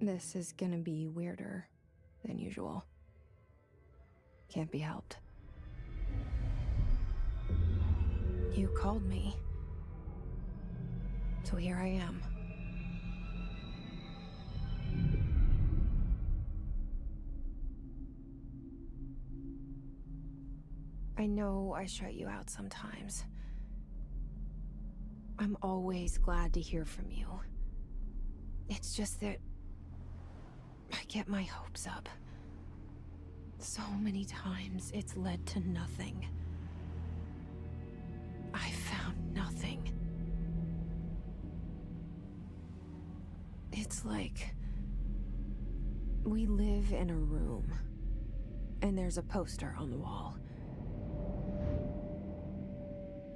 This is gonna be weirder than usual. Can't be helped. You called me. So here I am. I know I shut you out sometimes. I'm always glad to hear from you. It's just that I get my hopes up. So many times it's led to nothing. I found nothing. It's like we live in a room, and there's a poster on the wall.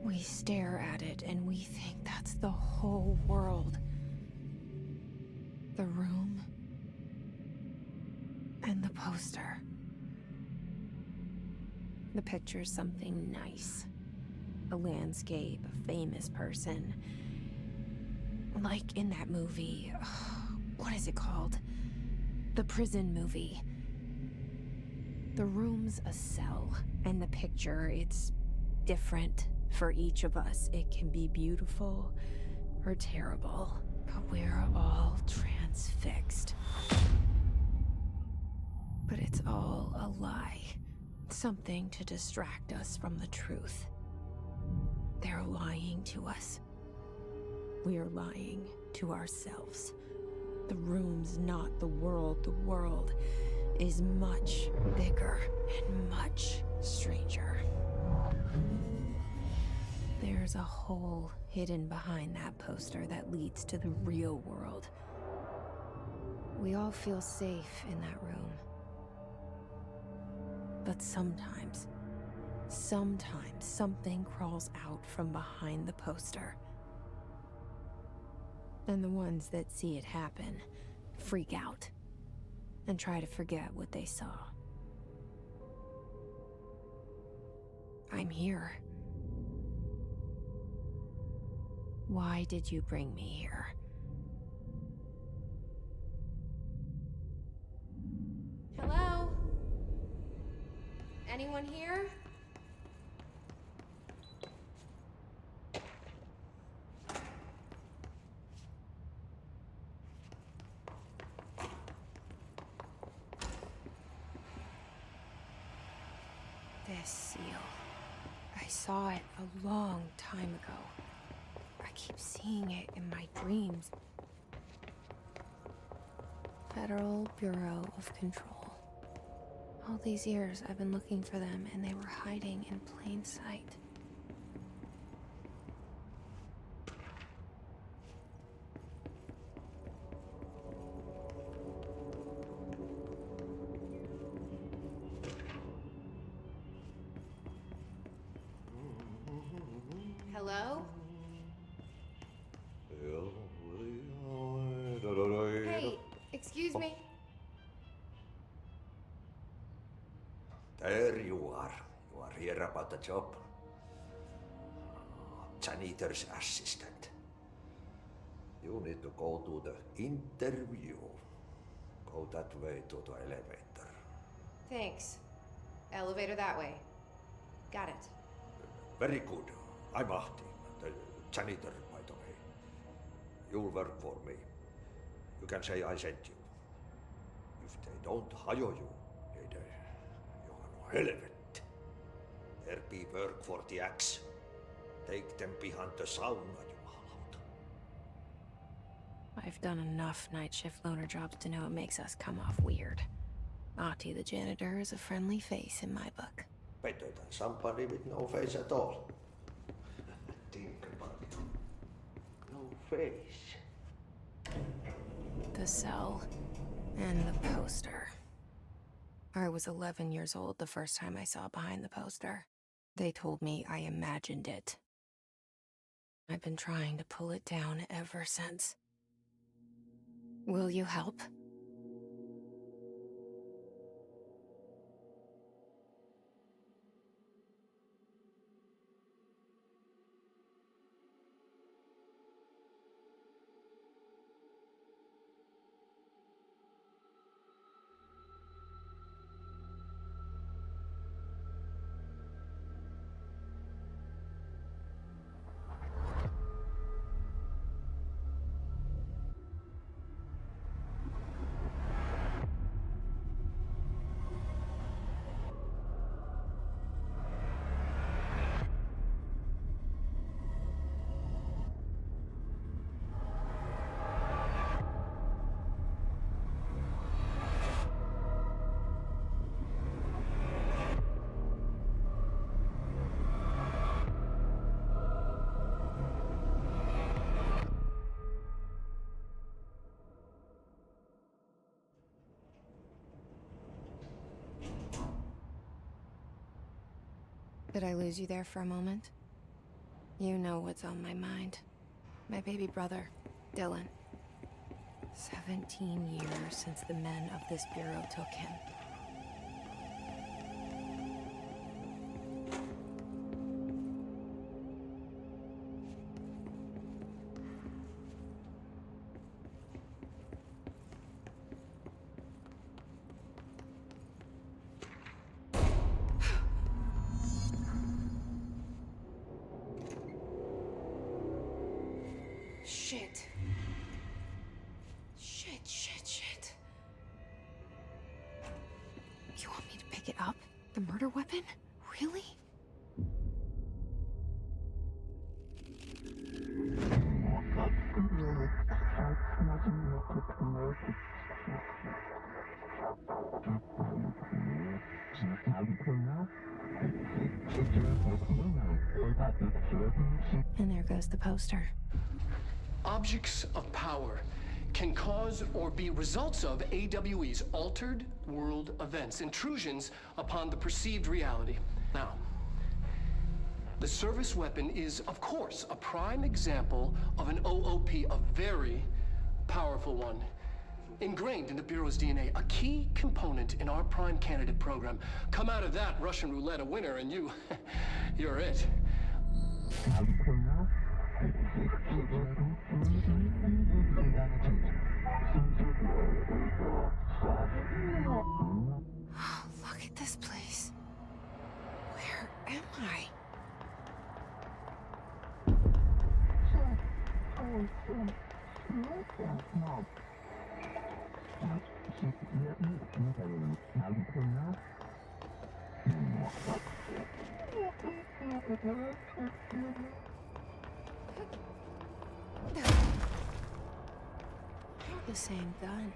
We stare at it and we think that's the whole world. The room and the poster. The picture's something nice. A landscape, a famous person. Like in that movie, what is it called? The prison movie. The room's a cell, and the picture, it's different for each of us. It can be beautiful or terrible, but we're all transfixed. But it's all a lie. Something to distract us from the truth. They're lying to us. We're lying to ourselves. The room's not the world. The world is much bigger and much stranger. There's a hole hidden behind that poster that leads to the real world. We all feel safe in that room. But sometimes something crawls out from behind the poster. And the ones that see it happen freak out and try to forget what they saw. I'm here. Why did you bring me here? Hello? Anyone here? This seal. I saw it a long time ago. I keep seeing it in my dreams. Federal Bureau of Control. All these years I've been looking for them, and they were hiding in plain sight. Hello? Hey, excuse me. There you are. You are here about the job. Janitor's assistant. You need to go to the interview. Go that way to the elevator. Thanks. Elevator that way. Got it. Very good. I'm Ahti, the janitor, by the way. You'll work for me. You can say I sent you. If they don't hire you, niin Johan helvet. There be work for the axe. Take them behind the sauna, jumalauta. I've done enough night shift loner jobs to know it makes us come off weird. Ahti the janitor is a friendly face in my book. Better than somebody with no face at all. Think about it. No face. The cell and the poster. I was 11 years old the first time I saw behind the poster. They told me I imagined it. I've been trying to pull it down ever since. Will you help? Did I lose you there for a moment? You know what's on my mind. My baby brother, Dylan. 17 years since the men of this bureau took him. Shit. Shit. You want me to pick it up? The murder weapon? Really? And there goes the poster. Objects of power can cause or be results of AWE's altered world events, intrusions upon the perceived reality. Now, the service weapon is, of course, a prime example of an OOP, a very powerful one, ingrained in the Bureau's DNA, a key component in our prime candidate program. Come out of that Russian roulette a winner, and you're it. Look at this place. Where am I? The same gun.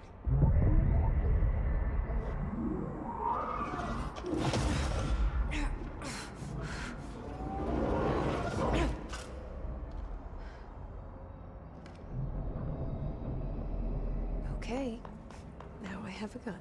Okay, now I have a gun.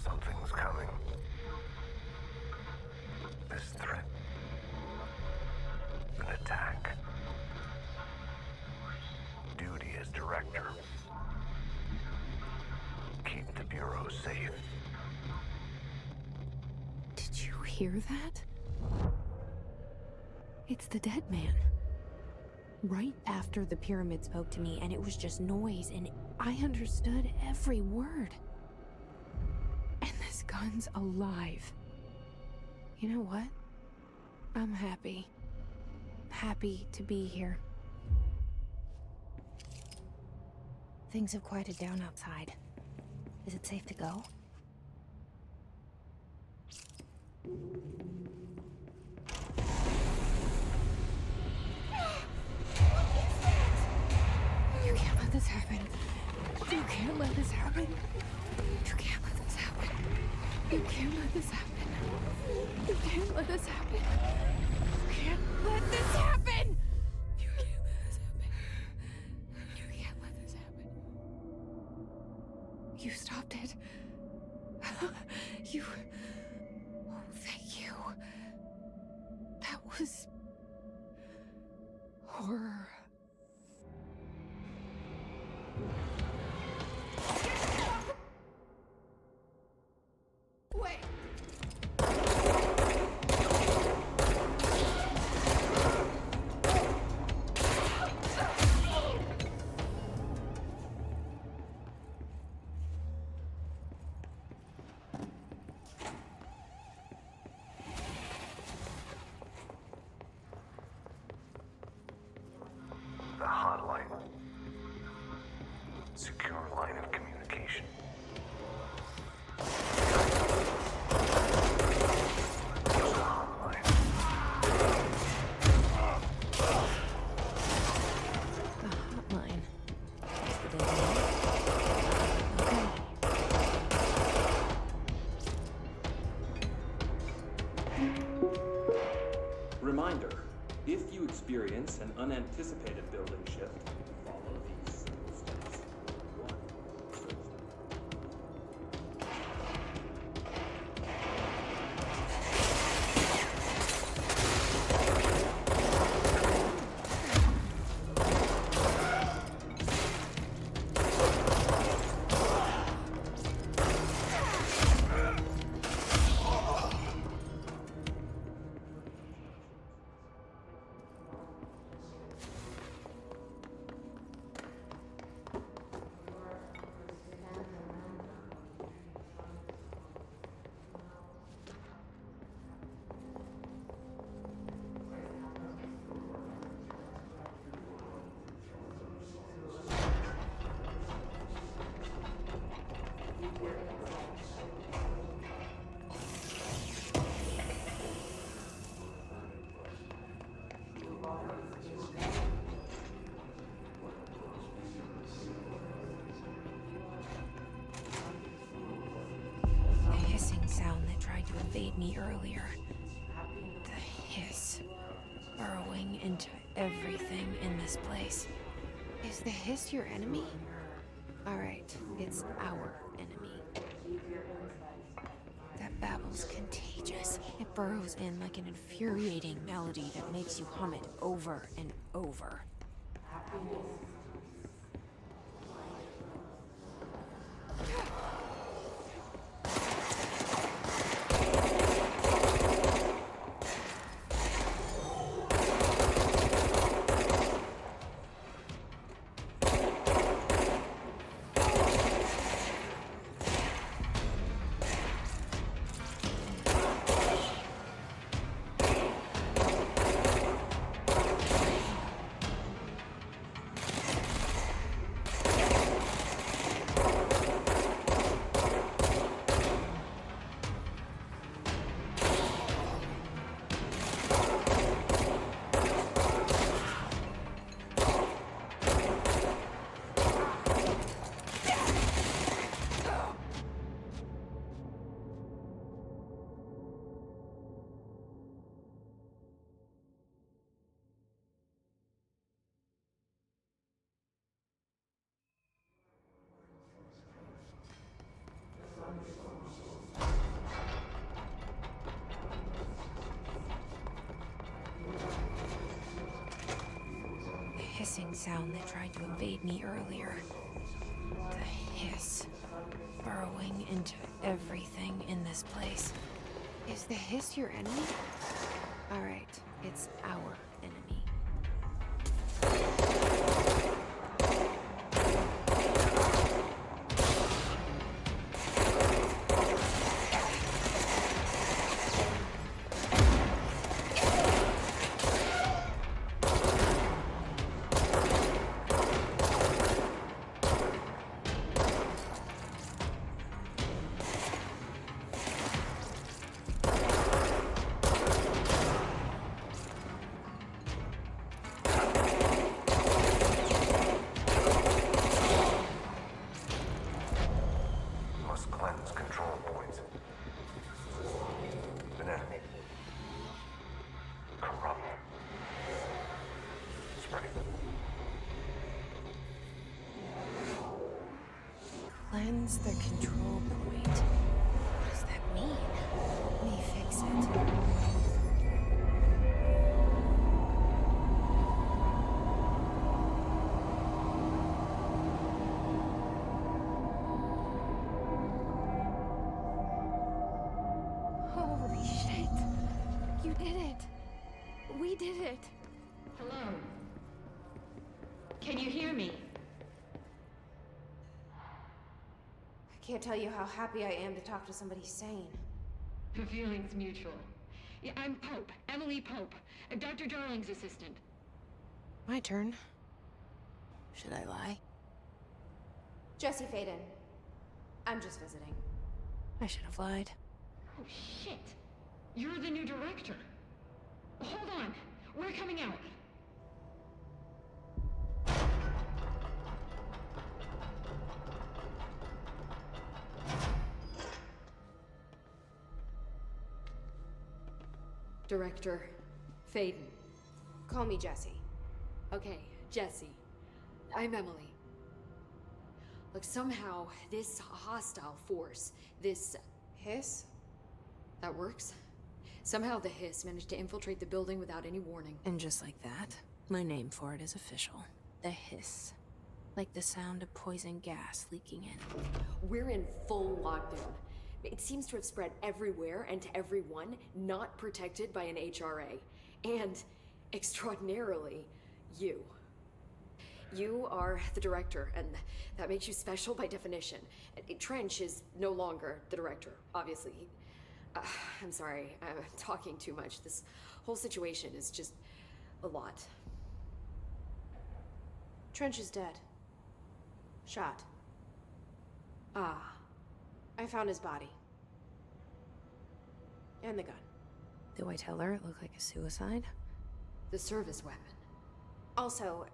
Something's coming. This threat. An attack. Duty as director. Keep the Bureau safe. Did you hear that? It's the dead man. Right after the pyramid spoke to me, and it was just noise, and I understood every word. And this gun's alive. You know what? I'm happy. Happy to be here. Things have quieted down outside. Is it safe to go? You can't let this happen. You can't let this happen. You can't let this happen. You can't let this happen. You can't let this happen. You can't let this happen. You can't let this happen. You can't let this happen. You stopped it. You... Oh, thank you. That was... horror. Secure line of communication. There's a hotline. The hotline. Did they do it? Okay. Reminder, if you experience an unanticipated building shift, follow these simple steps. 1. Search. The hissing sound that tried to invade me earlier. The hiss. Burrowing into everything in this place. Is the hiss your enemy? Alright, it's our enemy. That babble's contagious. It burrows in like an infuriating melody that makes you hum it over and over. Hissing sound that tried to invade me earlier. The hiss. Burrowing into everything in this place. Is the hiss your enemy? Alright, it's our enemy. Must cleanse control points. An enemy. Corrupt. Spreading. Cleanse the control point. What does that mean? Let me fix it. Holy shit. You did it. We did it. Hello? Can you hear me? I can't tell you how happy I am to talk to somebody sane. The feeling's mutual. Yeah, I'm Pope, Emily Pope, Dr. Darling's assistant. My turn. Should I lie? Jesse Faden. I'm just visiting. I should have lied. Oh, shit. You're the new director. Hold on. We're coming out. Director Faden. Call me Jesse. Okay, Jesse. I'm Emily. Look, somehow this hostile force, this... Hiss? that works? Somehow the Hiss managed to infiltrate the building without any warning. And just like that, my name for it is official. The hiss. Like the sound of poison gas leaking in. We're in full lockdown. It seems to have spread everywhere and to everyone not protected by an HRA. And, extraordinarily, you. You are the director, and that makes you special by definition. Trench is no longer the director, obviously. I'm sorry, I'm talking too much. This whole situation is just a lot. Trench is dead. Shot. Ah. I found his body. And the gun. Do I tell her it looked like a suicide? The service weapon. Also,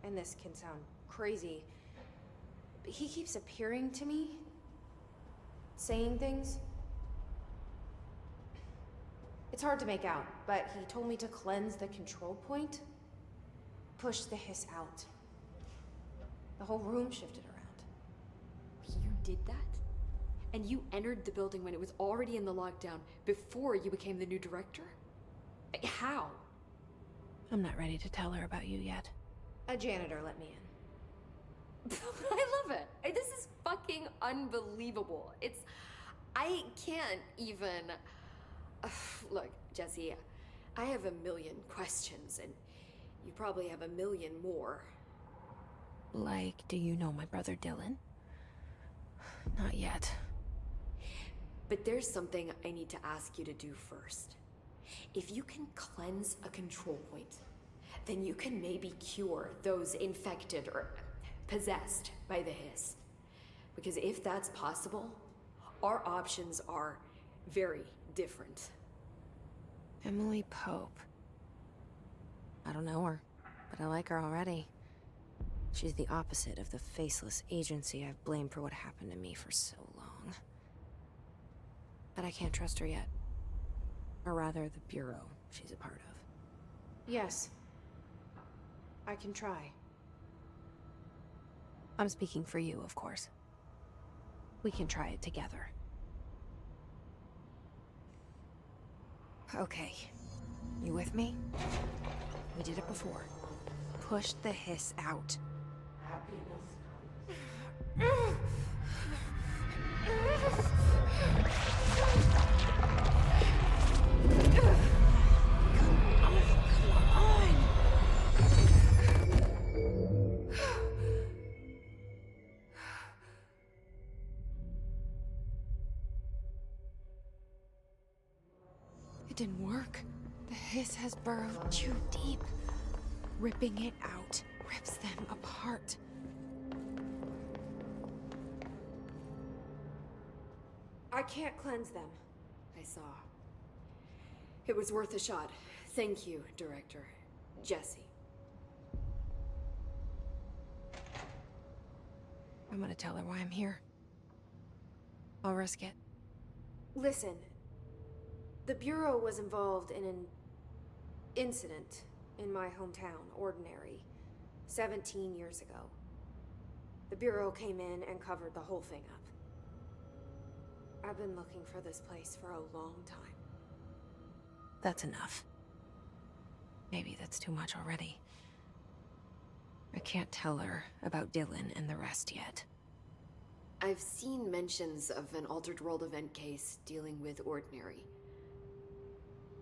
and this can sound crazy, but he keeps appearing to me, saying things. It's hard to make out, but he told me to cleanse the control point, push the hiss out. The whole room shifted around. You did that? And you entered the building when it was already in the lockdown before you became the new director? How? I'm not ready to tell her about you yet. A janitor let me in. I love it. This is fucking unbelievable. I can't even... Look, Jesse, I have a million questions, and you probably have a million more. Like, do you know my brother Dylan? Not yet. But there's something I need to ask you to do first. If you can cleanse a control point, then you can maybe cure those infected or possessed by the hiss. Because if that's possible, our options are very different. Emily Pope. I don't know her, but I like her already. She's the opposite of the faceless agency I've blamed for what happened to me for so long. But I can't trust her yet. Or rather, the Bureau she's a part of. Yes. I can try. I'm speaking for you, of course. We can try it together. Okay. You with me? We did it before. Push the hiss out. It didn't work. The hiss has burrowed too deep. Ripping it out rips them apart. I can't cleanse them. I saw. It was worth a shot. Thank you, Director. Jesse. I'm gonna tell her why I'm here. I'll risk it. Listen. The Bureau was involved in an incident in my hometown, Ordinary, 17 years ago. The Bureau came in and covered the whole thing up. I've been looking for this place for a long time. That's enough. Maybe that's too much already. I can't tell her about Dylan and the rest yet. I've seen mentions of an Altered World event case dealing with Ordinary.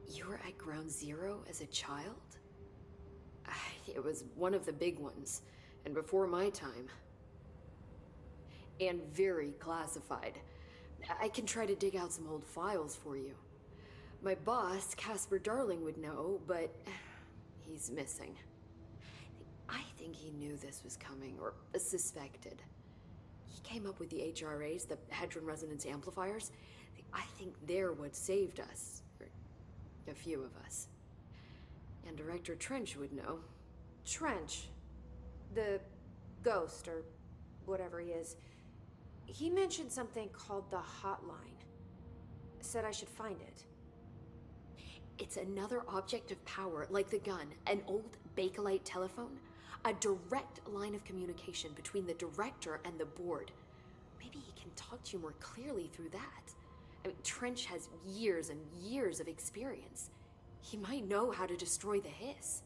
You were at Ground Zero as a child? It was one of the big ones, and before my time. And very classified. I can try to dig out some old files for you. My boss, Casper Darling, would know, but he's missing. I think he knew this was coming, or suspected. He came up with the HRAs, the Hedron Resonance Amplifiers. I think they're what saved us. Or a few of us. And Director Trench would know. Trench. The ghost, or whatever he is. He mentioned something called the Hotline. Said I should find it. It's another object of power, like the gun, an old Bakelite telephone. A direct line of communication between the director and the board. Maybe he can talk to you more clearly through that. I mean, Trench has years and years of experience. He might know how to destroy the Hiss.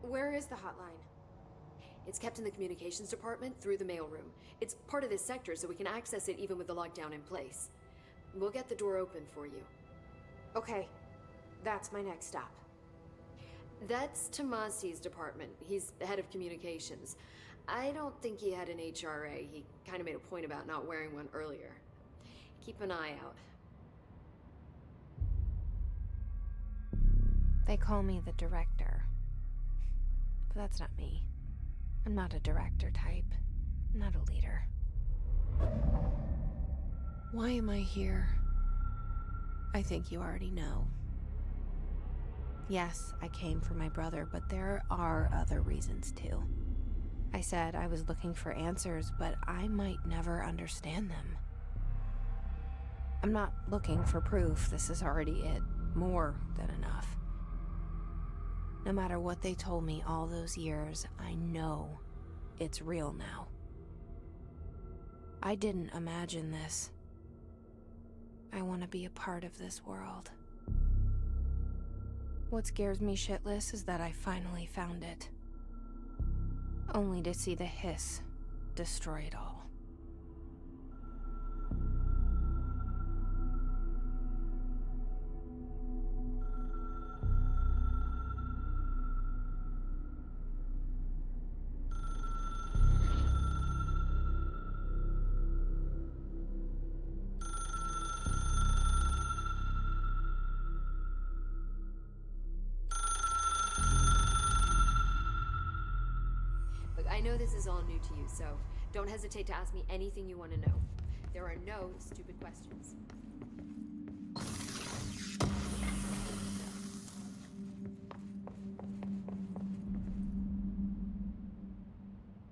Where is the hotline? It's kept in the communications department through the mailroom. It's part of this sector, so we can access it even with the lockdown in place. We'll get the door open for you. Okay, that's my next stop. That's Tomasi's department. He's the head of communications. I don't think he had an HRA. He kind of made a point about not wearing one earlier. Keep an eye out. They call me the director. But that's not me. I'm not a director type. I'm not a leader. Why am I here? I think you already know. Yes, I came for my brother, but there are other reasons too. I said I was looking for answers, but I might never understand them. I'm not looking for proof. This is already it. More than enough. No matter what they told me all those years, I know it's real now. I didn't imagine this. I want to be a part of this world. What scares me shitless is that I finally found it. Only to see the Hiss destroy it all. I know this is all new to you, so don't hesitate to ask me anything you want to know. There are no stupid questions.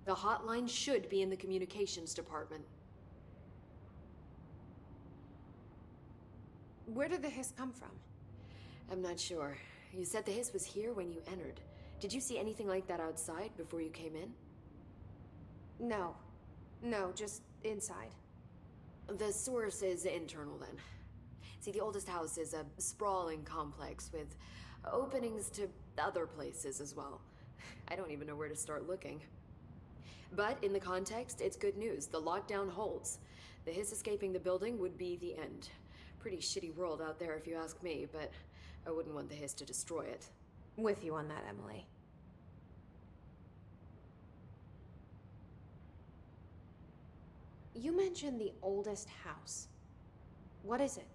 The hotline should be in the communications department. Where did the Hiss come from? I'm not sure. You said the Hiss was here when you entered. Did you see anything like that outside before you came in? No. No, just inside. The source is internal, then. See, the oldest house is a sprawling complex with openings to other places as well. I don't even know where to start looking. But in the context, it's good news. The lockdown holds. The Hiss escaping the building would be the end. Pretty shitty world out there if you ask me, but I wouldn't want the Hiss to destroy it. With you on that, Emily. You mentioned the oldest house. What is it?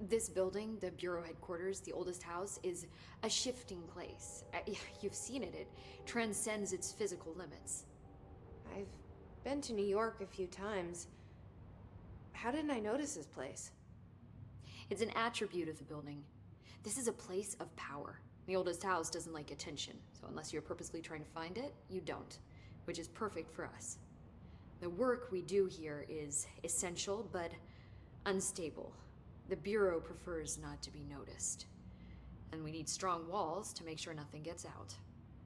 This building, the Bureau headquarters, the oldest house, is a shifting place. You've seen it. It transcends its physical limits. I've been to New York a few times. How didn't I notice this place? It's an attribute of the building. This is a place of power. The oldest house doesn't like attention, so unless you're purposely trying to find it, you don't, which is perfect for us. The work we do here is essential, but unstable. The Bureau prefers not to be noticed. And we need strong walls to make sure nothing gets out.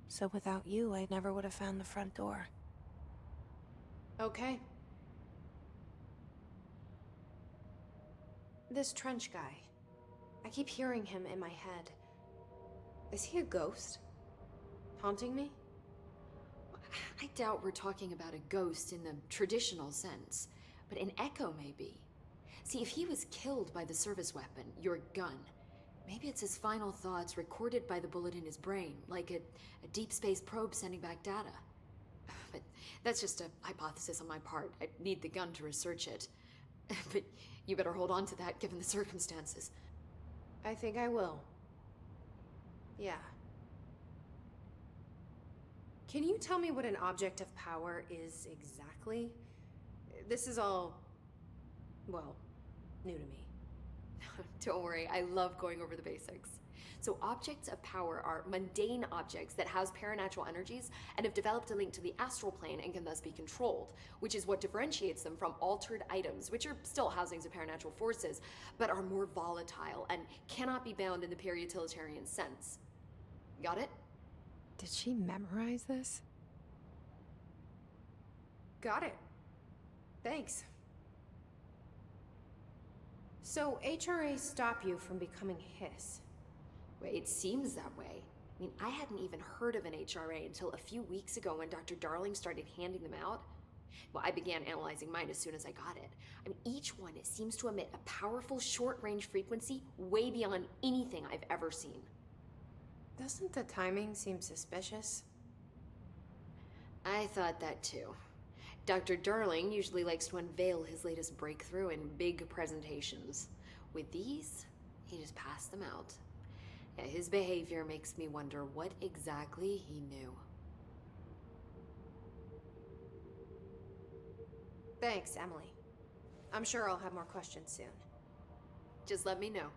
So without you, I never would have found the front door. Okay. This Trench guy. I keep hearing him in my head. Is he a ghost? Haunting me? I doubt we're talking about a ghost in the traditional sense, but an echo maybe. See, if he was killed by the service weapon, your gun, maybe it's his final thoughts recorded by the bullet in his brain, like a deep space probe sending back data. But that's just a hypothesis on my part. I need the gun to research it. But you better hold on to that given the circumstances. I think I will. Yeah. Can you tell me what an object of power is exactly? This is all, well, new to me. Don't worry, I love going over the basics. So objects of power are mundane objects that house paranatural energies and have developed a link to the astral plane and can thus be controlled, which is what differentiates them from altered items, which are still housings of paranatural forces, but are more volatile and cannot be bound in the peri-utilitarian sense. Got it? Did she memorize this? Got it. Thanks. So HRA stop you from becoming Hiss? Well, it seems that way. I mean, I hadn't even heard of an HRA until a few weeks ago when Dr. Darling started handing them out. Well, I began analyzing mine as soon as I got it. I mean, each one seems to emit a powerful short-range frequency way beyond anything I've ever seen. Doesn't the timing seem suspicious? I thought that too. Dr. Darling usually likes to unveil his latest breakthrough in big presentations. With these, he just passed them out. Yeah, his behavior makes me wonder what exactly he knew. Thanks, Emily. I'm sure I'll have more questions soon. Just let me know.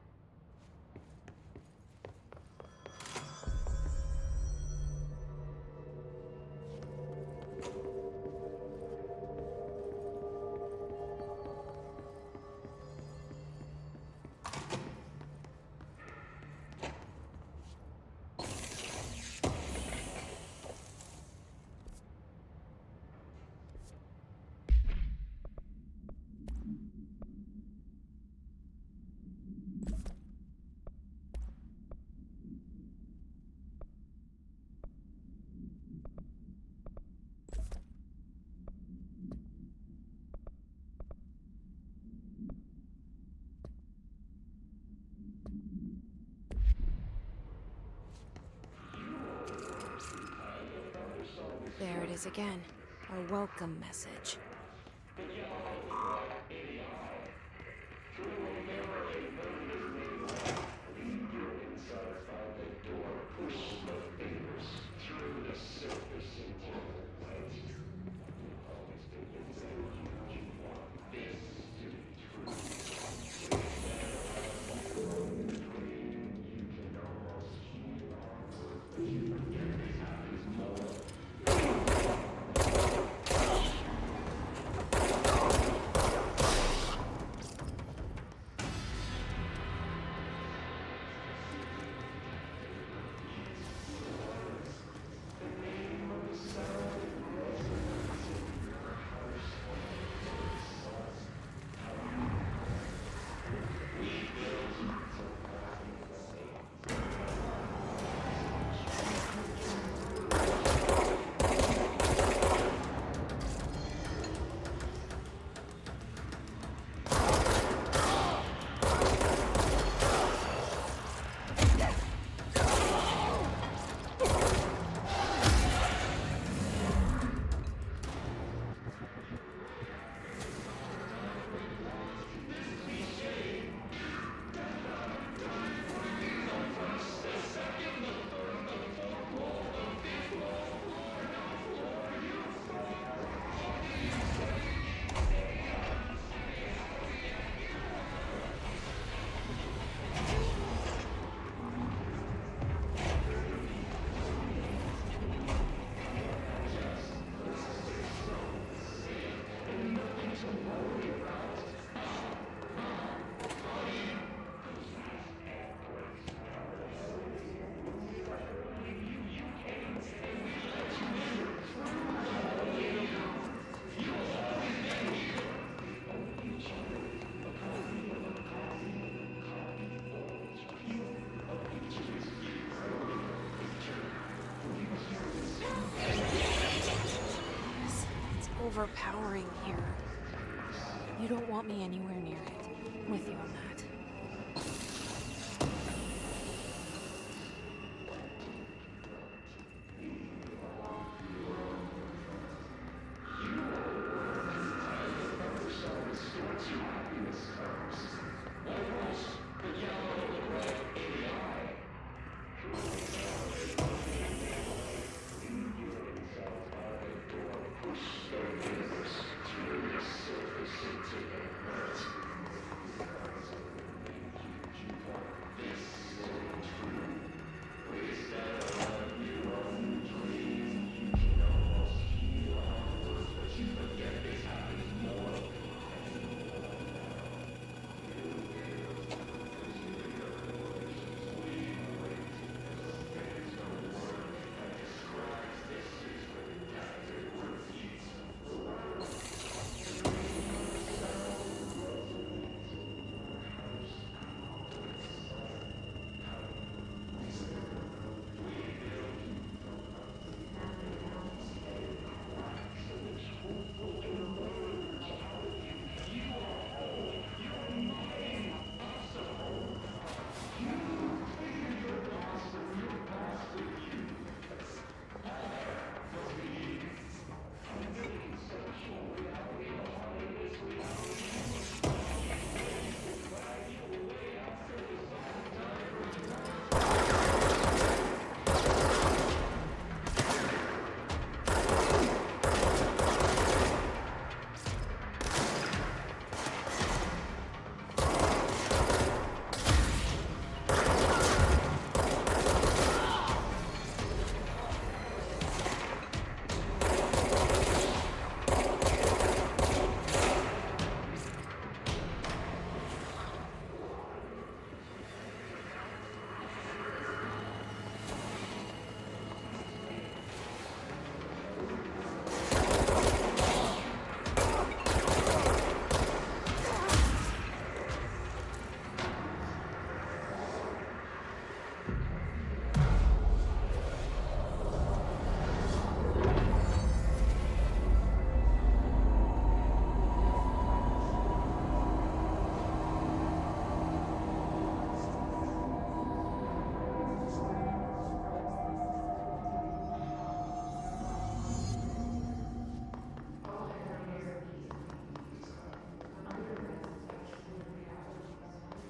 There it is again. Our welcome message. Overpowering here. You don't want me anywhere near it. I'm with you on that.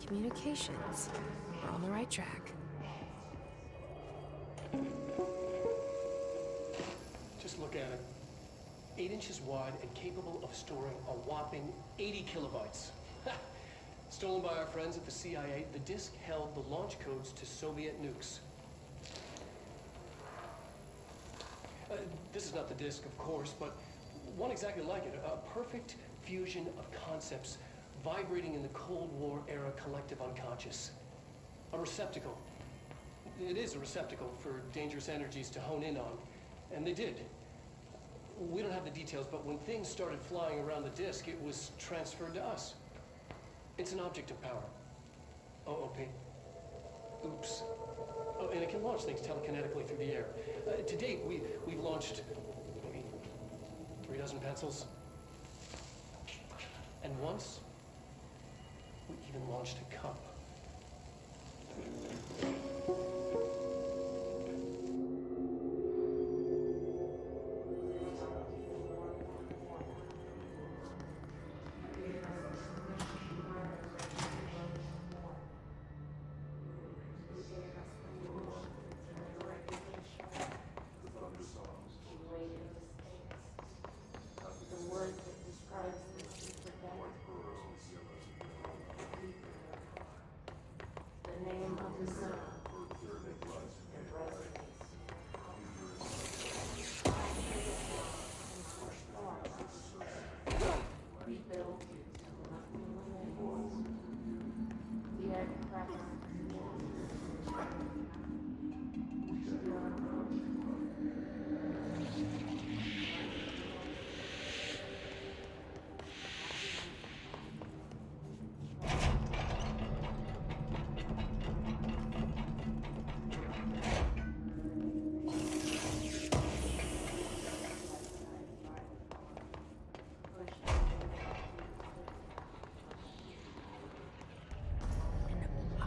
communications. We're on the right track. Just look at it. 8 inches wide and capable of storing a whopping 80 kilobytes. Stolen by our friends at the CIA, the disk held the launch codes to Soviet nukes. This is not the disk, of course, but one exactly like it. A perfect fusion of concepts vibrating in the Cold War era collective unconscious. A receptacle. It is a receptacle for dangerous energies to hone in on. And they did. We don't have the details, but when things started flying around the disk, it was transferred to us. It's an object of power. OOP. Oops. Oh, and it can launch things telekinetically through the air. To date, we've launched maybe 3 dozen pencils. And once, we even launched a cup.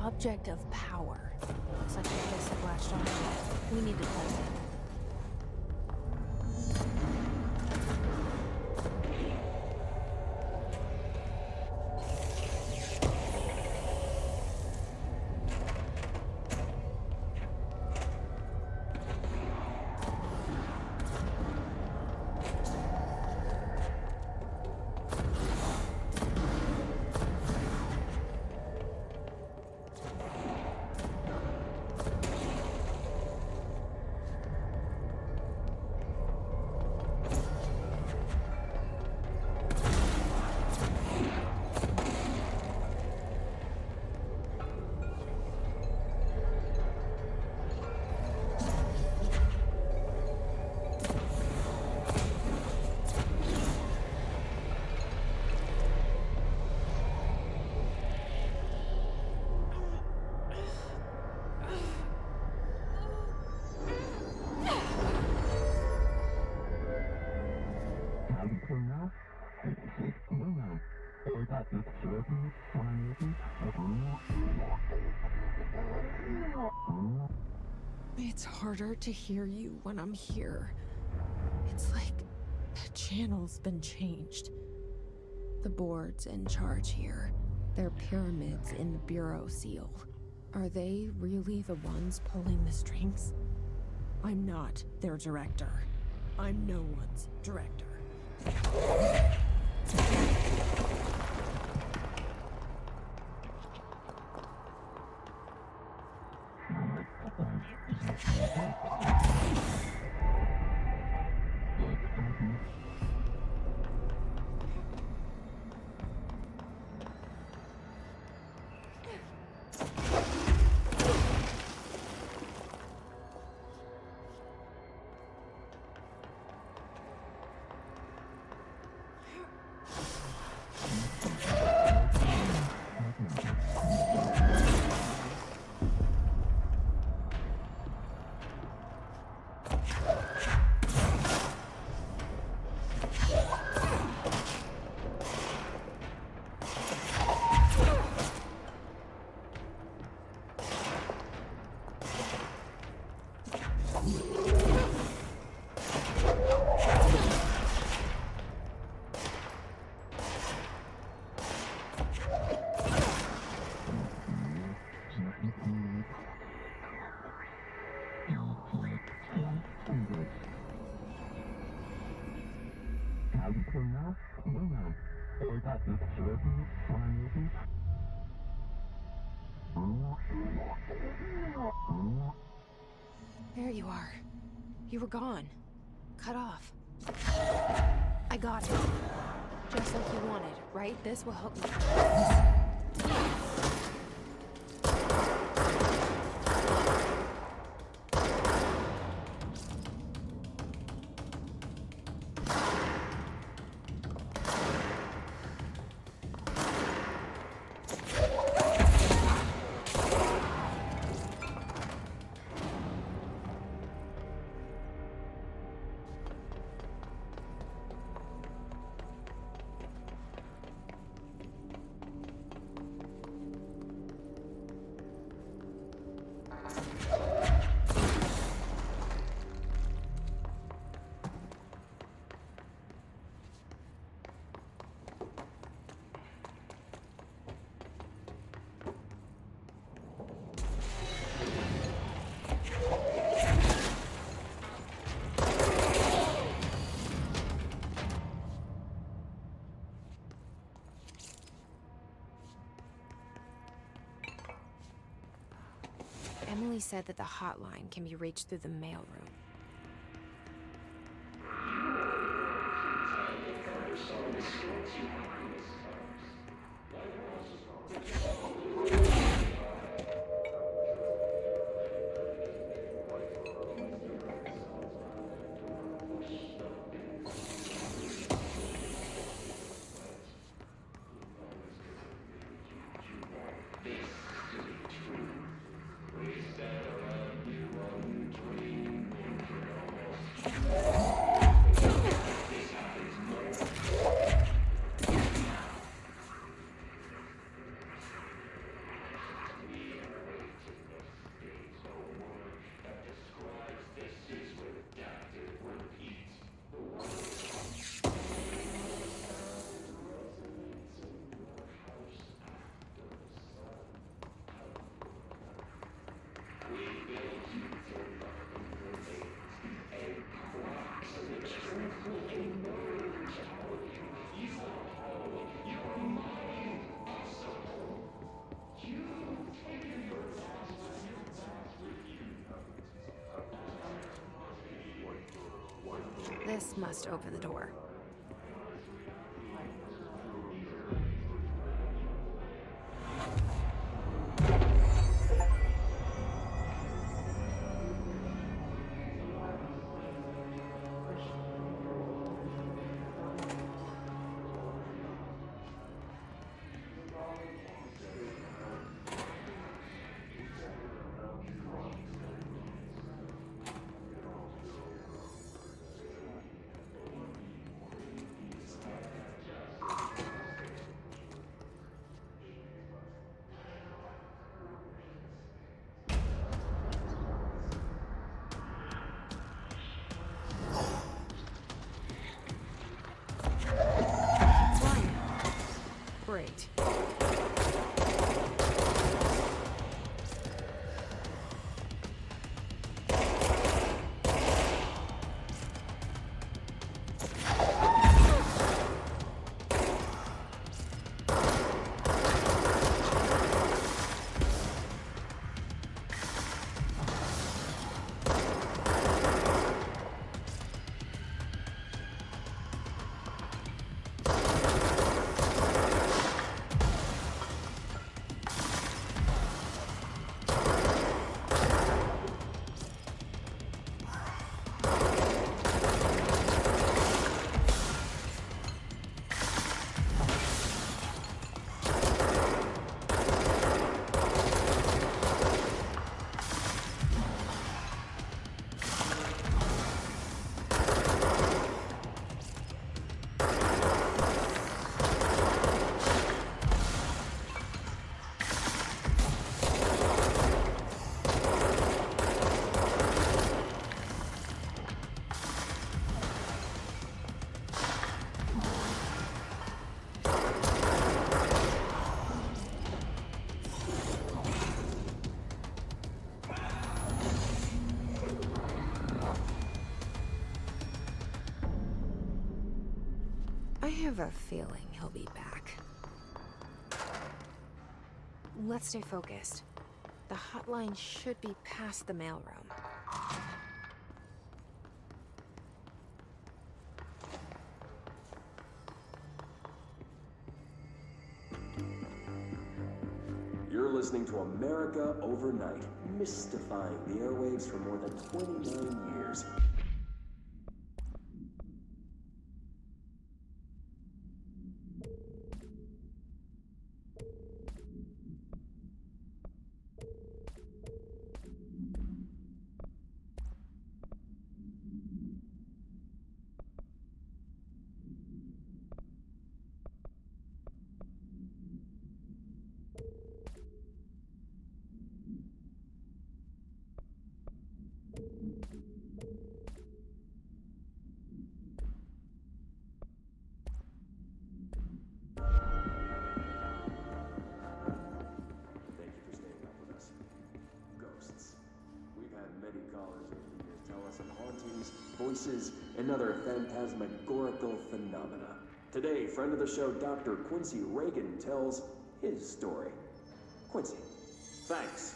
Object of power. Looks like the disk latched on. We need to close it. It's harder to hear you when I'm here. It's like the channel's been changed. The board's in charge here. They're pyramids in the Bureau seal. Are they really the ones pulling the strings? I'm not their director. I'm no one's director. There you are. You were gone. Cut off. I got it. Just like you wanted, right? This will help me. Emily said that the hotline can be reached through the mailroom. This must open the door. have a feeling he'll be back. Let's stay focused. The hotline should be past the mailroom. You're listening to America Overnight, mystifying the airwaves for more than 29 years. Thank you for staying up with us. Ghosts. We've had many callers over the years tell us of hauntings, voices, and other phantasmagorical phenomena. Today, friend of the show, Dr. Quincy Reagan, tells his story. Quincy. Thanks.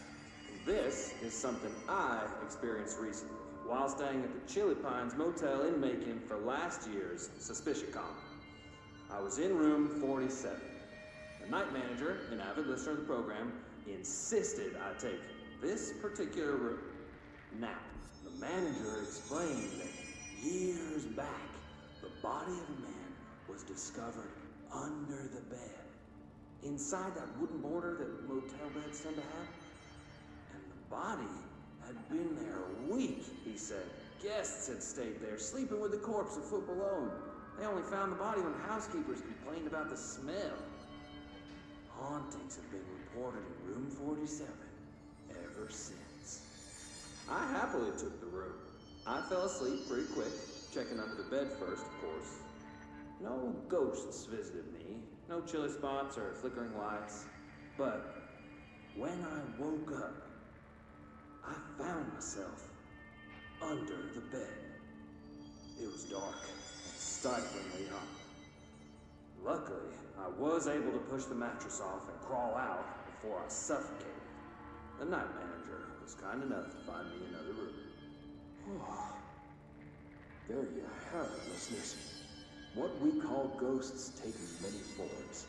This is something I experienced recently while staying at the Chili Pines Motel in Macon for last year's SuspiciaCon. I was in room 47. The night manager, an avid listener of the program, insisted I take this particular room. Now, the manager explained that years back, the body of a man was discovered under the bed, inside that wooden border that motel beds tend to have. And the body had been there a week, he said. Guests had stayed there, sleeping with the corpse a foot below. They only found the body when housekeepers complained about the smell. Hauntings have been reported in room 47 ever since. I happily took the room. I fell asleep pretty quick, checking under the bed first, of course. No ghosts visited me, no chilly spots or flickering lights. But when I woke up, I found myself under the bed. It was dark and stiflingly hot. Luckily, I was able to push the mattress off and crawl out before I suffocated. The night manager was kind enough to find me another room. There you have it, listeners. What we call ghosts take many forms.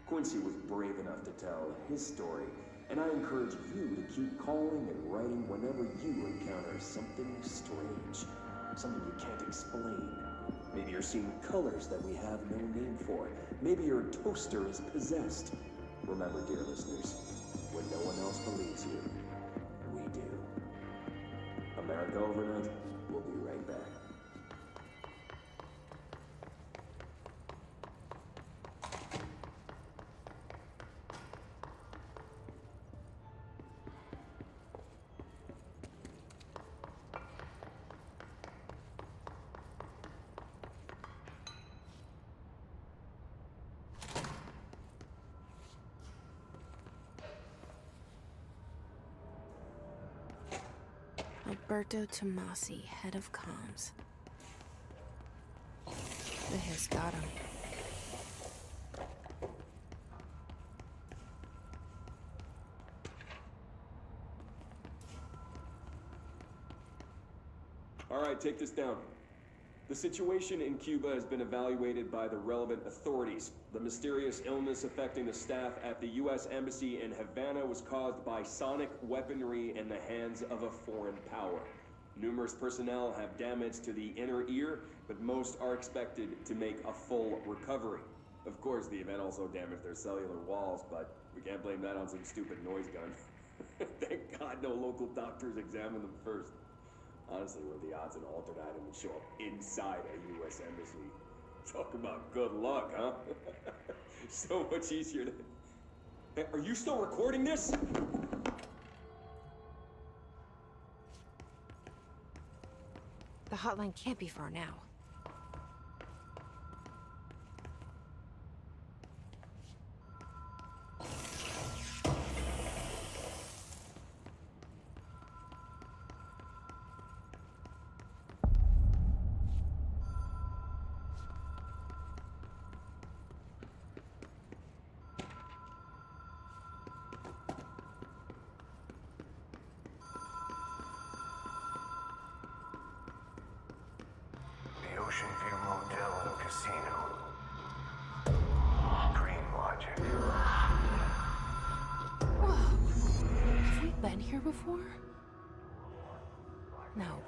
Quincy was brave enough to tell his story, and I encourage you to keep calling and writing whenever you encounter something strange, something you can't explain. Maybe you're seeing colors that we have no name for. Maybe your toaster is possessed. Remember, dear listeners, when no one else believes you, we do. America Overnight, we'll be right back. Alberto Tomasi, head of comms. The hair's got him. All right, take this down. The situation in Cuba has been evaluated by the relevant authorities. The mysterious illness affecting the staff at the U.S. Embassy in Havana was caused by sonic weaponry in the hands of a foreign power. Numerous personnel have damage to the inner ear, but most are expected to make a full recovery. Of course, the event also damaged their cellular walls, but we can't blame that on some stupid noise gun. Thank God no local doctors examined them first. Honestly, what are the odds an altered item would show up inside a U.S. embassy? Talk about good luck, huh? So much easier to... Hey, are you still recording this? The hotline can't be far now. Ocean View Motel and Casino. Dream Logic. Whoa. Have we been here before? No.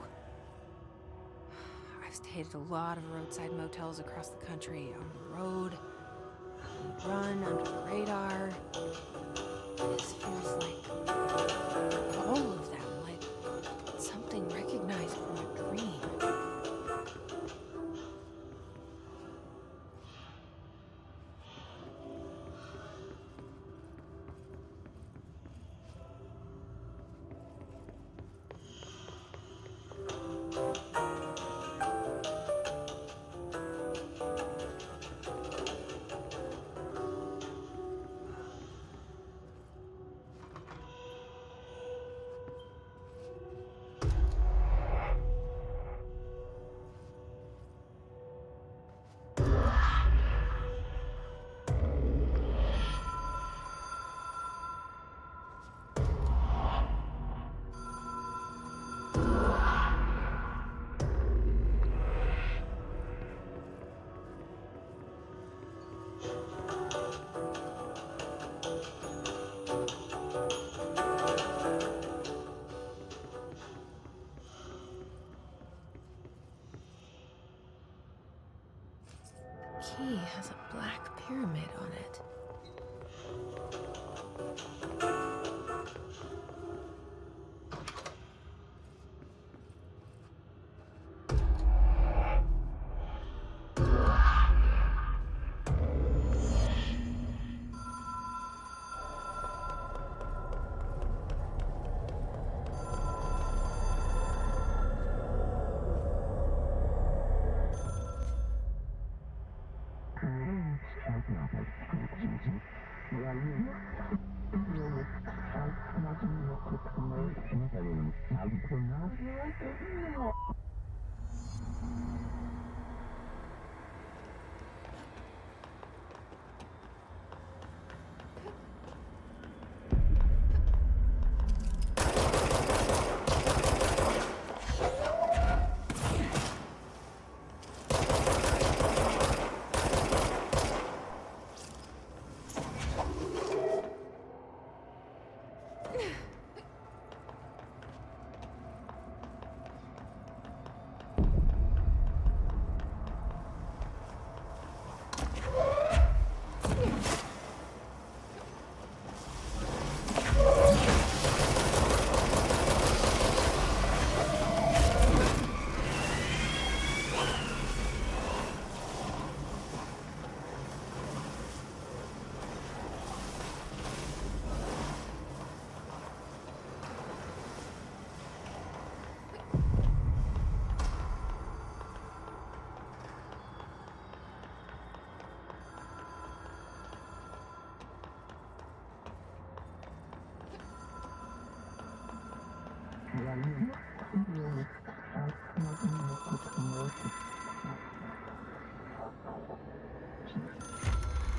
I've stayed at a lot of roadside motels across the country, on the road, run under the radar. This feels like all of them, like something recognized from a dream. Key has a black pyramid on it.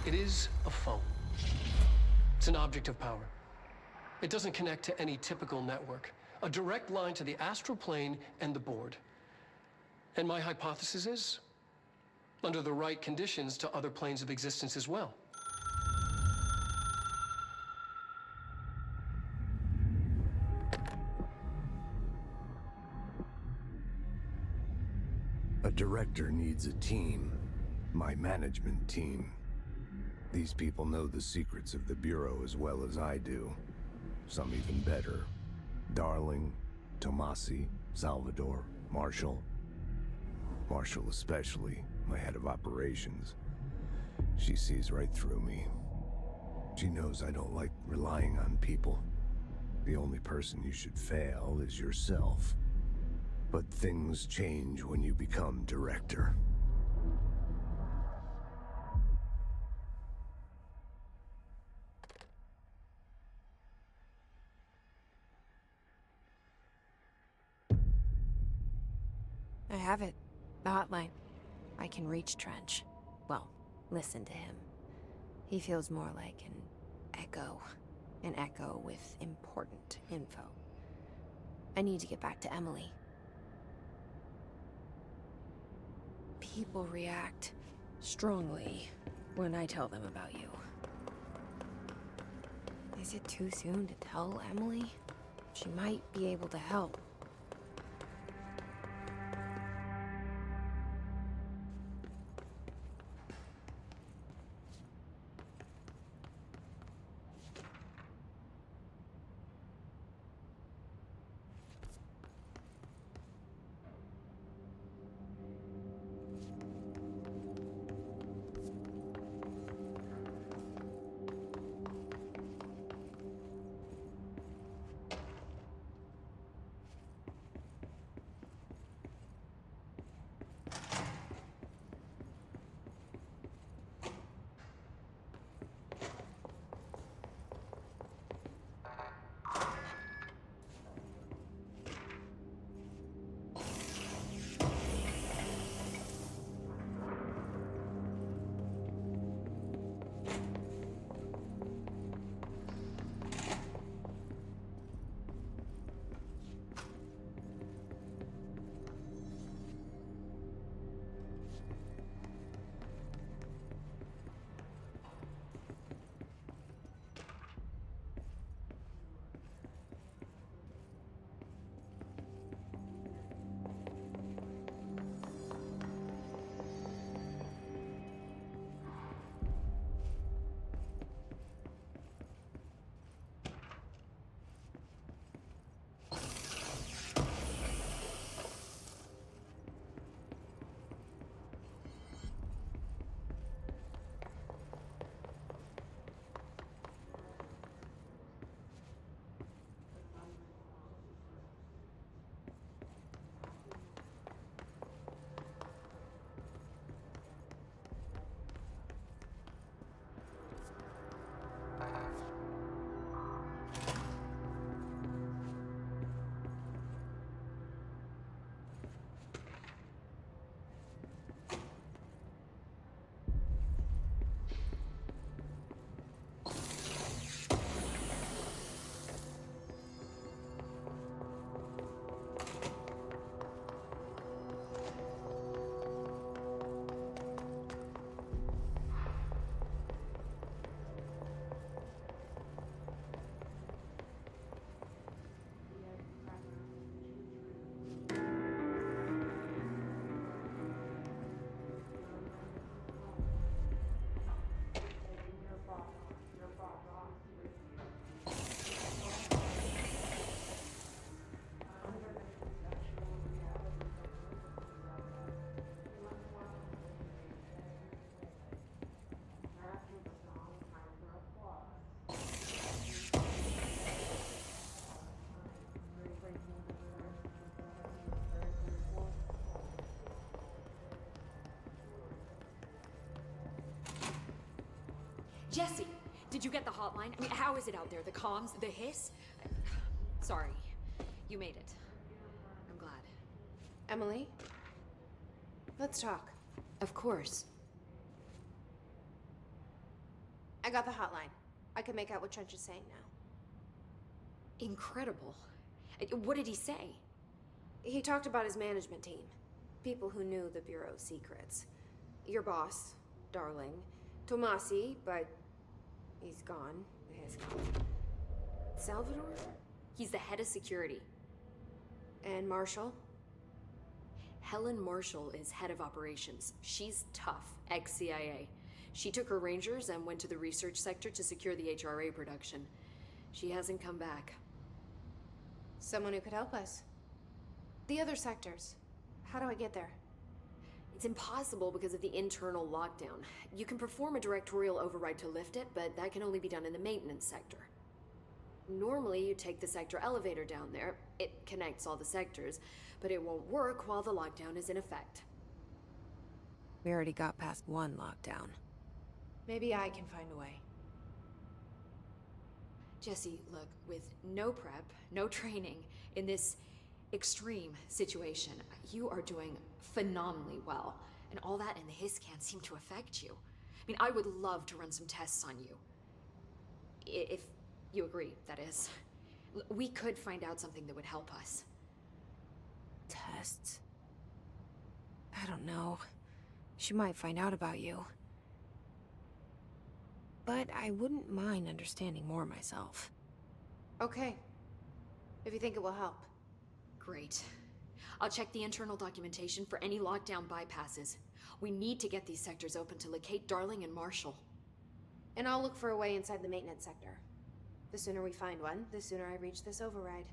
It is a phone. It's an object of power. It doesn't connect to any typical network. A direct line to the astral plane and the board. And my hypothesis is, under the right conditions, to other planes of existence as well. A director needs a team. My management team. These people know the secrets of the Bureau as well as I do. Some even better. Darling, Tomasi, Salvador, Marshall. Marshall especially, my head of operations. She sees right through me. She knows I don't like relying on people. The only person you should fail is yourself. But things change when you become director. I have it. The hotline. I can reach Trench. Well, listen to him. He feels more like an echo. An echo with important info. I need to get back to Emily. People react strongly when I tell them about you. Is it too soon to tell Emily? She might be able to help. Jesse, did you get the hotline? I mean, how is it out there? The comms, the hiss? Sorry, you made it. I'm glad. Emily? Let's talk. Of course. I got the hotline. I can make out what Trench is saying now. Incredible. What did he say? He talked about his management team. People who knew the Bureau's secrets. Your boss, Darling. Tomasi, but he's gone. He's gone. Salvador? He's the head of security. And Marshall? Helen Marshall is head of operations. She's tough, ex-CIA. She took her Rangers and went to the research sector to secure the HRA production. She hasn't come back. Someone who could help us. The other sectors. How do I get there? It's impossible because of the internal lockdown. You can perform a directorial override to lift it, but that can only be done in the maintenance sector. Normally, you take the sector elevator down there. It connects all the sectors, but it won't work while the lockdown is in effect. We already got past one lockdown. Maybe I can find a way. Jesse, look, with no prep, no training, in this extreme situation, you are doing phenomenally well. And all that and the hiss can't seem to affect you. I mean, I would love to run some tests on you. If you agree, that is. We could find out something that would help us. Tests? I don't know. She might find out about you. But I wouldn't mind understanding more myself. Okay. If you think it will help. Great. I'll check the internal documentation for any lockdown bypasses. We need to get these sectors open to locate Darling and Marshall. And I'll look for a way inside the maintenance sector. The sooner we find one, the sooner I reach this override.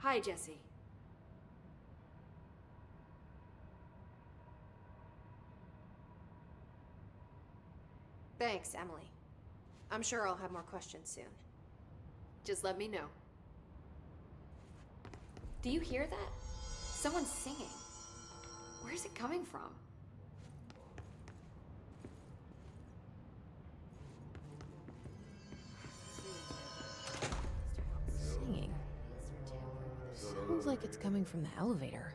Hi, Jesse. Thanks, Emily. I'm sure I'll have more questions soon. Just let me know. Do you hear that? Someone's singing. Where's it coming from? Singing. Sounds like it's coming from the elevator.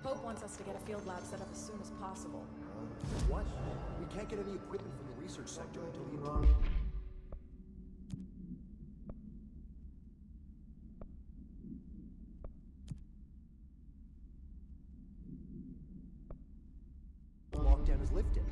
Pope wants us to get a field lab set up as soon as possible. What? We can't get any equipment from the research sector until he... Lockdown is lifted.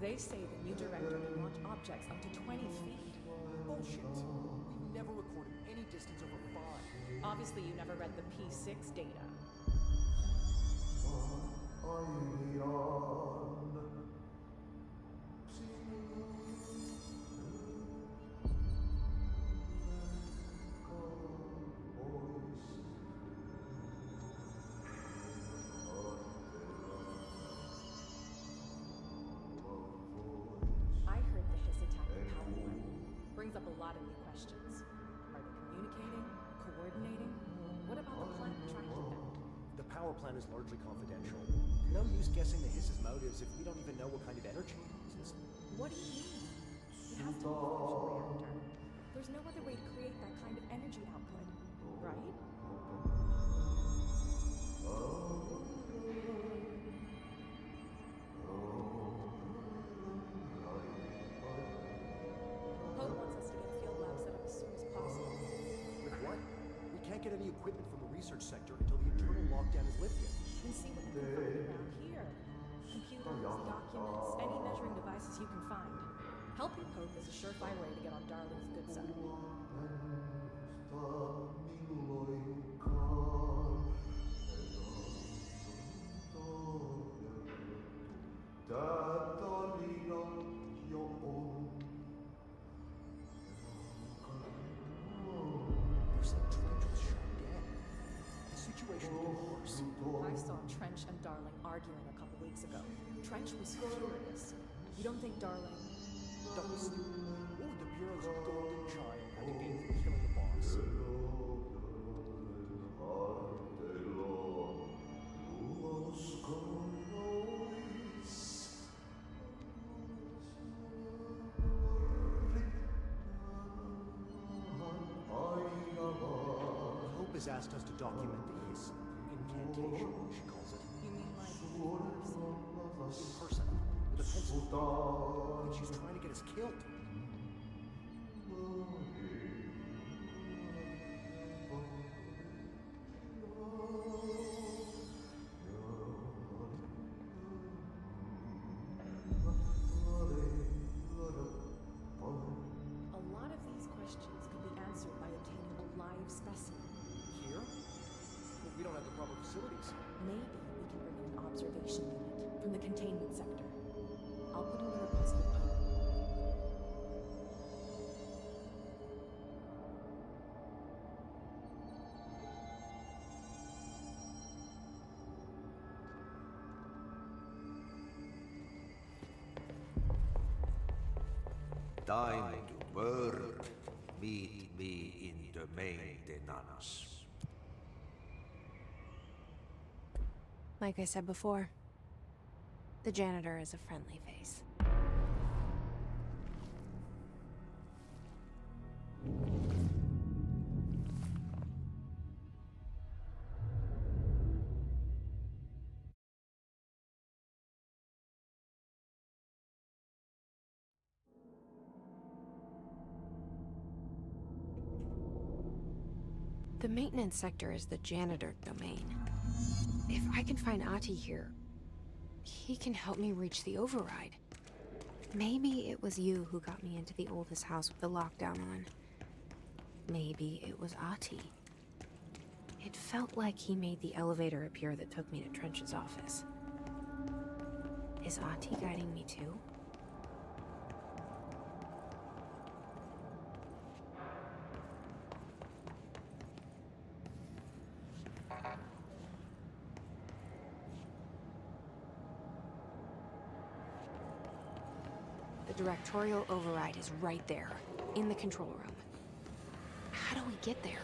They say the new director can launch objects up to 20 feet. Bullshit. We've never recorded any distance over 5. Obviously, you never read the P6 data. a lot of new questions. Are they communicating? Coordinating? What about the plant we're trying to found? The power plant is largely confidential. No use guessing the Hiss's motives if we don't even know what kind of energy it uses. What do you mean? It has to be a fusion reactor. There's no other way to create that kind of energy output, right? Pope wants us to get a field lab set up as soon as possible. With what? We can't get any equipment from the research sector until the internal lockdown is lifted. And see what we can find around here. Computers, documents, any measuring devices you can find. Helping Pope is a surefire way to get on Darling's good side. There's like Trench was shot dead. The situation is getting worse. I saw Trench and Darling arguing a couple weeks ago. Trench was furious. You don't think Darling... Don't be stupid. Or the Bureau's golden child had to gain from killing the boss. Hope has asked us to document the Hiss incantation, she calls it. You mean like In person, with a pencil. I think she's trying to get us killed. A lot of these questions could be answered by obtaining a live specimen. Here? But we don't have the proper facilities. Maybe we can bring in an observation unit from the containment sector. I'll put in a request with Pope. Time to work. Meet me in the maintenance. Like I said before, the janitor is a friendly face. The maintenance sector is the janitor domain. If I can find Ahti here, he can help me reach the override. Maybe it was you who got me into the oldest house with the lockdown on. Maybe it was Ahti. It felt like he made the elevator appear that took me to Trench's office. Is Ahti guiding me too? The directorial override is right there, in the control room. How do we get there?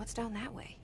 What's down that way?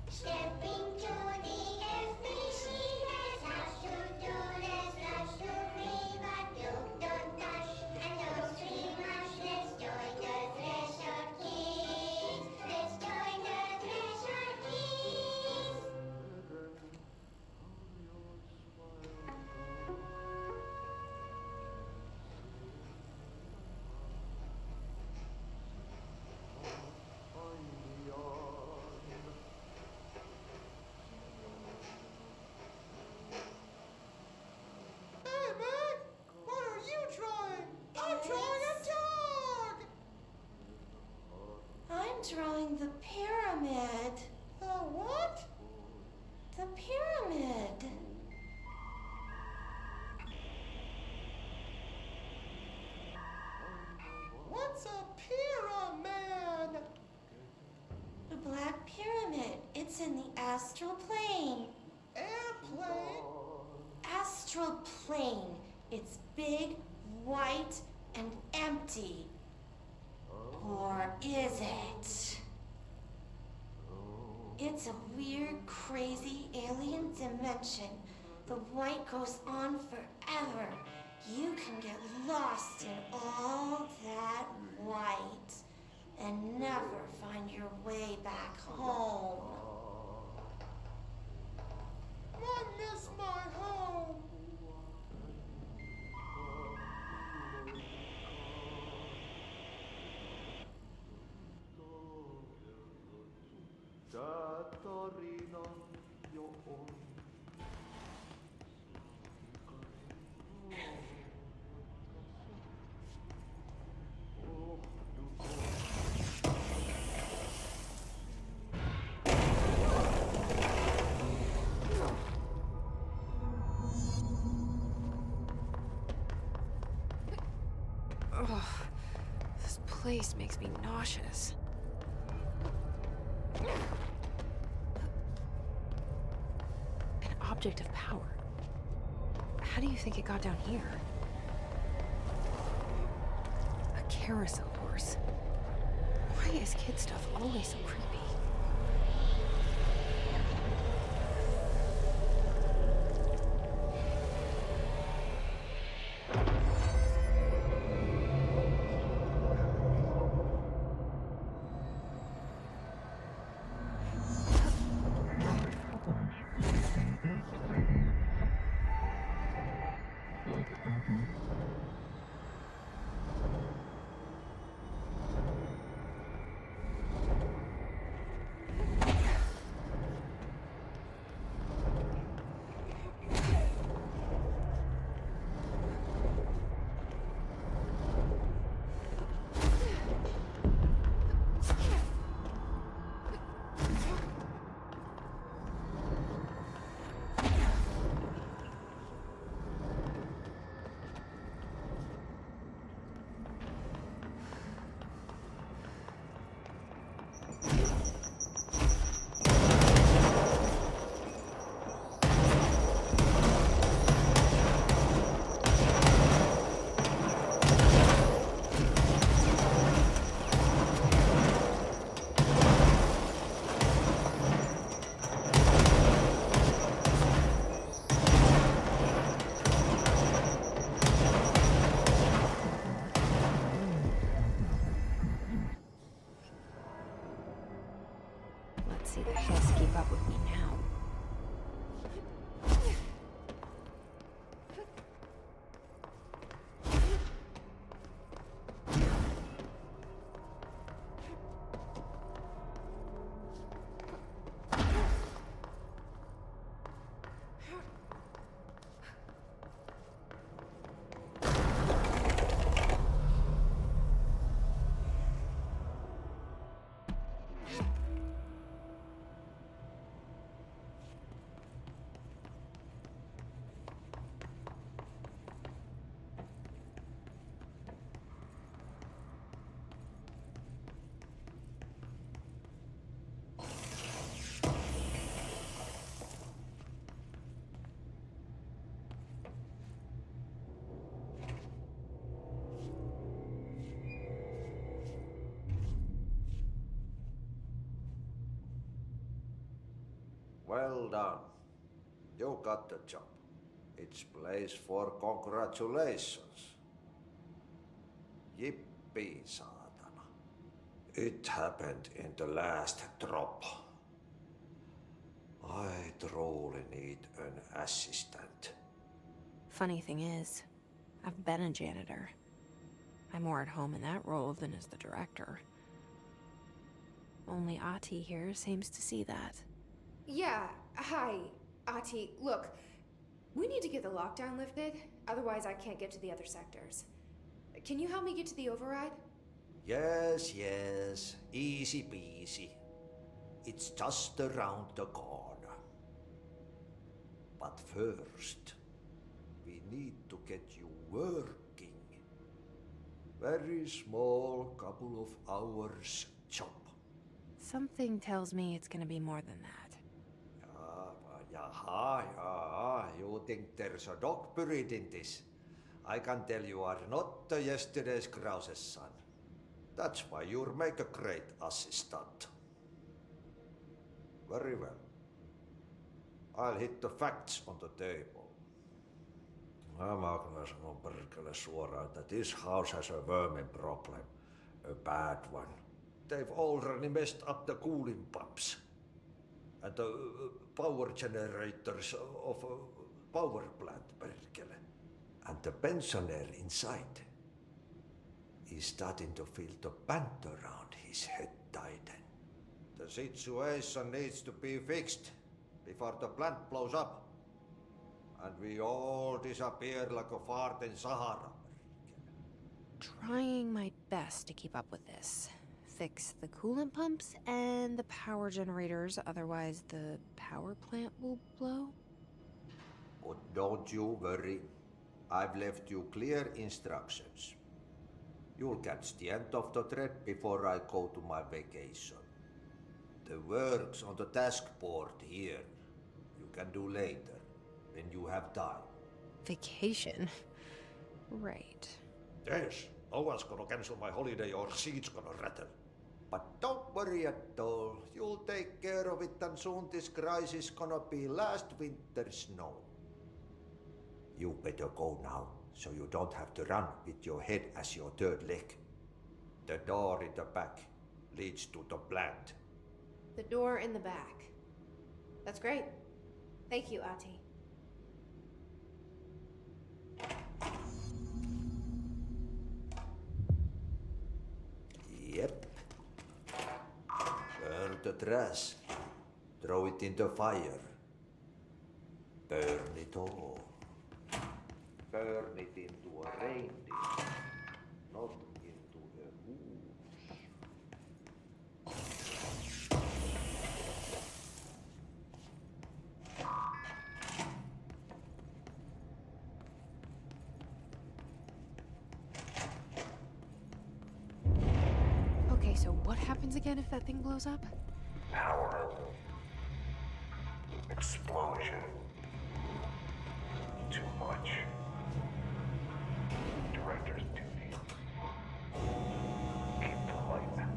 Stepping to the FBC, there's house to do, there's lots to read, but don't touch and don't scream much. Let's join the Threshold Kids. Let's join the Threshold Kids. Hey, man! What are you drawing? I'm drawing a dog! I'm drawing the pyramid. The what? The pyramid. What's a pyramid? The Black Pyramid. It's in the astral plane. Airplane? Astral plane. It's big, white, and empty. Or is it? It's a weird, crazy alien dimension. The white goes on forever. You can get lost in all that white and never find your way back home. I miss my home. Ugh, this place makes me nauseous. An object of power. How do you think it got down here? A carousel horse. Why is kid stuff always so creepy? Let's see the Hess keep up with me now. Well done. You got the job. It's place for congratulations. Yippee, saatana. It happened in the last drop. I truly need an assistant. Funny thing is, I've been a janitor. I'm more at home in that role than as the director. Only Ahti here seems to see that. Yeah, hi, Ahti. Look, we need to get the lockdown lifted, otherwise I can't get to the other sectors. Can you help me get to the override? Yes, yes. Easy peasy. It's just around the corner. But first, we need to get you working. Very small, couple of hours job. Something tells me it's gonna be more than that. Jaha, you think there's a dog buried in this? I can tell you are not yesterday's Krause's son. That's why you'll make a great assistant. Very well. I'll hit the facts on the table. Mä kyllä sanon perkele suoraan, that this house has a vermin problem. A bad one. They've already messed up the cooling pumps. And the power generators of a power plant, perkele. And the pensioner inside is starting to feel the band around his head tighten. The situation needs to be fixed before the plant blows up. And we all disappear like a fart in Sahara. Trying my best to keep up with this. Fix the coolant pumps and the power generators, otherwise the power plant will blow. But don't you worry. I've left you clear instructions. You'll catch the end of the thread before I go to my vacation. The work's on the task board here. You can do later, when you have time. Vacation? Right. Yes, no one's gonna cancel my holiday or seat's gonna rattle. But don't worry at all. You'll take care of it and soon this crisis gonna be last winter's snow. You better go now, so you don't have to run with your head as your third leg. The door in the back leads to the plant. The door in the back. That's great. Thank you, Ahti. Yep. Burn the trash. Throw it in the fire. Burn it all. Burn it into a reindeer, not into a moose. Okay, so what happens again if that thing blows up? Power. Explosion. Too much. Director's duty. Keep the light.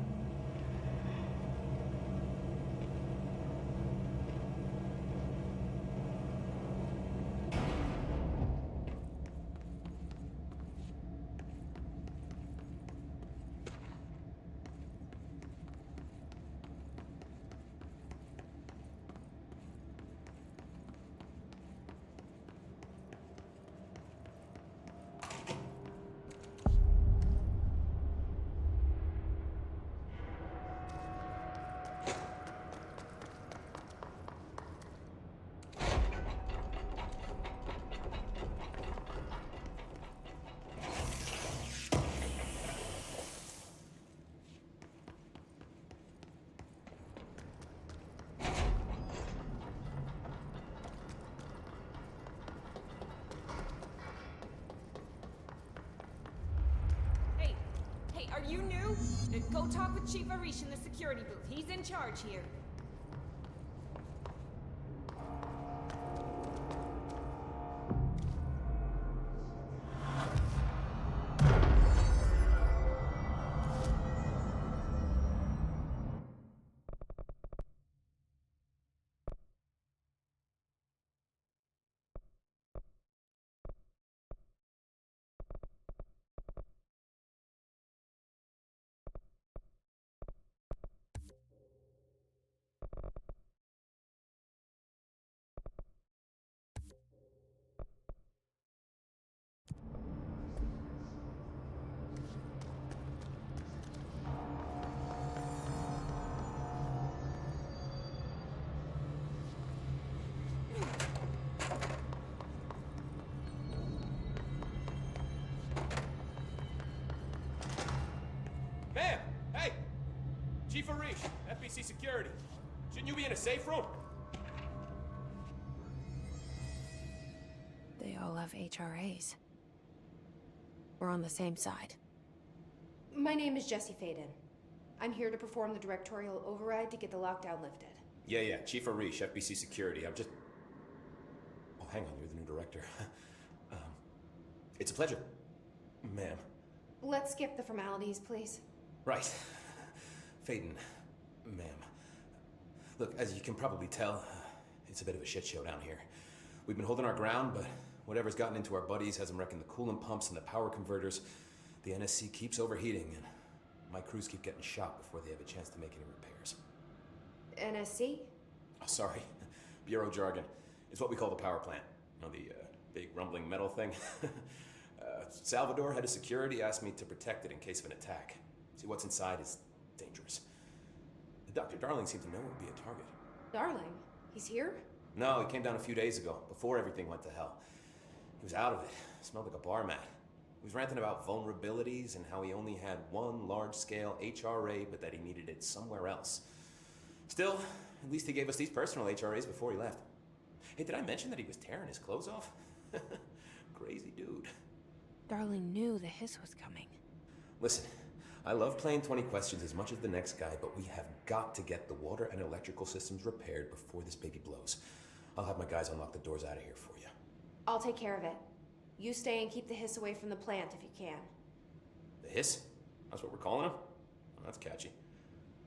Are you new? Go talk with Chief Arish in the security booth. He's in charge here. Ma'am! Hey! Chief Arish, FBC Security. Shouldn't you be in a safe room? They all have HRAs. We're on the same side. My name is Jesse Faden. I'm here to perform the directorial override to get the lockdown lifted. Yeah, Chief Arish, FBC Security. I'm just... Oh, hang on, you're the new director. It's a pleasure, ma'am. Let's skip the formalities, please. Right. Faden, ma'am. Look, as you can probably tell, it's a bit of a shit show down here. We've been holding our ground, but whatever's gotten into our buddies has them wrecking the coolant pumps and the power converters. The NSC keeps overheating, and my crews keep getting shot before they have a chance to make any repairs. NSC? Oh, sorry. Bureau jargon. It's what we call the power plant. You know, the big rumbling metal thing? Salvador, head of security, asked me to protect it in case of an attack. See, what's inside is dangerous. Dr. Darling seemed to know it would be a target. Darling? He's here? No, he came down a few days ago, before everything went to hell. He was out of it. Smelled like a bar mat. He was ranting about vulnerabilities and how he only had one large-scale HRA, but that he needed it somewhere else. Still, at least he gave us these personal HRAs before he left. Hey, did I mention that he was tearing his clothes off? Crazy dude. Darling knew the hiss was coming. Listen, I love playing 20 questions as much as the next guy, but we have got to get the water and electrical systems repaired before this baby blows. I'll have my guys unlock the doors out of here for you. I'll take care of it. You stay and keep the hiss away from the plant if you can. The hiss? That's what we're calling him? Oh, that's catchy.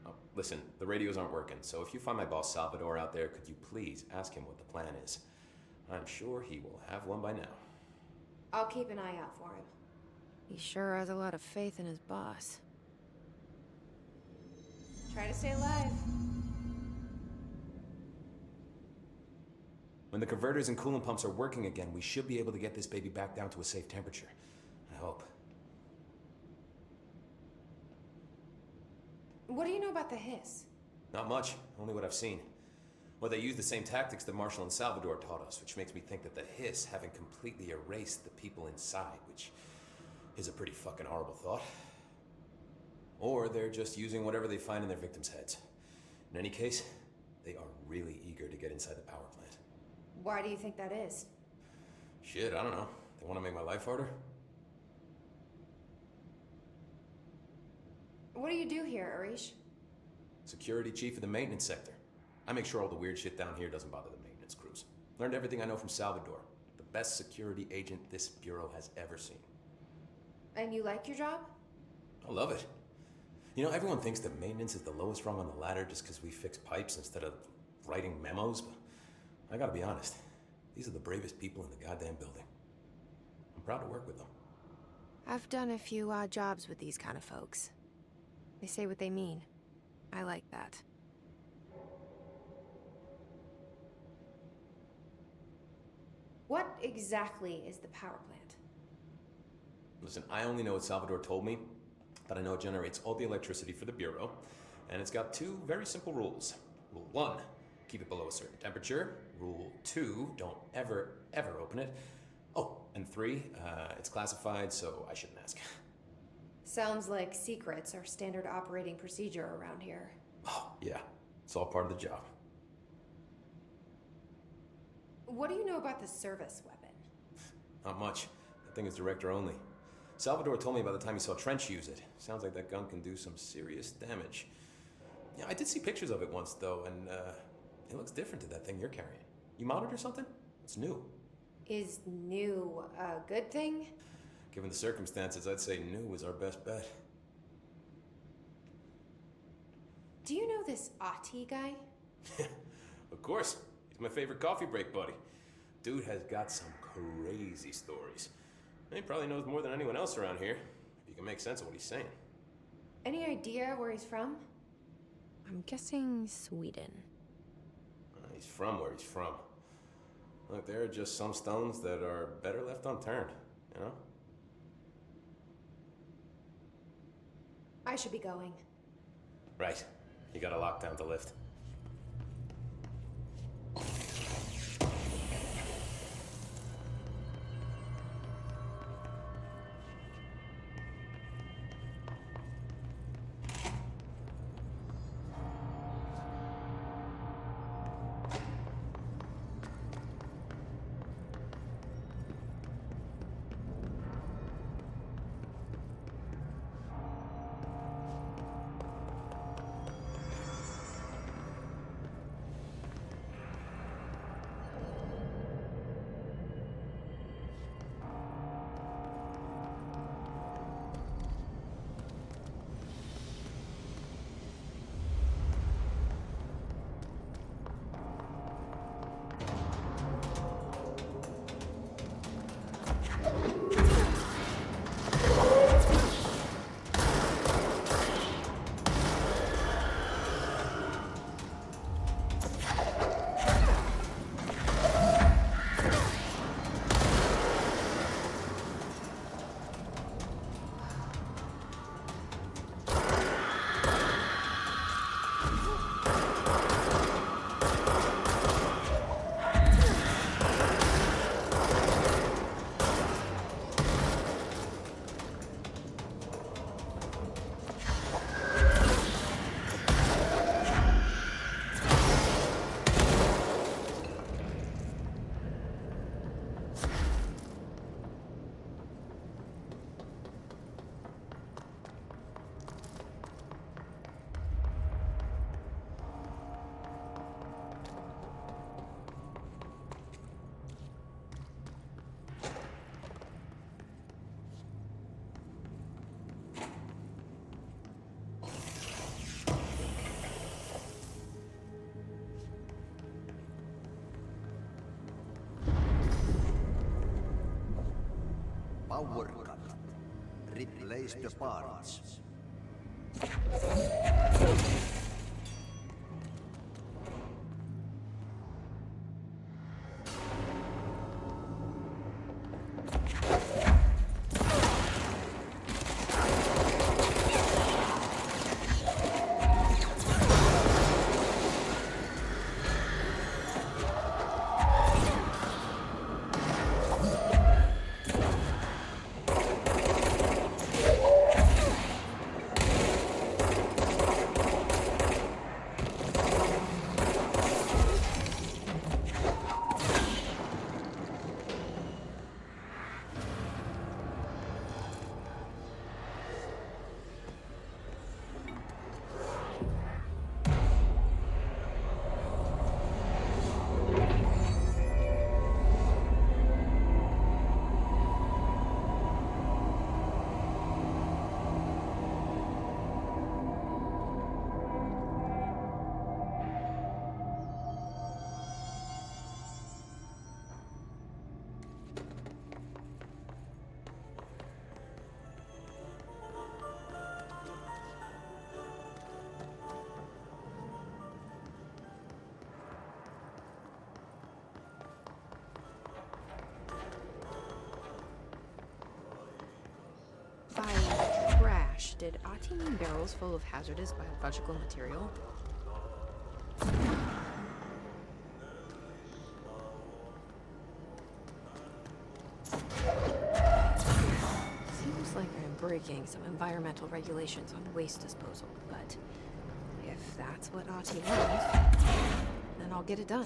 Oh, listen, the radios aren't working, so if you find my boss Salvador out there, could you please ask him what the plan is? I'm sure he will have one by now. I'll keep an eye out for him. He sure has a lot of faith in his boss. Try to stay alive. When the converters and coolant pumps are working again, we should be able to get this baby back down to a safe temperature. I hope. What do you know about the hiss? Not much, only what I've seen. Well, they use the same tactics that Marshall and Salvador taught us, which makes me think that the hiss haven't completely erased the people inside, which is a pretty fucking horrible thought. Or they're just using whatever they find in their victims' heads. In any case, they are really eager to get inside the power plant. Why do you think that is? Shit, I don't know. They want to make my life harder? What do you do here, Arish? Security chief of the maintenance sector. I make sure all the weird shit down here doesn't bother the maintenance crews. Learned everything I know from Salvador. The best security agent this bureau has ever seen. And you like your job? I love it. You know, everyone thinks that maintenance is the lowest rung on the ladder just because we fix pipes instead of writing memos, but I gotta be honest. These are the bravest people in the goddamn building. I'm proud to work with them. I've done a few odd jobs with these kind of folks. They say what they mean. I like that. What exactly is the power plant? Listen, I only know what Salvador told me, but I know it generates all the electricity for the Bureau, and it's got two very simple rules. Rule 1, keep it below a certain temperature. Rule 2, don't ever open it. Oh, and 3, it's classified, so I shouldn't ask. Sounds like secrets are standard operating procedure around here. Oh, yeah. It's all part of the job. What do you know about the service weapon? Not much. That thing is director only. Salvador told me by the time he saw Trench use it. Sounds like that gun can do some serious damage. Yeah, I did see pictures of it once, though, and it looks different to that thing you're carrying. You modded or something? It's new. Is new a good thing? Given the circumstances, I'd say new is our best bet. Do you know this Ahti guy? Of course. He's my favorite coffee break buddy. Dude has got some crazy stories. He probably knows more than anyone else around here, if you can make sense of what he's saying. Any idea where he's from? I'm guessing Sweden. He's from where he's from. Look, there are just some stones that are better left unturned, you know? I should be going. Right. You got a lockdown to lift. Power cut. Replace the parts. By trash, did Ati mean barrels full of hazardous biological material? Seems like I'm breaking some environmental regulations on waste disposal, but if that's what Ati wants, then I'll get it done.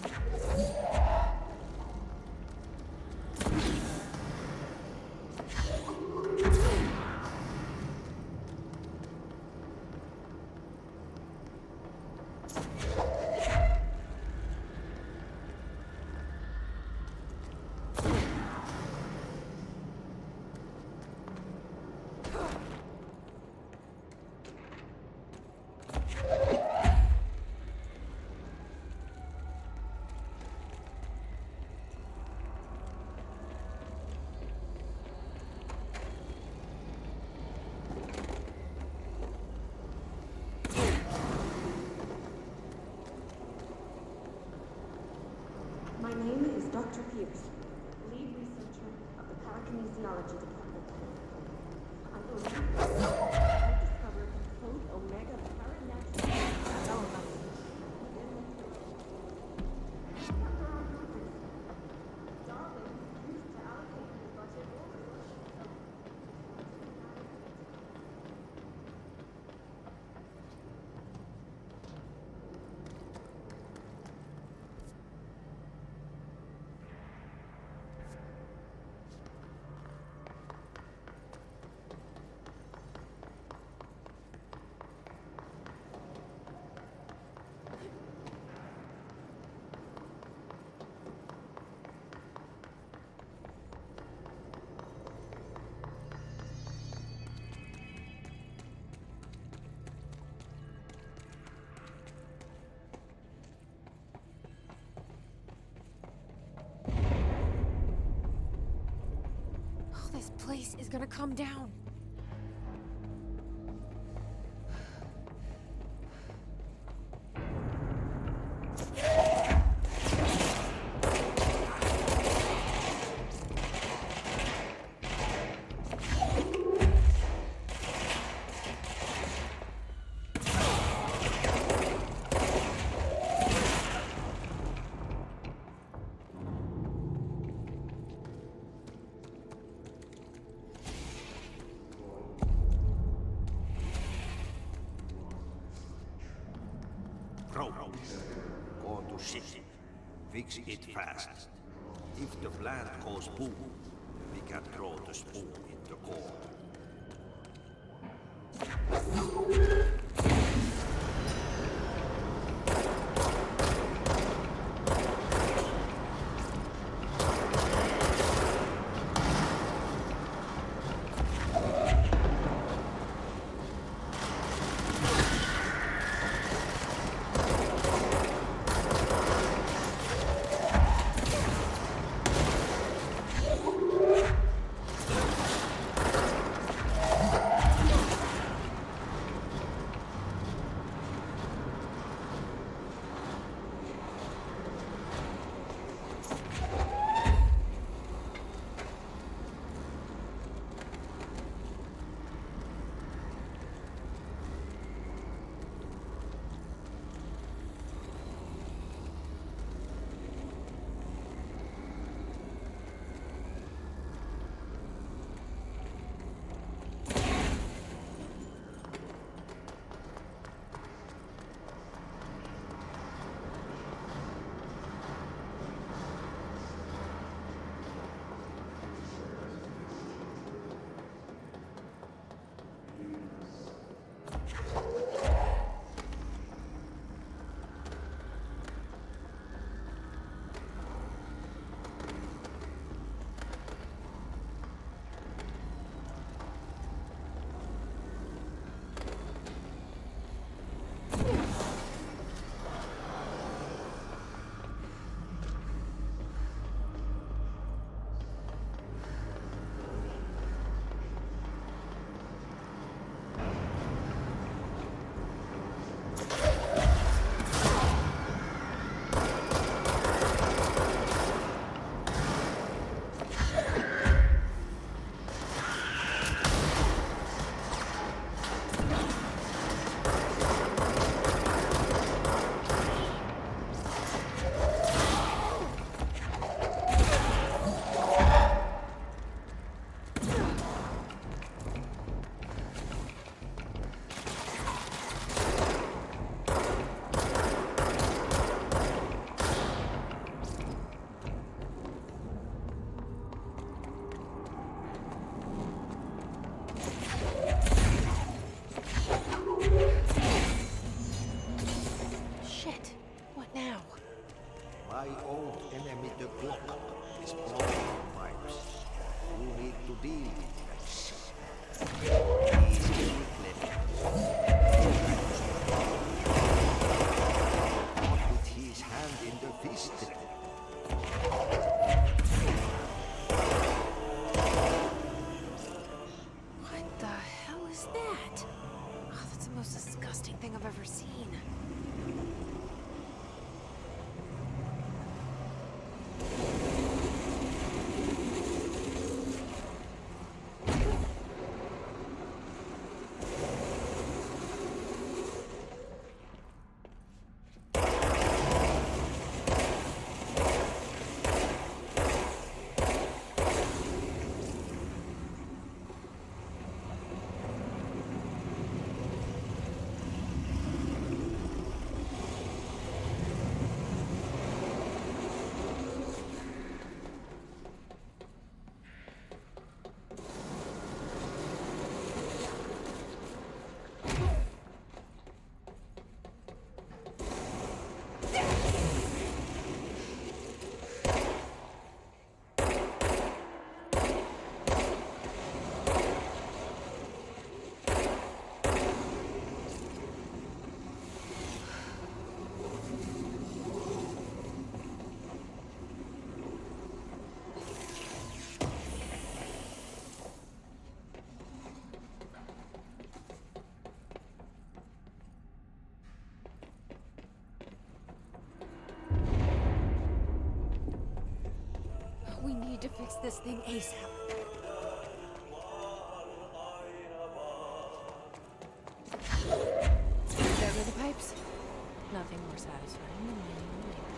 My name is Dr. Pierce, lead researcher of the Parakinesiology Department. I believe I discovered Code Omega paranatural elements within the Darwin used to allocate his budget over. This place is gonna come down. Progress. Go to city. Fix it fast. If the plant goes boom, we can throw the spoon in the core. disgusting thing I've ever seen. We need to fix this thing ASAP. There go the pipes. Nothing more satisfying than manual labor.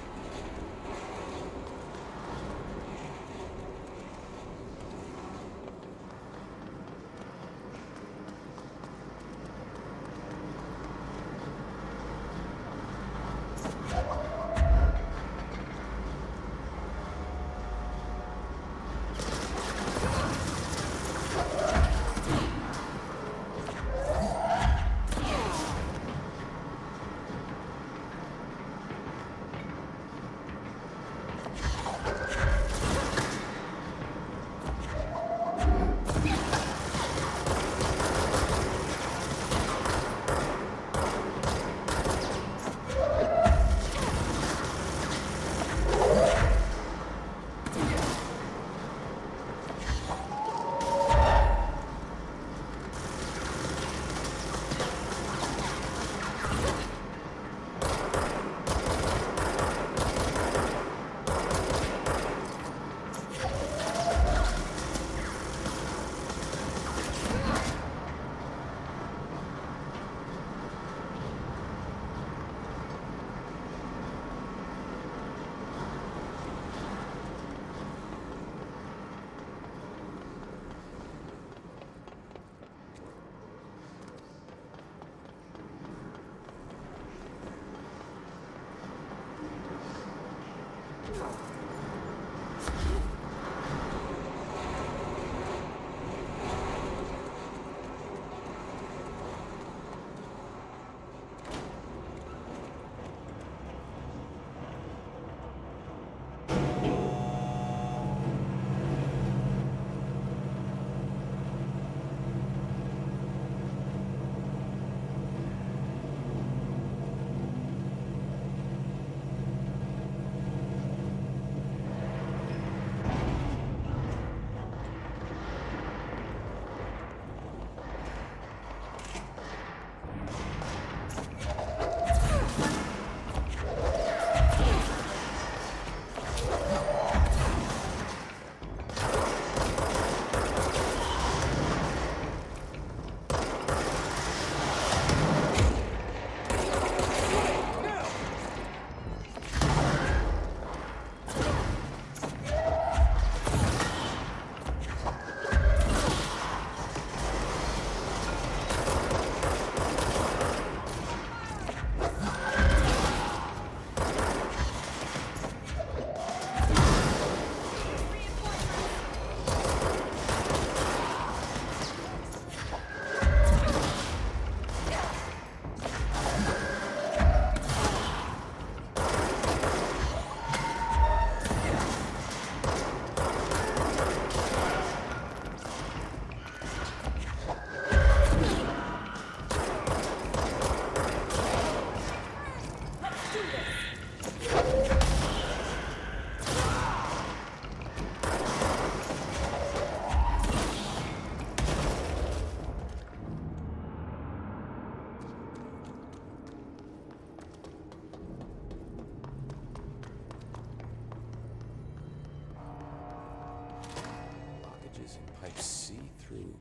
Pipe C through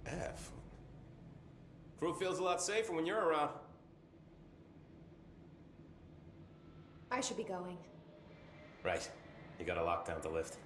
F. Crew feels a lot safer when you're around. I should be going. Right. You gotta lock down the lift.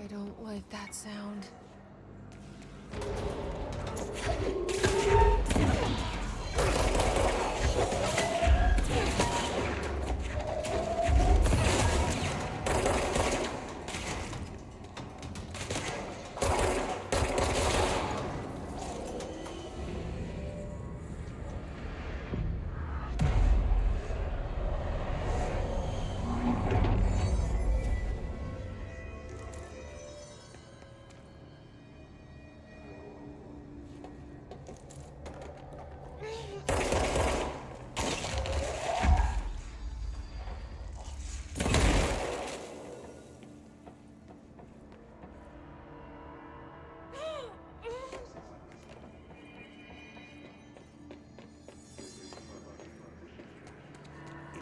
I don't like that sound.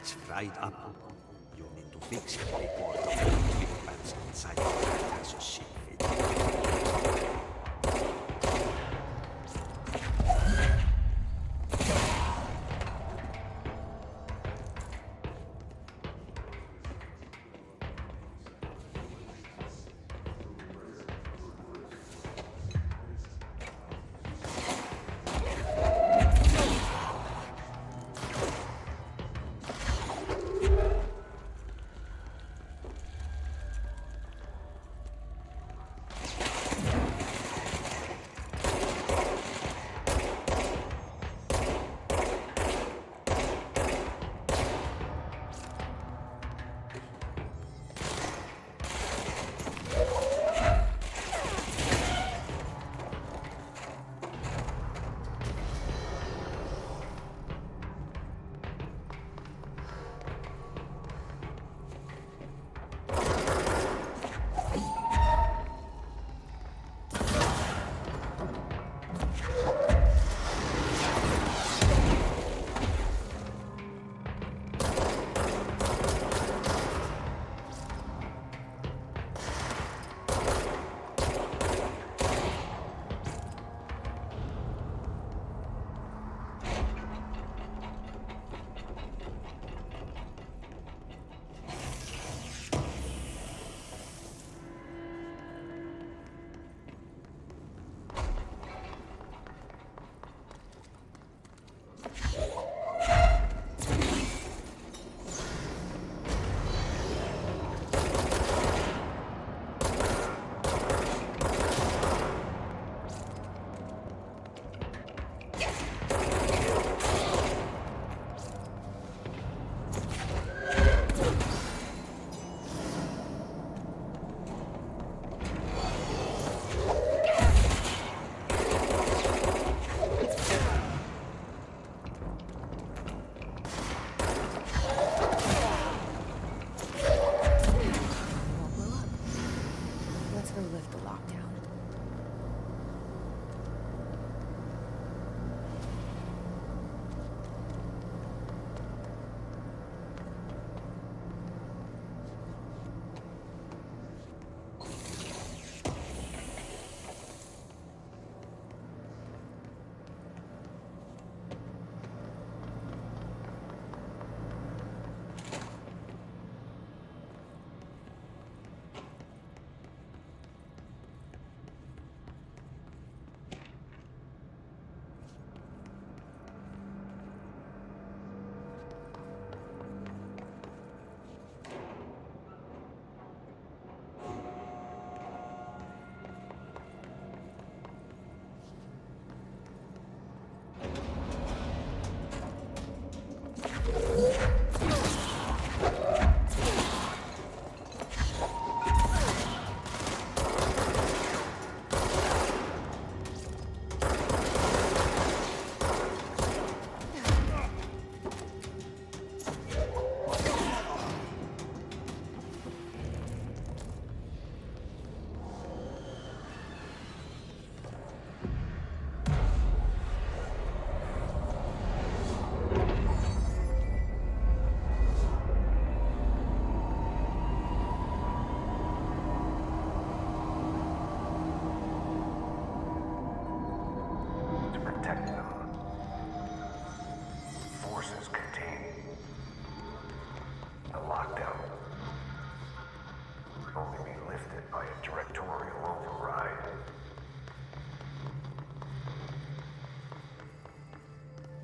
It's fried up. You need to fix it before the equipment inside the plant has a shit fit.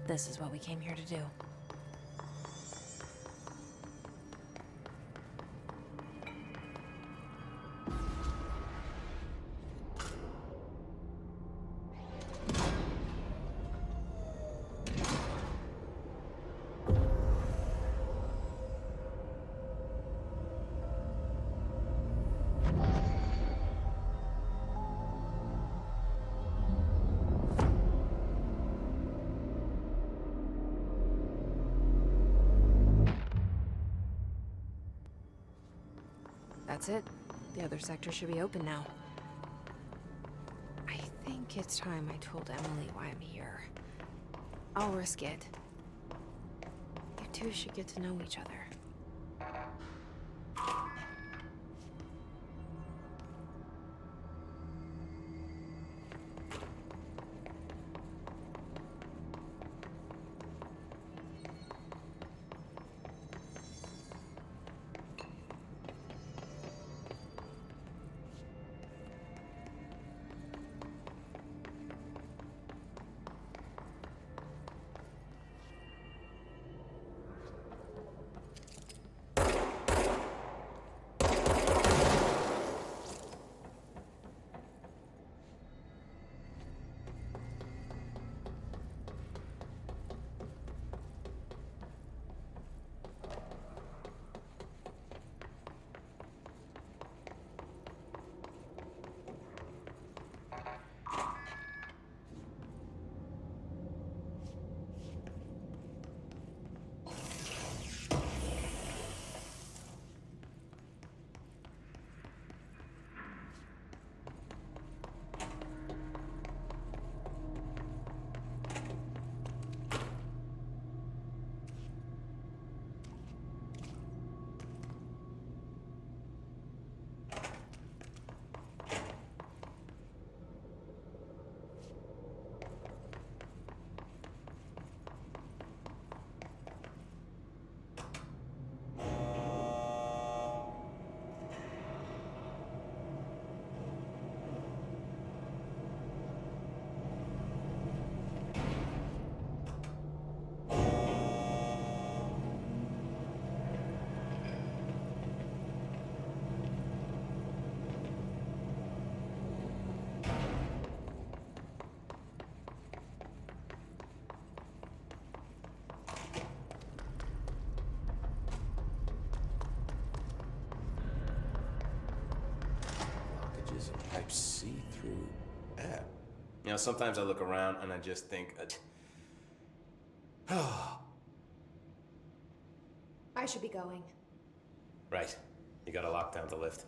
This is what we came here to do. That's it. The other sector should be open now. I think it's time I told Emily why I'm here. I'll risk it. You two should get to know each other. Type C through F. You know, sometimes I look around and I just think, I should be going. right, you gotta lock down the lift.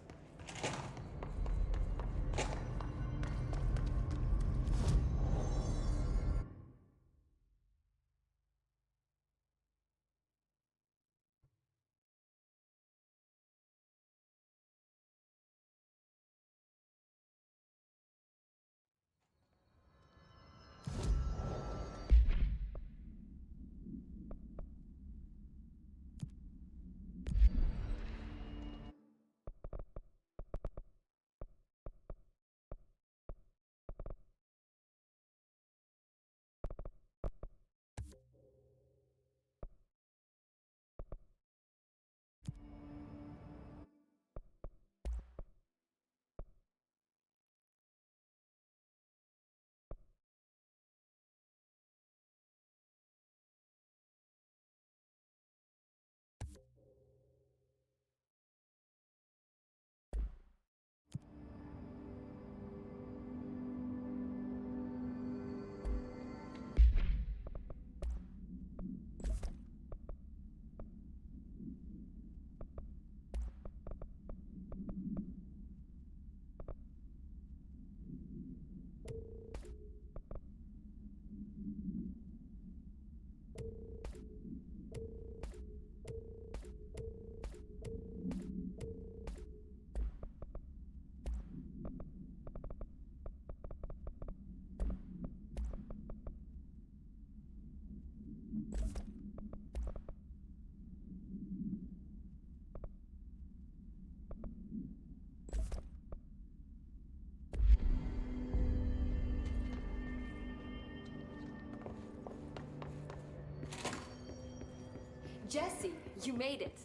Jesse, you made it.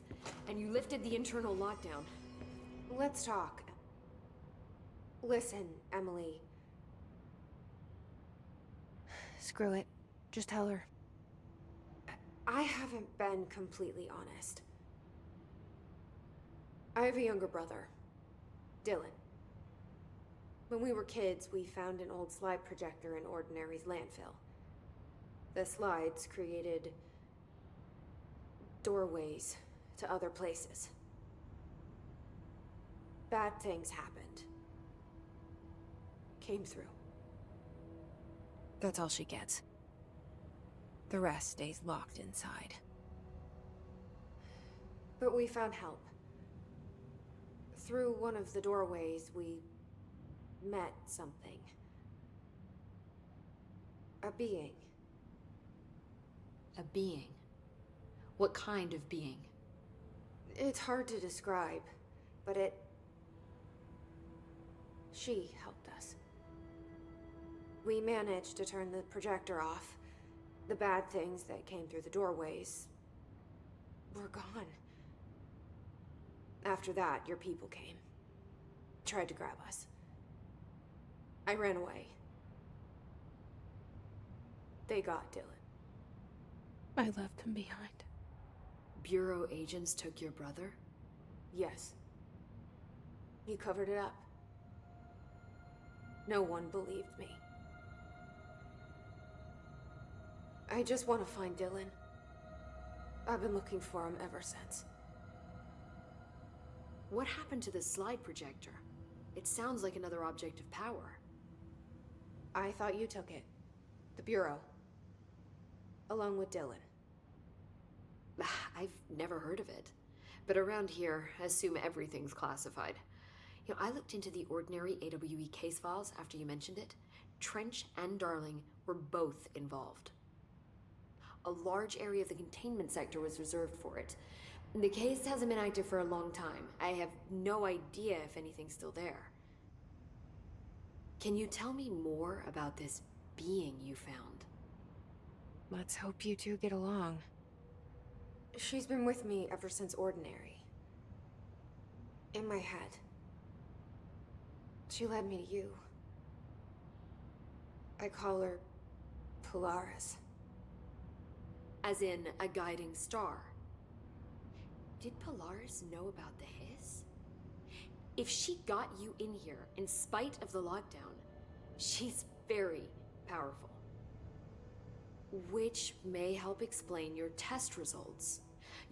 And you lifted the internal lockdown. Let's talk. Listen, Emily. Screw it. Just tell her. I haven't been completely honest. I have a younger brother, Dylan. When we were kids, we found an old slide projector in Ordinary's landfill. The slides created doorways to other places. Bad things happened. Came through. That's all she gets. The rest stays locked inside. But we found help. Through one of the doorways, we met something. A being. A being? What kind of being? It's hard to describe, but she helped us. We managed to turn the projector off. The bad things that came through the doorways were gone. After that, your people came. Tried to grab us. I ran away. They got Dylan. I left him behind. Bureau agents took your brother? Yes. You covered it up. No one believed me. I just want to find Dylan. I've been looking for him ever since. What happened to the slide projector? It sounds like another object of power. I thought you took it. The Bureau. Along with Dylan. I've never heard of it. But around here, I assume everything's classified. You know, I looked into the Ordinary AWE case files after you mentioned it. Trench and Darling were both involved. A large area of the containment sector was reserved for it. The case hasn't been active for a long time. I have no idea if anything's still there. Can you tell me more about this being you found? Let's hope you two get along. She's been with me ever since Ordinary. In my head. She led me to you. I call her Polaris. As in a guiding star. Did Polaris know about the hiss? If she got you in here in spite of the lockdown, she's very powerful. Which may help explain your test results.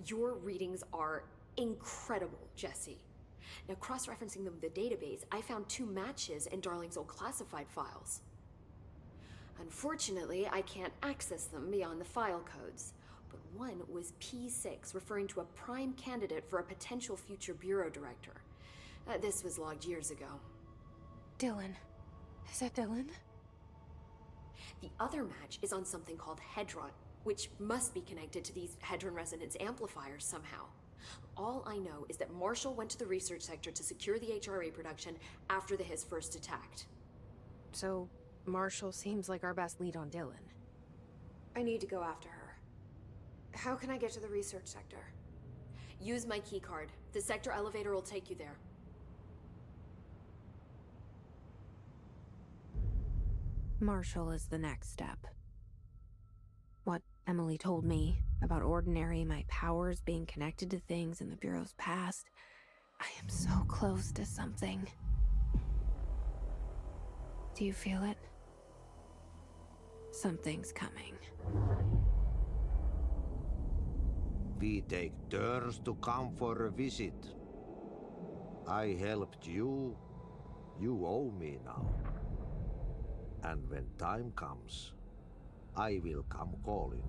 Your readings are incredible, Jesse. Now, cross-referencing them with the database, I found 2 matches in Darling's old classified files. Unfortunately, I can't access them beyond the file codes, but one was P6, referring to a prime candidate for a potential future bureau director. This was logged years ago. Dylan. Is that Dylan? The other match is on something called Hedron, which must be connected to these Hedron resonance amplifiers somehow. All I know is that Marshall went to the research sector to secure the HRA production after the Hiss first attacked. So, Marshall seems like our best lead on Dylan. I need to go after her. How can I get to the research sector? Use my keycard. The sector elevator will take you there. Marshall is the next step. What Emily told me about Ordinary, my powers being connected to things in the Bureau's past. I am so close to something. Do you feel it? Something's coming. We take turns to come for a visit. I helped you. You owe me now. And when time comes, I will come calling.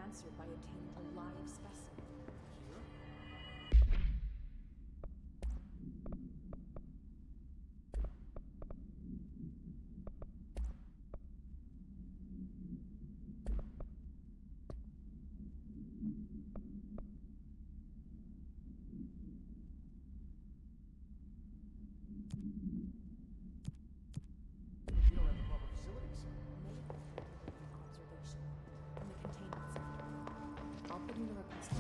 answered by obtaining a live specimen. You don't have the proper facilities. May have been observation in the containment sector. I'll put in the request.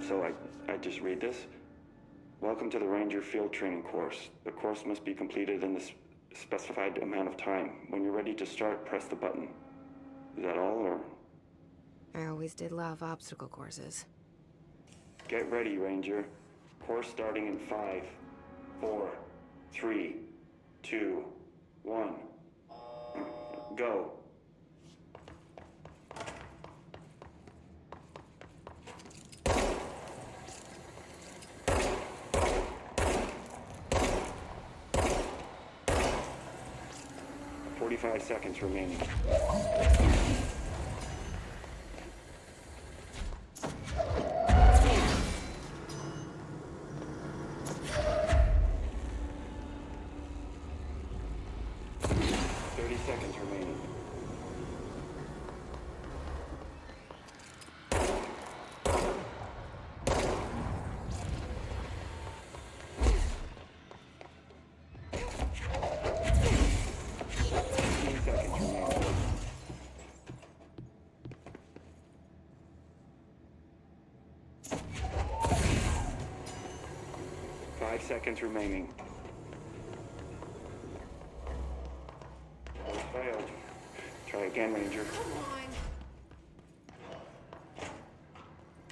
So I just read this. Welcome to the Ranger Field Training course. The course must be completed in the specified amount of time. When you're ready to start, press the button. Is that all, or? I always did love obstacle courses. Get ready, Ranger. Course starting in 5, 4, 3, 2, 1. Go. "45 seconds remaining. 30 seconds remaining. 15 seconds remaining. 5 seconds remaining. Failed. Try again, Ranger.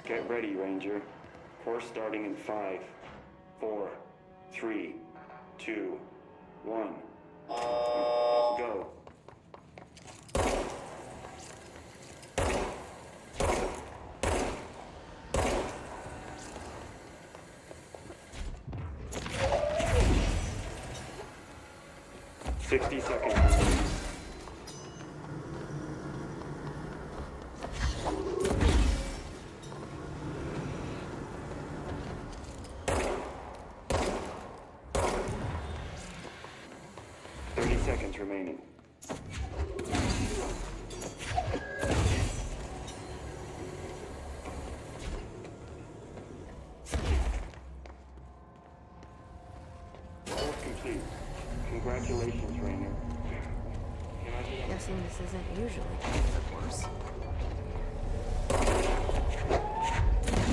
Get ready, Ranger. Course starting in 5, 4, 3, 2, 1. Go. "60 seconds remaining. 30 seconds remaining. 'Course complete. Congratulations, Rainer. Guessing this isn't usually part of the course. I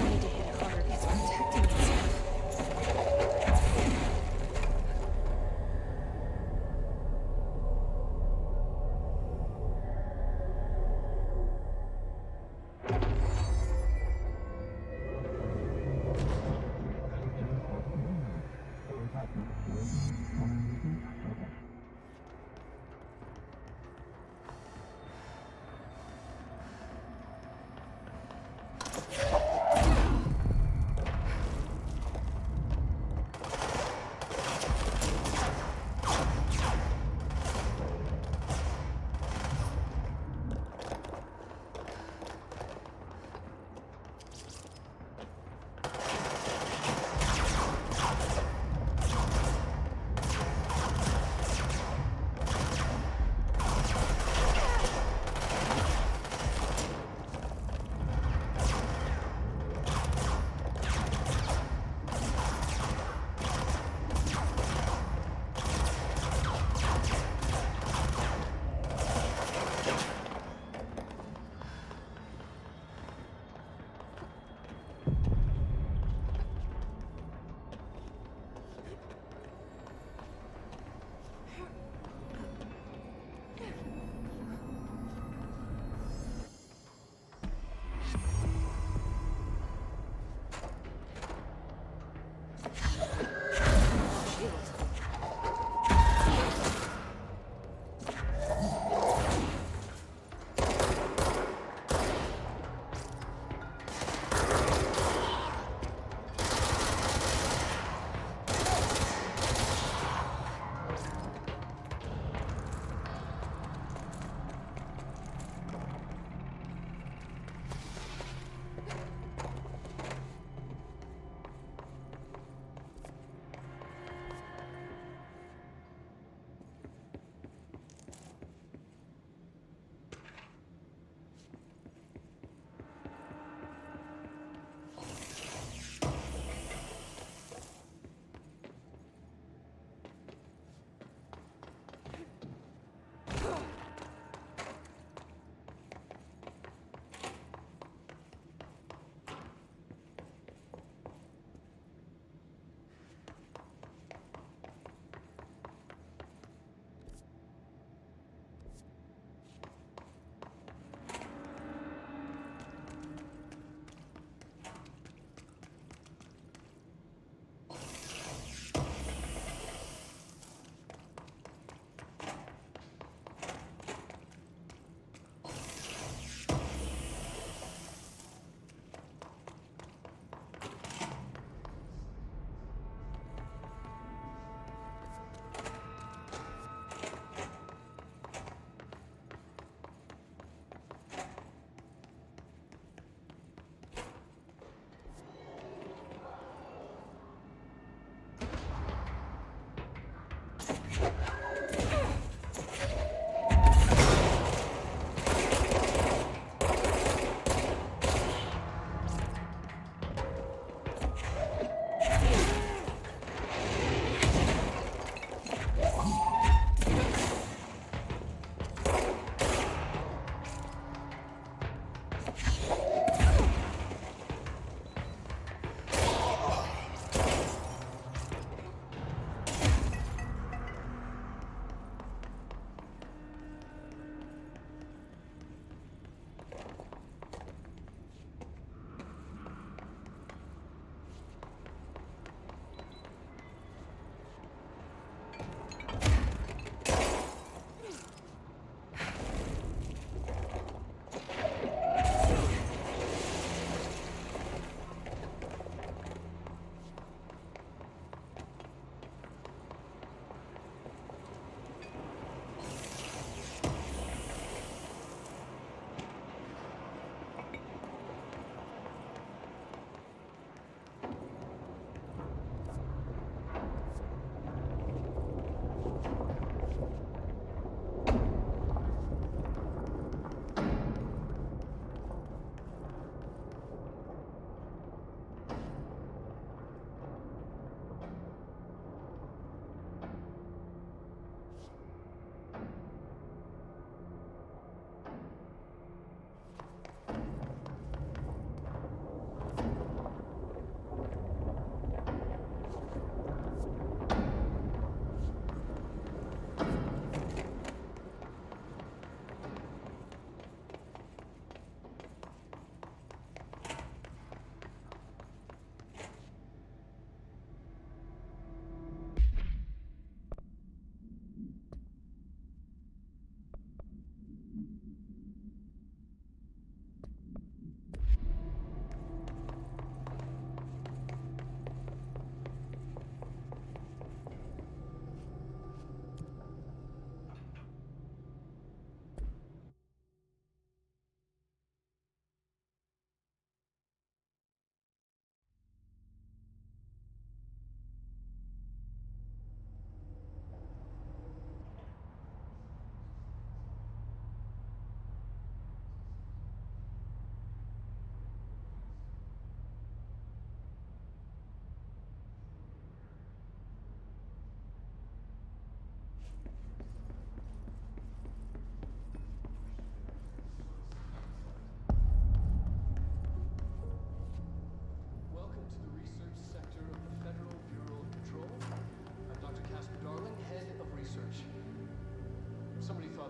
need to hit harder. It's protecting itself.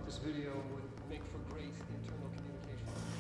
This video would make for great internal communication.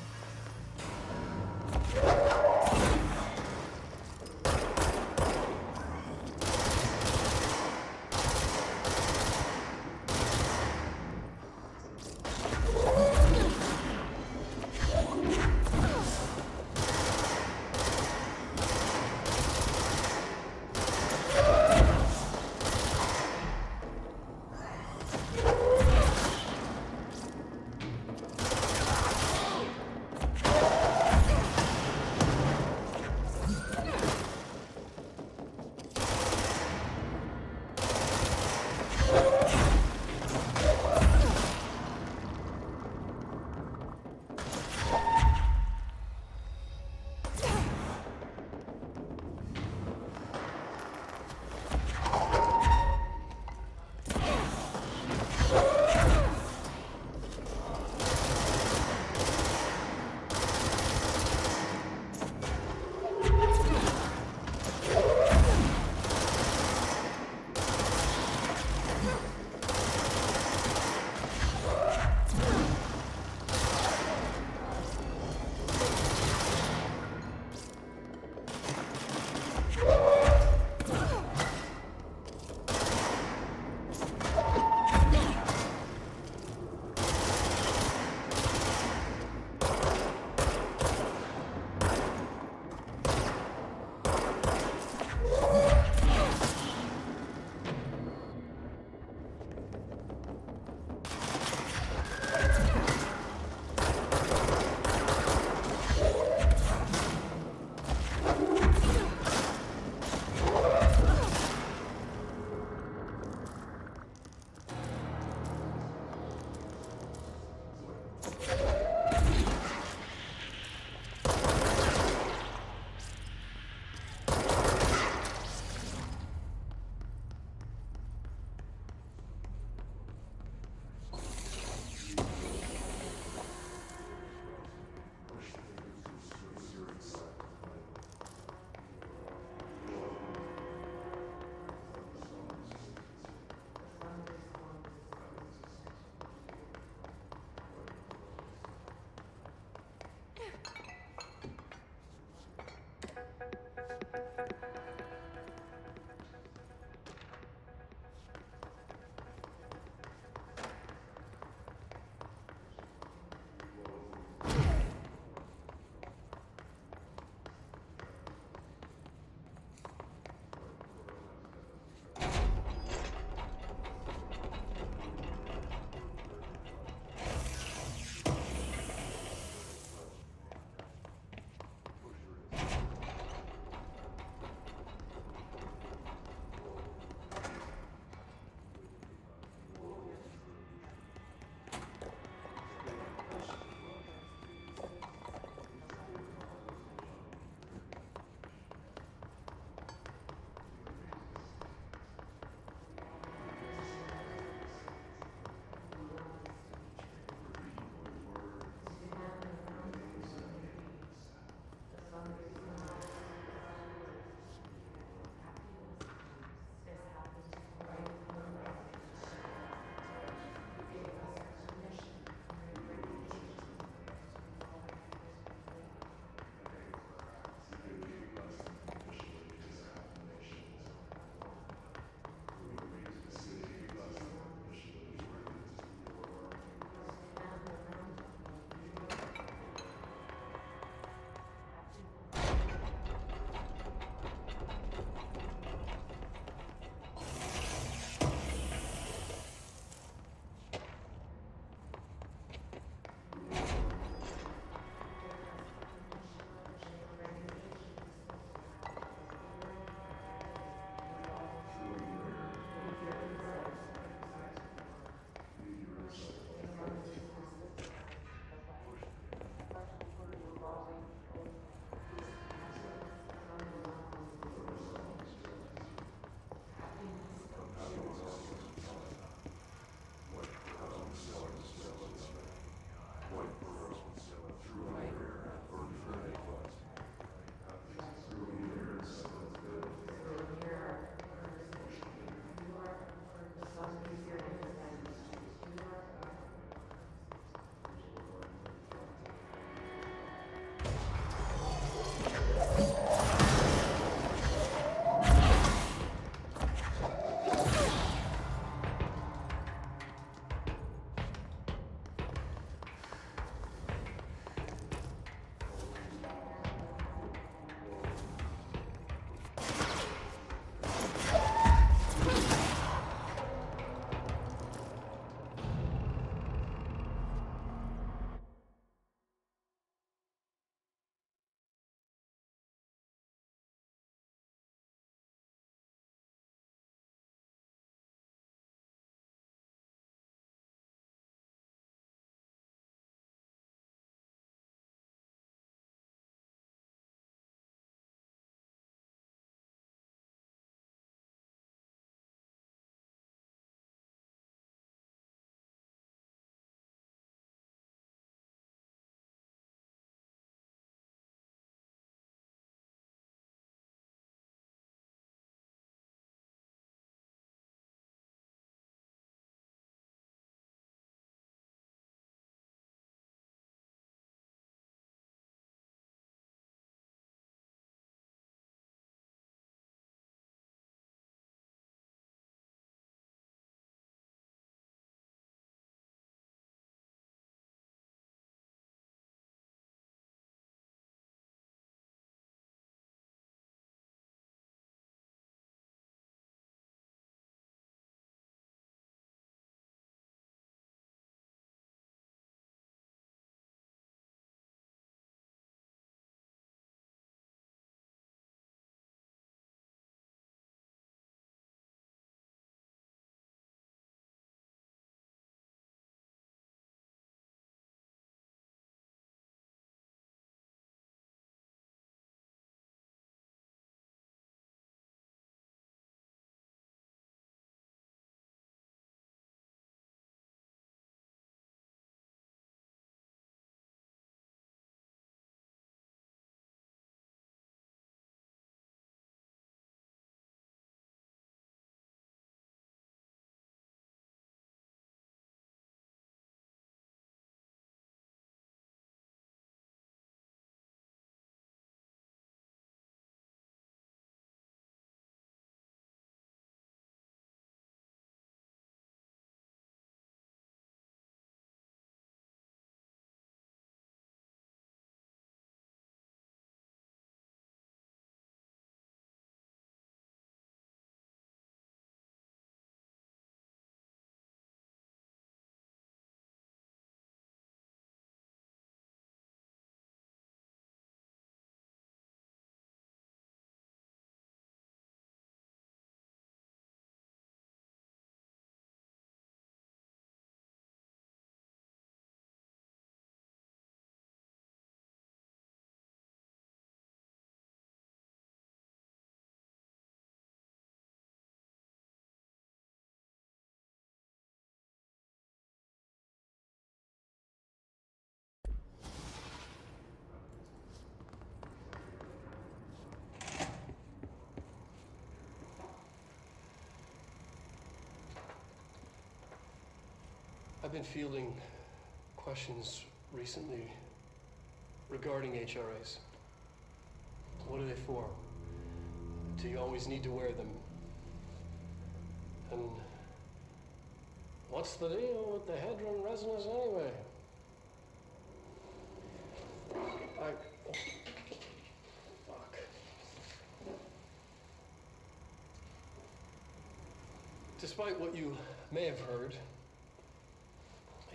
been fielding questions recently regarding HRAs. What are they for? Do you always need to wear them? And what's the deal with the Hedron resonance anyway? Fuck. Despite what you may have heard,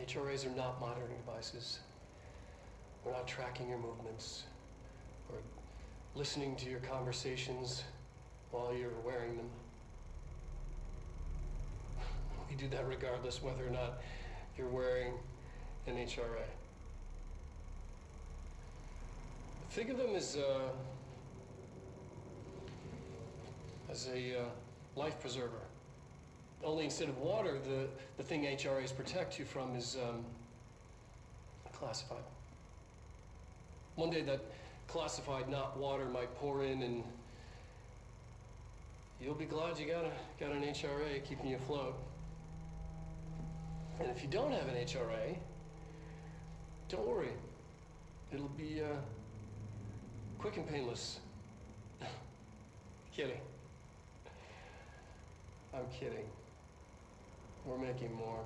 HRAs are not monitoring devices. We're not tracking your movements or listening to your conversations while you're wearing them. We do that regardless whether or not you're wearing an HRA. Think of them as a life preserver. Only instead of water, the thing HRAs protect you from is classified. One day that classified, not water, might pour in, and you'll be glad you got an HRA keeping you afloat. And if you don't have an HRA, don't worry. It'll be quick and painless. Kidding. I'm kidding. We're making more.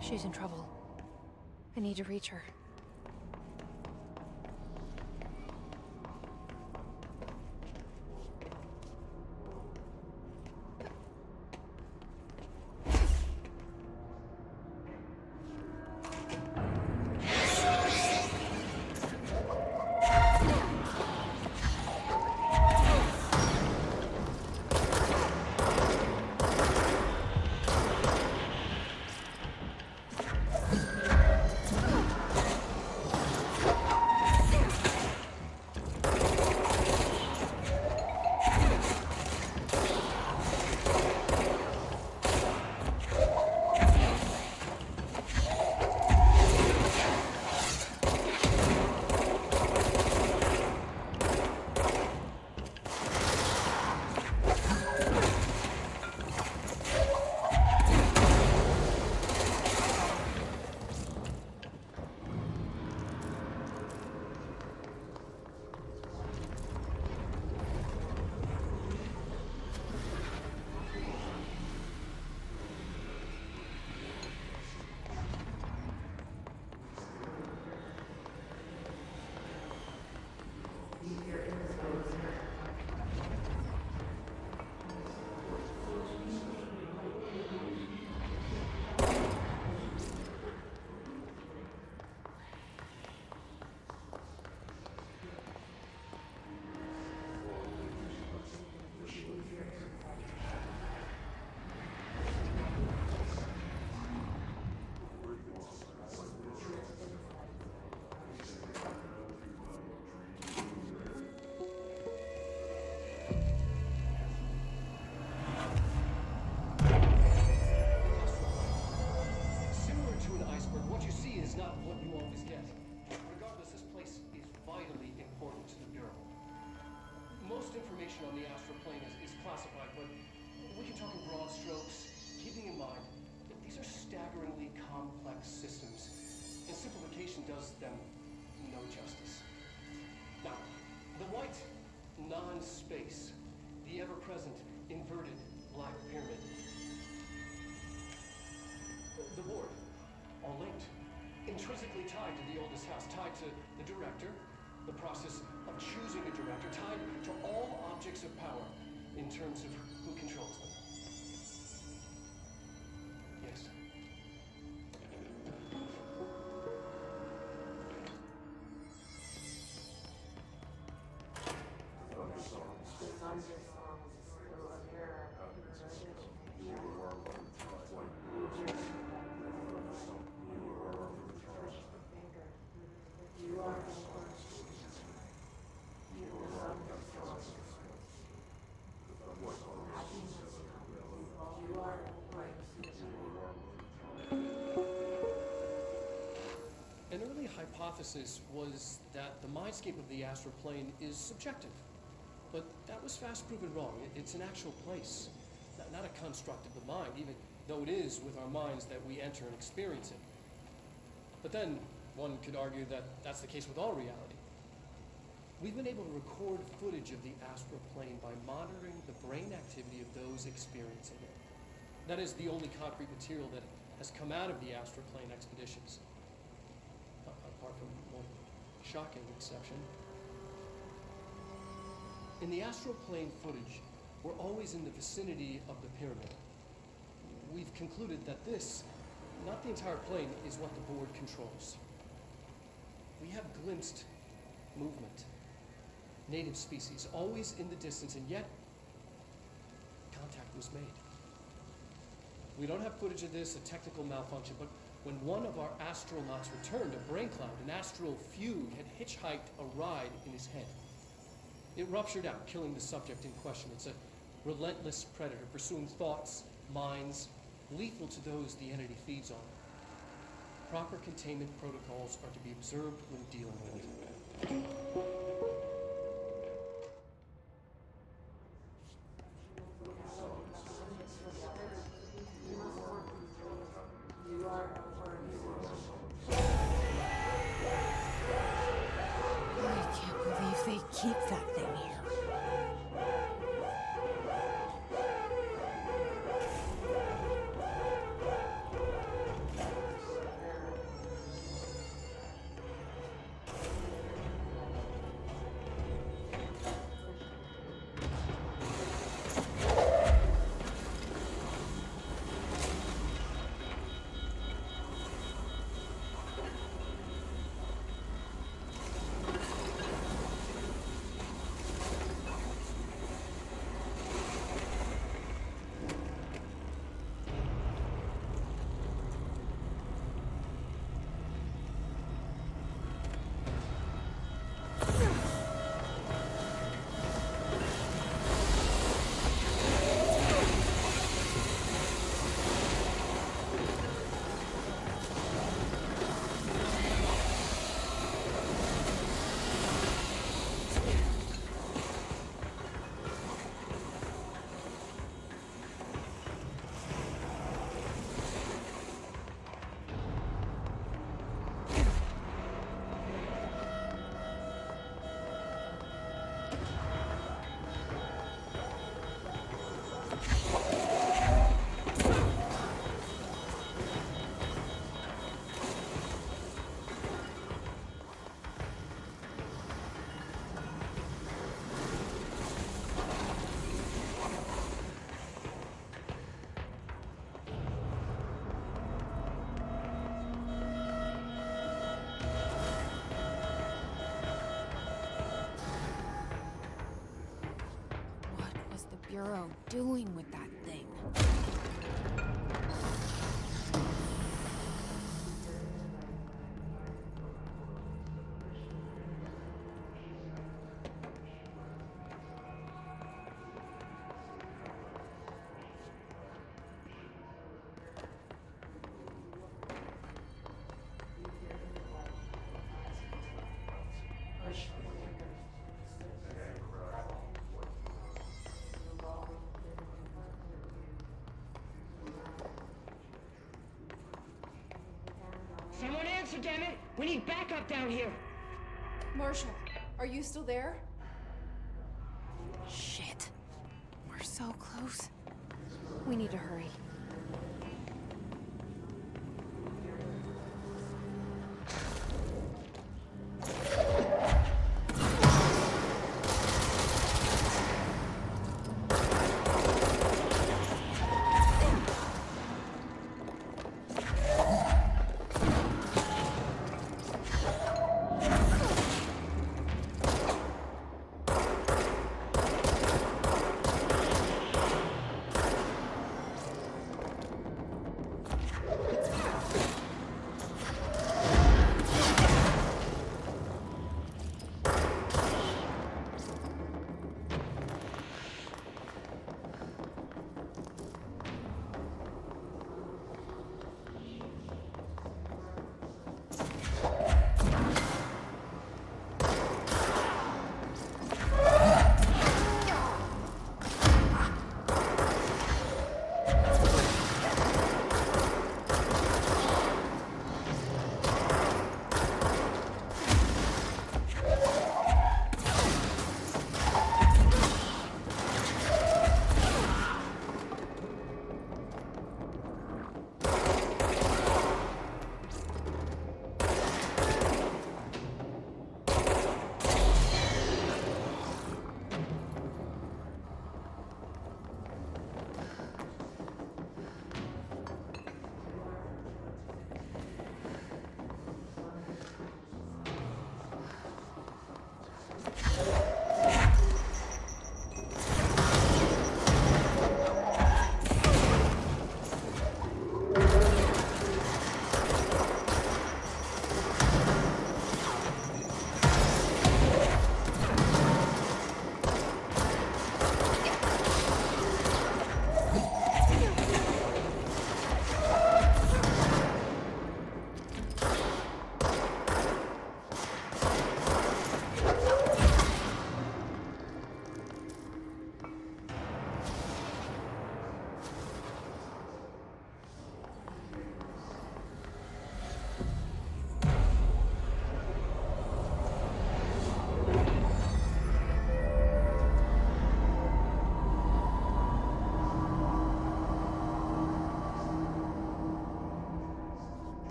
She's in trouble. I need to reach her. Information on the astral plane is classified, but we can talk in broad strokes. keeping in mind that these are staggeringly complex systems, and simplification does them no justice. Now, the white non-space, the ever-present inverted black pyramid, the board, all linked, intrinsically tied to the oldest house, tied to the director, the process of choosing a director, tied to all objects of power in terms of who controls them. Yes. An early hypothesis was that the mindscape of the astral plane is subjective. But that was fast proven wrong. It's an actual place, not a construct of the mind, even though it is with our minds that we enter and experience it. But then one could argue that that's the case with all reality. We've been able to record footage of the astral plane by monitoring the brain activity of those experiencing it. That is the only concrete material that has come out of the astral plane expeditions, apart from one shocking exception. In the astral plane footage, we're always in the vicinity of the pyramid. We've concluded that this, not the entire plane, is what the board controls. We have glimpsed movement, native species, always in the distance, and yet contact was made. We don't have footage of this, a technical malfunction, but when one of our astronauts returned, a brain cloud, an astral fugue, had hitchhiked a ride in his head. It ruptured out, killing the subject in question. It's a relentless predator, pursuing thoughts, minds, lethal to those the entity feeds on. Proper containment protocols are to be observed when dealing with it. I can't believe they keep that thing here. Bureau doing with that thing? faster, damn it! We need backup down here! Marshall, are you still there? Shit. We're so close. We need to hurry.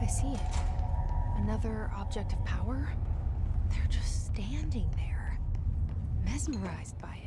I see it. Another object of power? They're just standing there, mesmerized by it.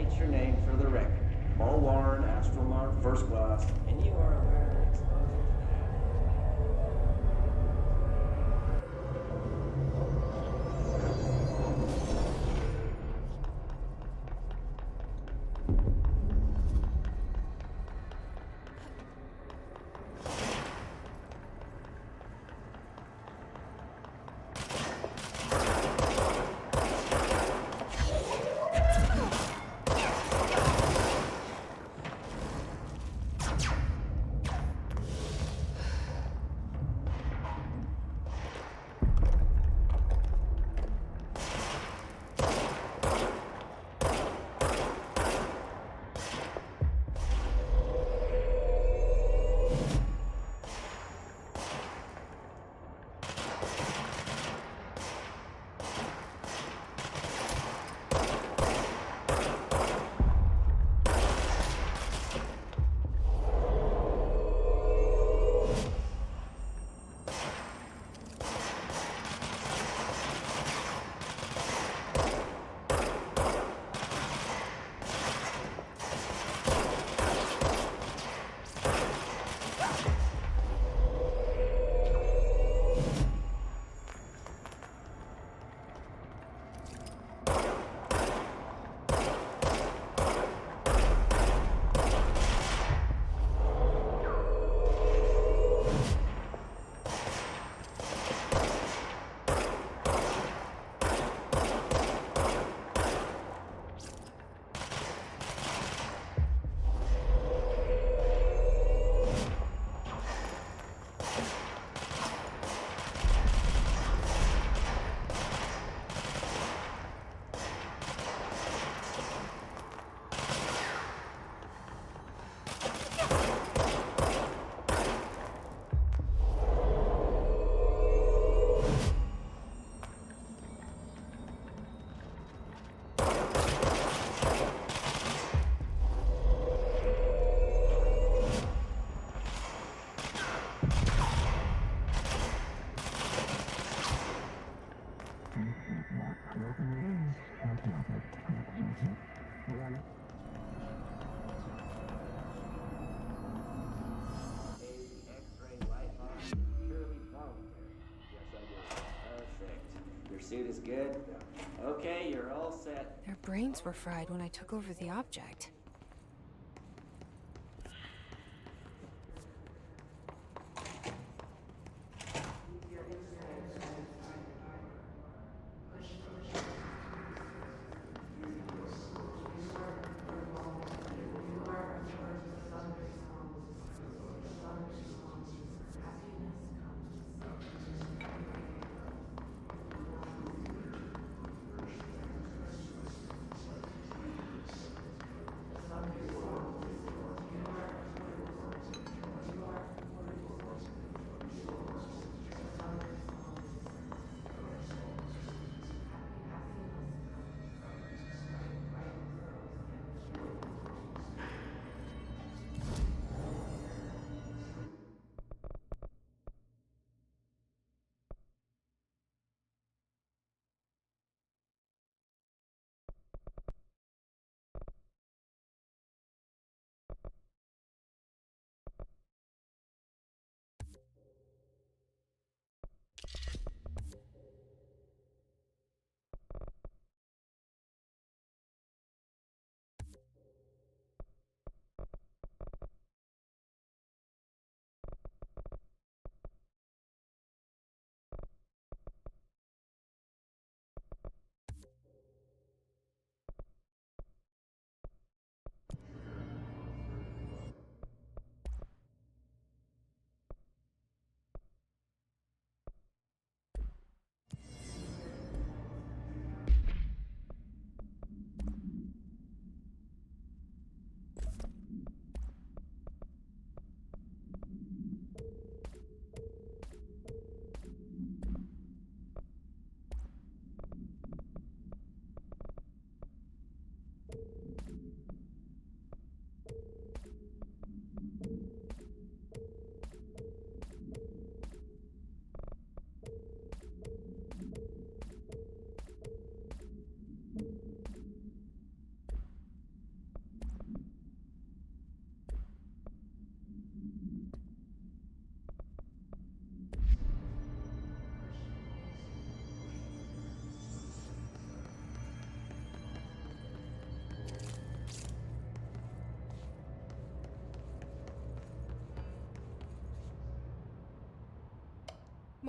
state your name for the record. Paul Warren, Astromark, first class. And you are aware of exposure to that. Suit is good? Okay, you're all set. Their brains were fried when I took over the object.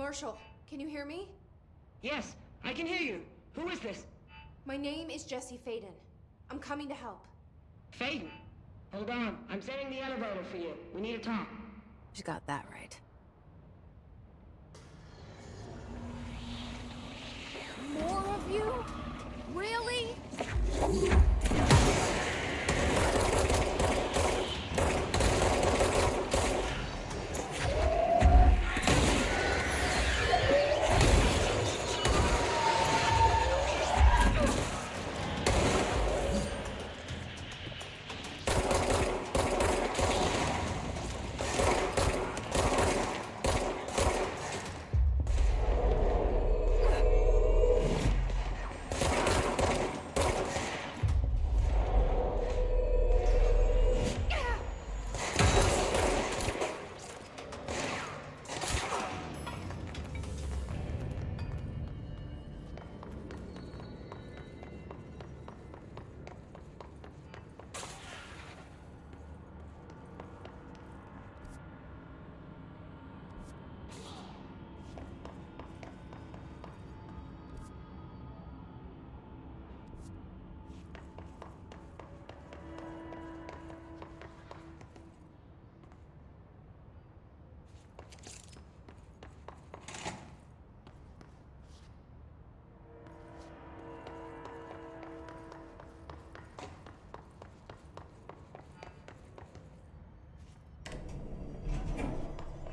Marshall, can you hear me? Yes, I can hear you. Who is this? My name is Jesse Faden. I'm coming to help. Faden. Hold on. I'm sending the elevator for you. We need to talk. She got that right. More of you? Really?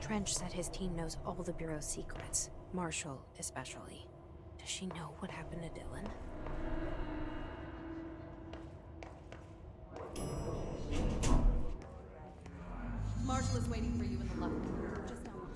Trench said his team knows all the Bureau's secrets, Marshall especially. Does she know what happened to Dylan? Marshall is waiting for you in the lobby. Just down the hall.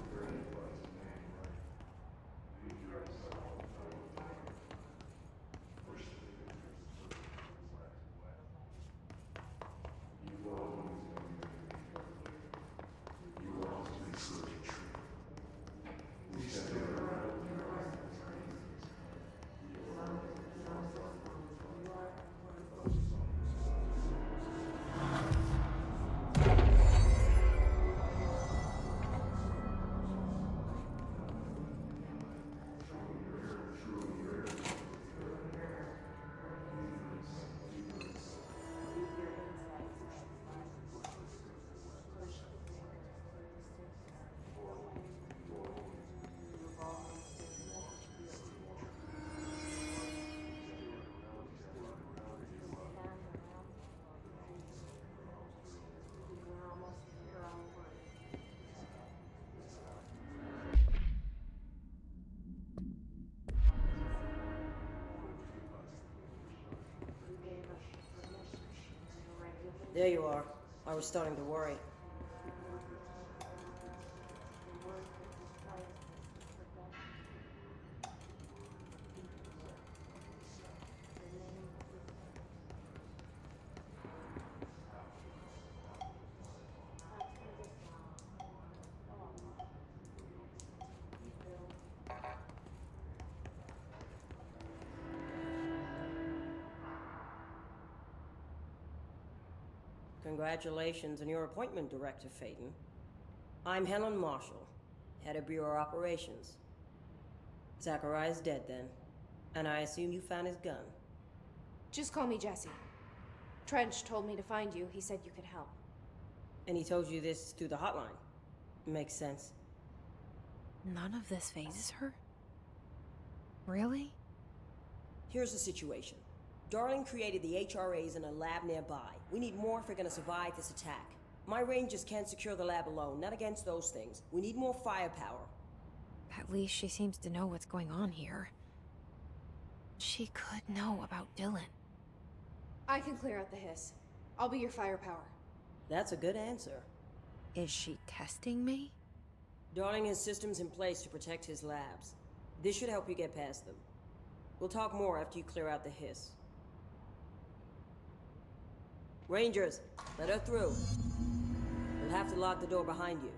There you are. I was starting to worry. Congratulations on your appointment, Director Faden. I'm Helen Marshall, head of Bureau Operations. Zachariah's dead then, and I assume you found his gun. Just call me Jesse. Trench told me to find you. He said you could help. And he told you this through the hotline. Makes sense. None of this phases her? Really? Here's the situation. Darling created the HRAs in a lab nearby. We need more if we're gonna survive this attack. My rangers can't secure the lab alone, not against those things. We need more firepower. At least she seems to know what's going on here. She could know about Dylan. I can clear out the hiss. I'll be your firepower. That's a good answer. Is she testing me? Darling has systems in place to protect his labs. This should help you get past them. We'll talk more after you clear out the hiss. Rangers, let her through. We'll have to lock the door behind you.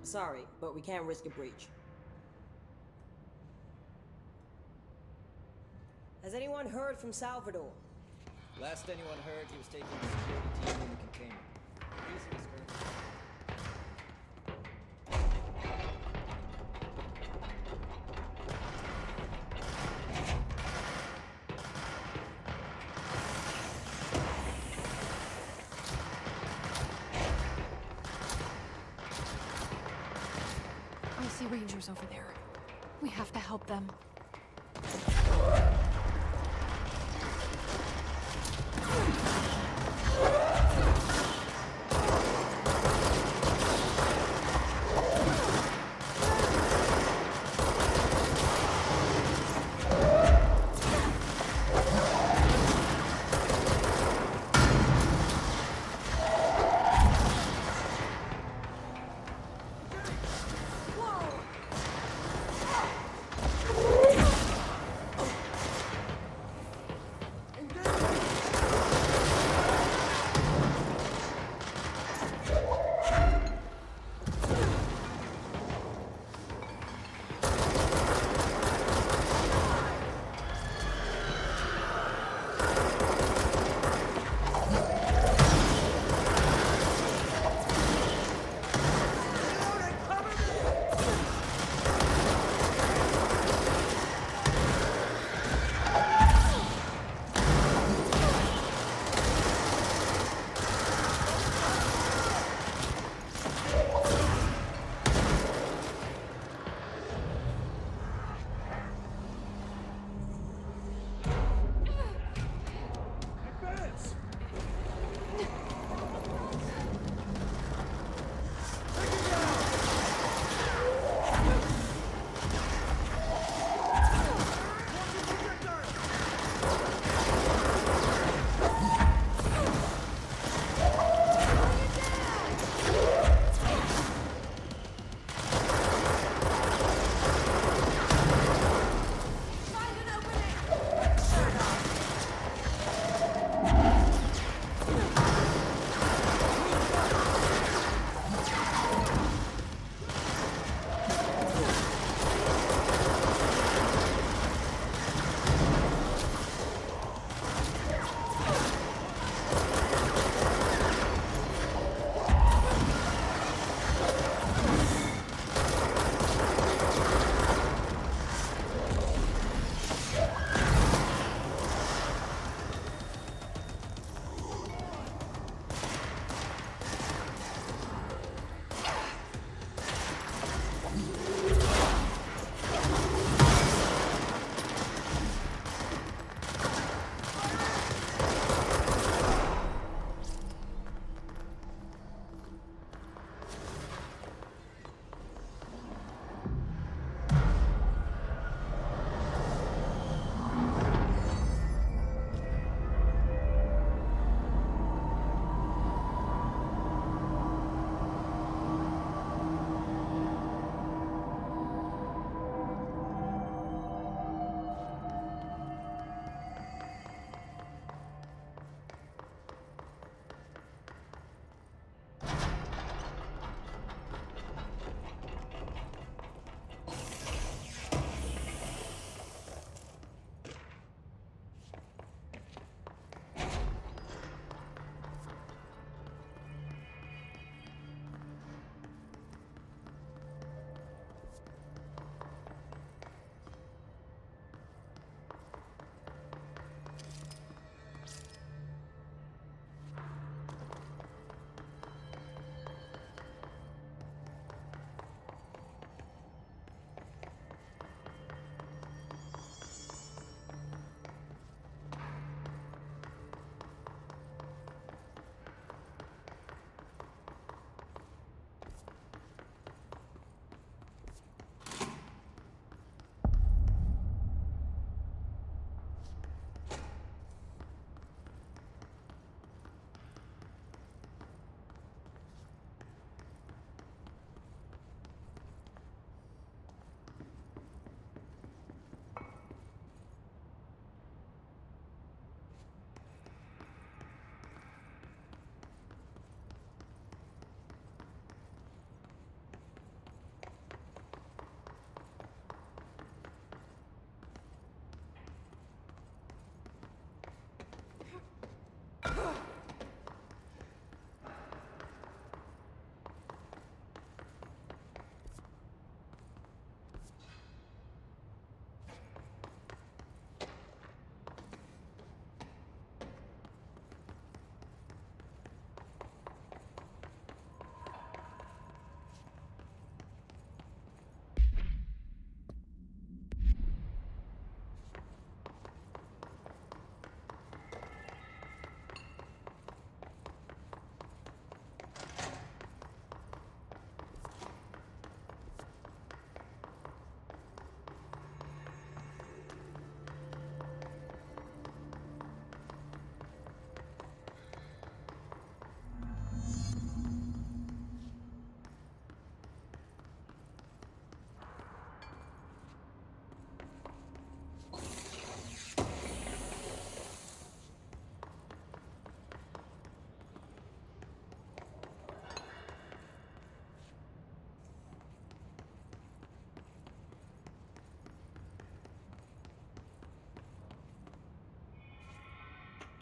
Sorry, but we can't risk a breach. Has anyone heard from Salvador? Last anyone heard, he was taking the security team into containment. Easy, mister. soldiers over there. We have to help them.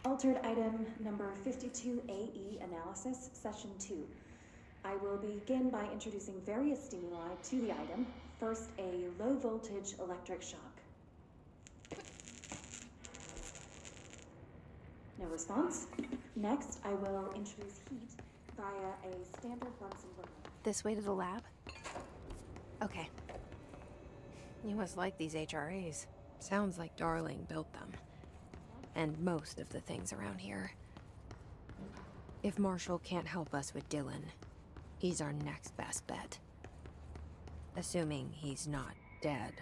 Altered item number 52AE analysis, session 2. I will begin by introducing various stimuli to the item. First, a low voltage electric shock. No response. Next, I will introduce heat via a standard Bunsen burner. This way to the lab? Okay. You must like these HRAs. Sounds like Darling built them. And most of the things around here. If Marshall can't help us with Dylan, he's our next best bet. Assuming he's not dead.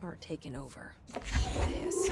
Or taken over. Yes.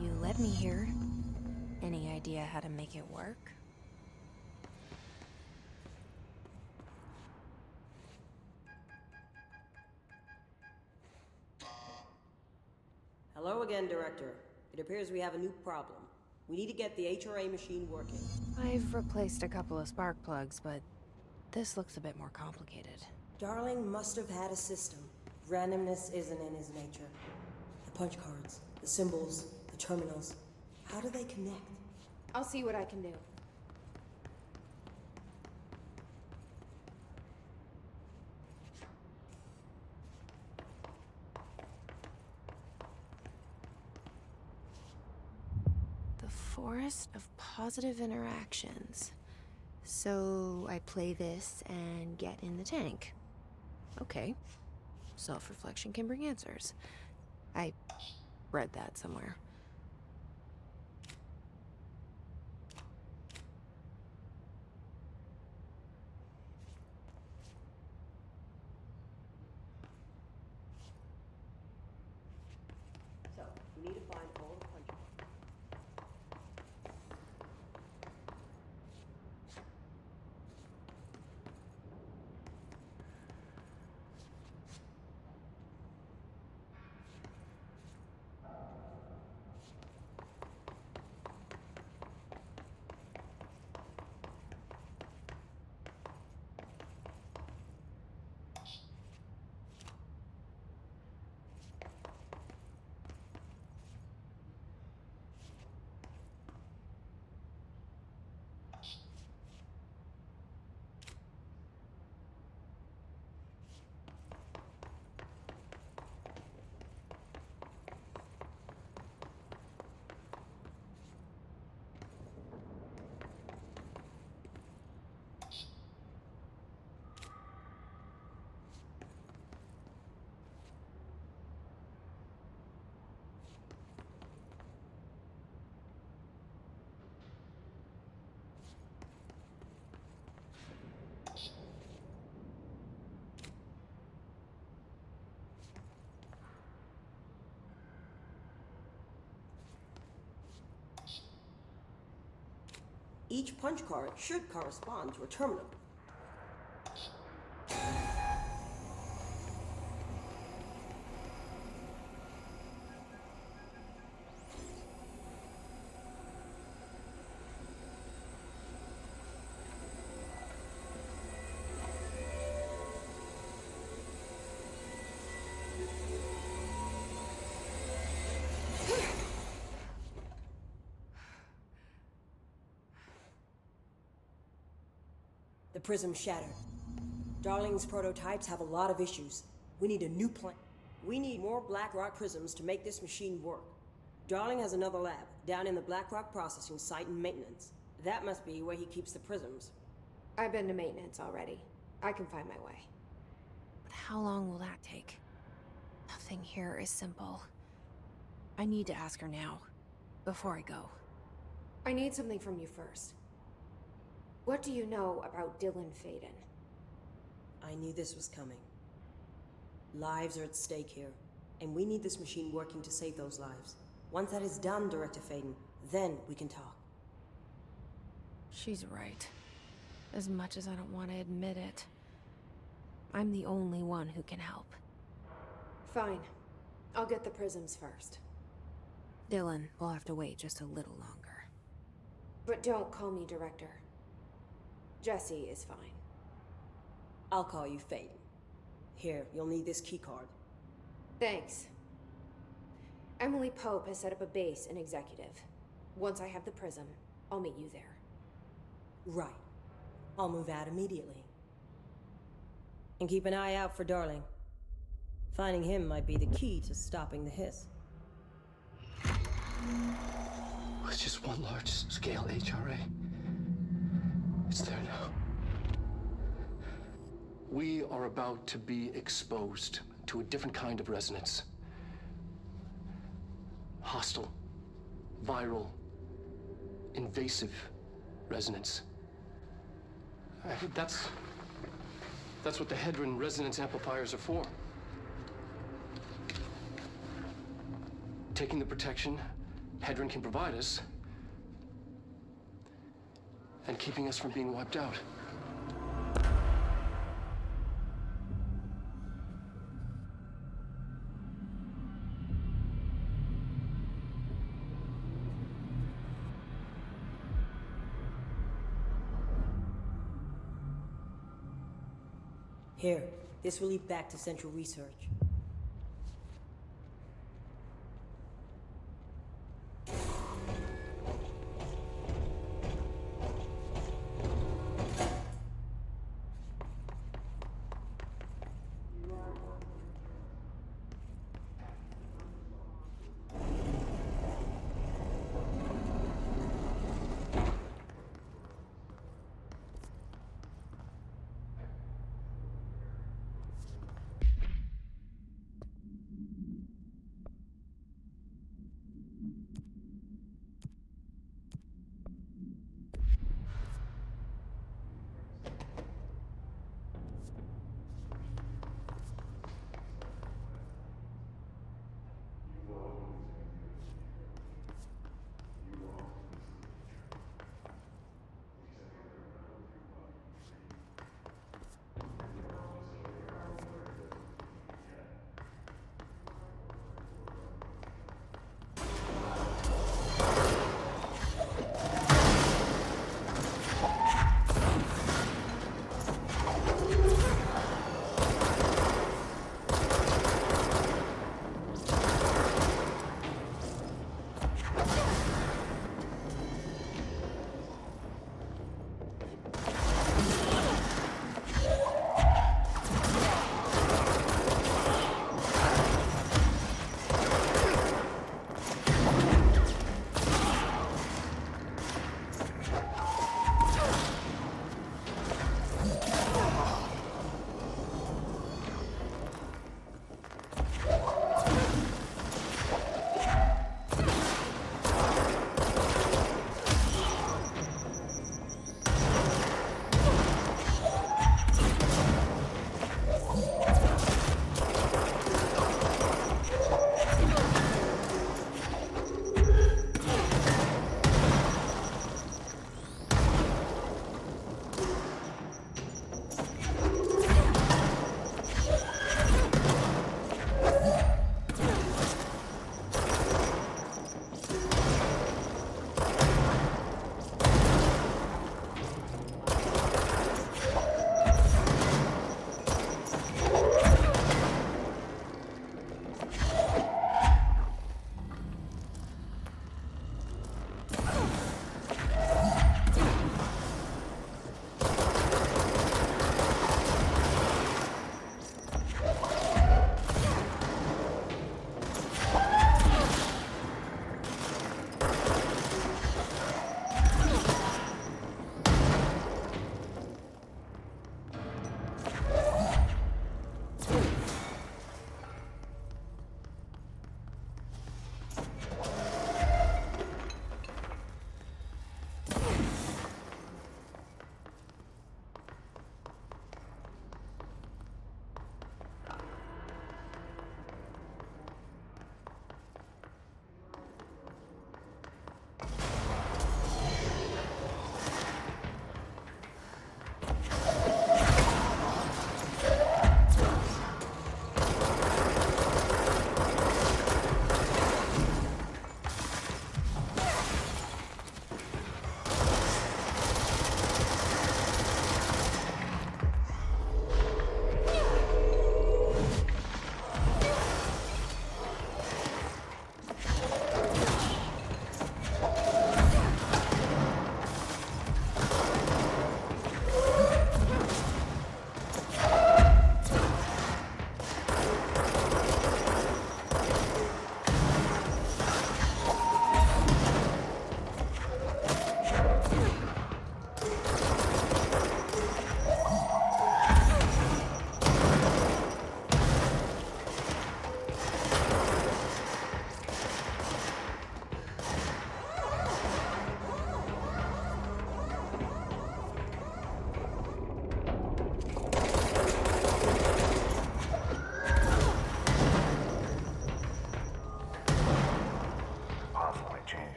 You led me here. Any idea how to make it work? Hello again, Director. It appears we have a new problem. We need to get the HRA machine working. I've replaced a couple of spark plugs, but this looks a bit more complicated. Darling must have had a system. Randomness isn't in his nature. The punch cards, the symbols, the terminals. How do they connect? I'll see what I can do. The Forest of Positive Interactions. So I play this and get in the tank. Okay. Self-reflection can bring answers. I read that somewhere. So, we need to find all the punch cards. Each punch card should correspond to a terminal. The prism shattered. Darling's prototypes have a lot of issues. We need a new plan. We need more Blackrock prisms to make this machine work. Darling has another lab, down in the Blackrock processing site in maintenance. That must be where he keeps the prisms. I've been to maintenance already. I can find my way. But how long will that take? Nothing here is simple. I need to ask her now, before I go. I need something from you first. What do you know about Dylan Faden? I knew this was coming. Lives are at stake here, and we need this machine working to save those lives. Once that is done, Director Faden, then we can talk. She's right. As much as I don't want to admit it. I'm the only one who can help. Fine. I'll get the prisms first. Dylan will have to wait just a little longer. But don't call me Director. Jesse is fine. I'll call you Faden. Here, you'll need this keycard. Thanks. Emily Pope has set up a base in Executive. Once I have the prism, I'll meet you there. Right. I'll move out immediately. And keep an eye out for Darling. Finding him might be the key to stopping the hiss. With just one large-scale HRA. It's there now. We are about to be exposed to a different kind of resonance. Hostile, viral, invasive resonance. That's what the Hedron resonance amplifiers are for. Taking the protection Hedron can provide us, and keeping us from being wiped out. Here, this will lead back to Central Research.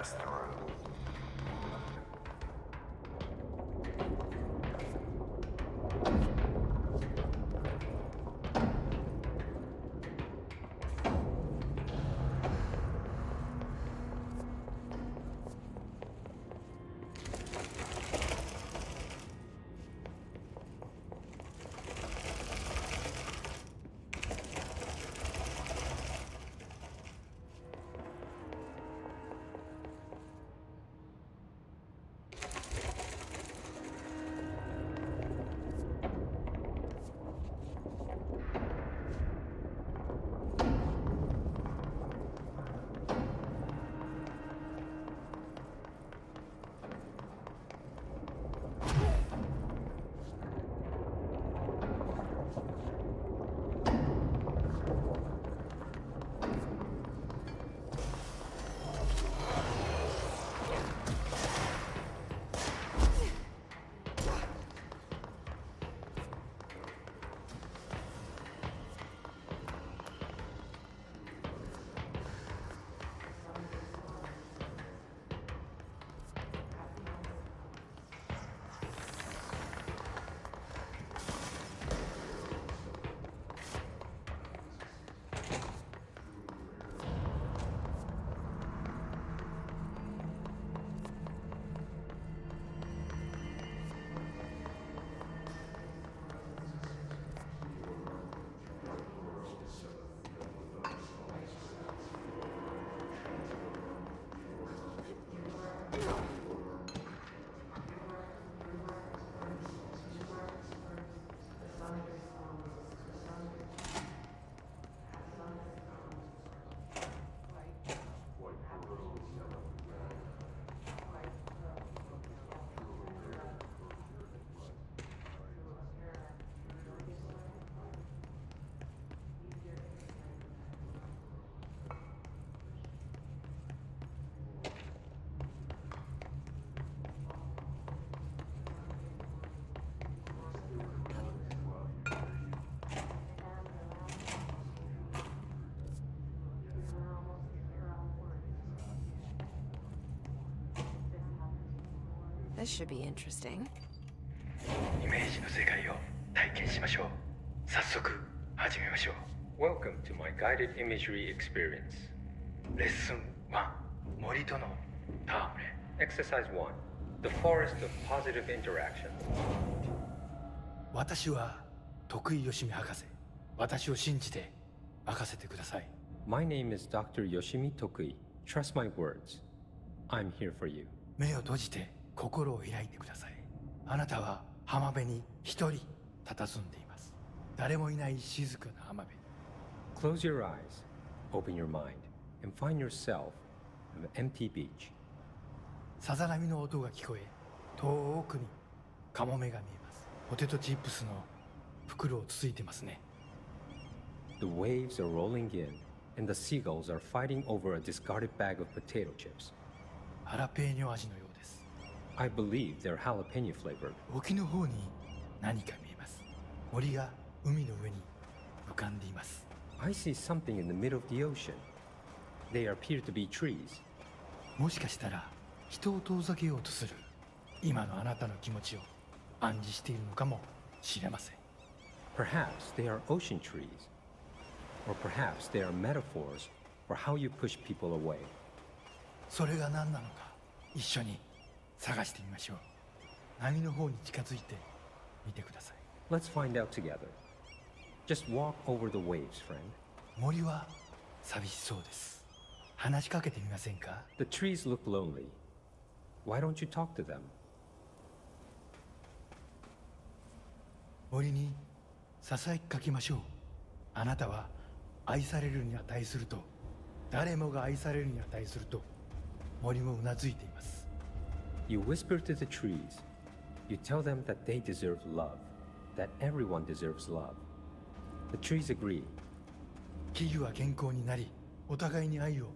pass through. This should be interesting. イメージの世界を体験しましょう。早速始めましょう。Welcome to my guided imagery experience. レッスン1、森との戯れ。Exercise 1, the forest of positive interaction. 私は徳井義美博士。私を信じて任せてください。My name is Dr. Yoshimi Tokui. Trust my words. I'm here for you. 目を閉じて心を開いてください。あなたは浜辺に一人佇んでいます。誰もいない静かな浜辺。Close your eyes, open your mind, and find yourself on an empty beach. さざ波の音が聞こえ、遠くにカモメが見えます。ポテトチップスの袋をつついてますね。The waves are rolling in, and the seagulls are fighting over a discarded bag of potato chips. ハラペーニョ味のようです。I believe they're jalapeno flavored. 沖の方に何か見えます。森が海の上に浮かんでいます。I see something in the middle of the ocean. They appear to be trees. もしかしたら人を遠ざけようとする今のあなたの気持ちを暗示しているのかもしれません。Perhaps they are ocean trees. Or perhaps they are metaphors for how you push people away. それが何なのか一緒に探してみましょう。波の方に近づいてみてください。Let's find out together. Just walk over the waves, friend. 森は寂しそうです。話しかけてみませんか？ The trees look lonely. Why don't you talk to them? 森にささやきかけましょう。あなたは愛されるに値すると、誰もが愛されるに値すると、森もうなずいています。You whisper to the trees. You tell them that they deserve love, that everyone deserves love. The trees agree. 木々は健康になり、お互いに愛を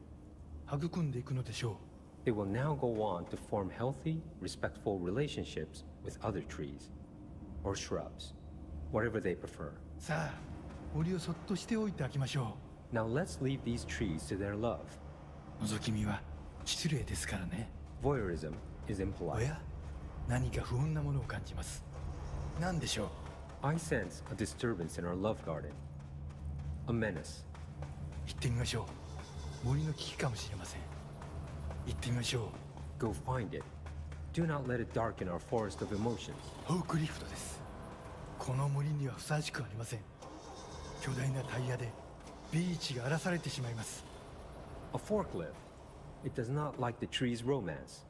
育んでいくのでしょう。They will now go on to form healthy, respectful relationships with other trees or shrubs, whatever they prefer. さあ、森をそっとしておいてあげましょう。Now let's leave these trees to their love. 覗き見は失礼ですからね。 Voyeurism is お impolite. や、何か不穏なものを感じます。何でしょう。 I sense a disturbance in our love garden. A menace. 行ってみましょう。森の危機かもしれません。行ってみましょう。 Go find it. Do not let it darken our forest of emotions. ホークリフトです。この森にはふさわしくありません。巨大なタイヤでビーチが荒らされてしまいます。 A forklift. It does not like the tree's romance.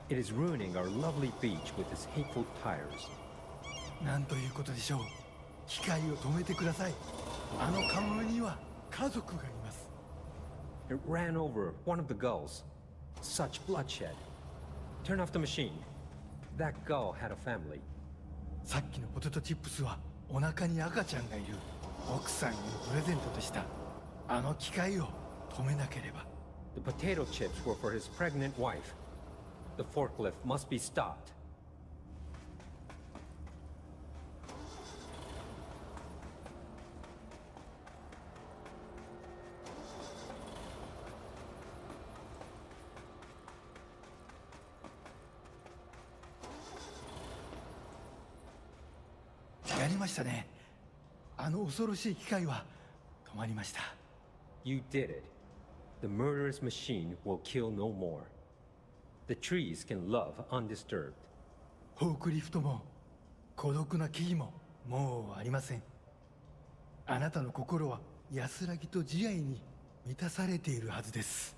It is ruining our lovely beach with its hateful tires. なんということでしょう。機械を止めてください。あのカモメには家族がいます。 It ran over one of the gulls. Such bloodshed. Turn off the machine. That gull had a family. さっきのポテトチップスはお腹に赤ちゃんがいる奥さんへのプレゼントでした。あの機械を止めなければ。 The potato chips were for his pregnant wife. The forklift must be stopped.「やりましたね。あの恐ろしい機械は止まりました。 You did it. The murderous machine will kill no more. The trees can love undisturbed. ホークリフトも孤独な木々ももうありません。あなたの心は安らぎと慈愛に満たされているはずです。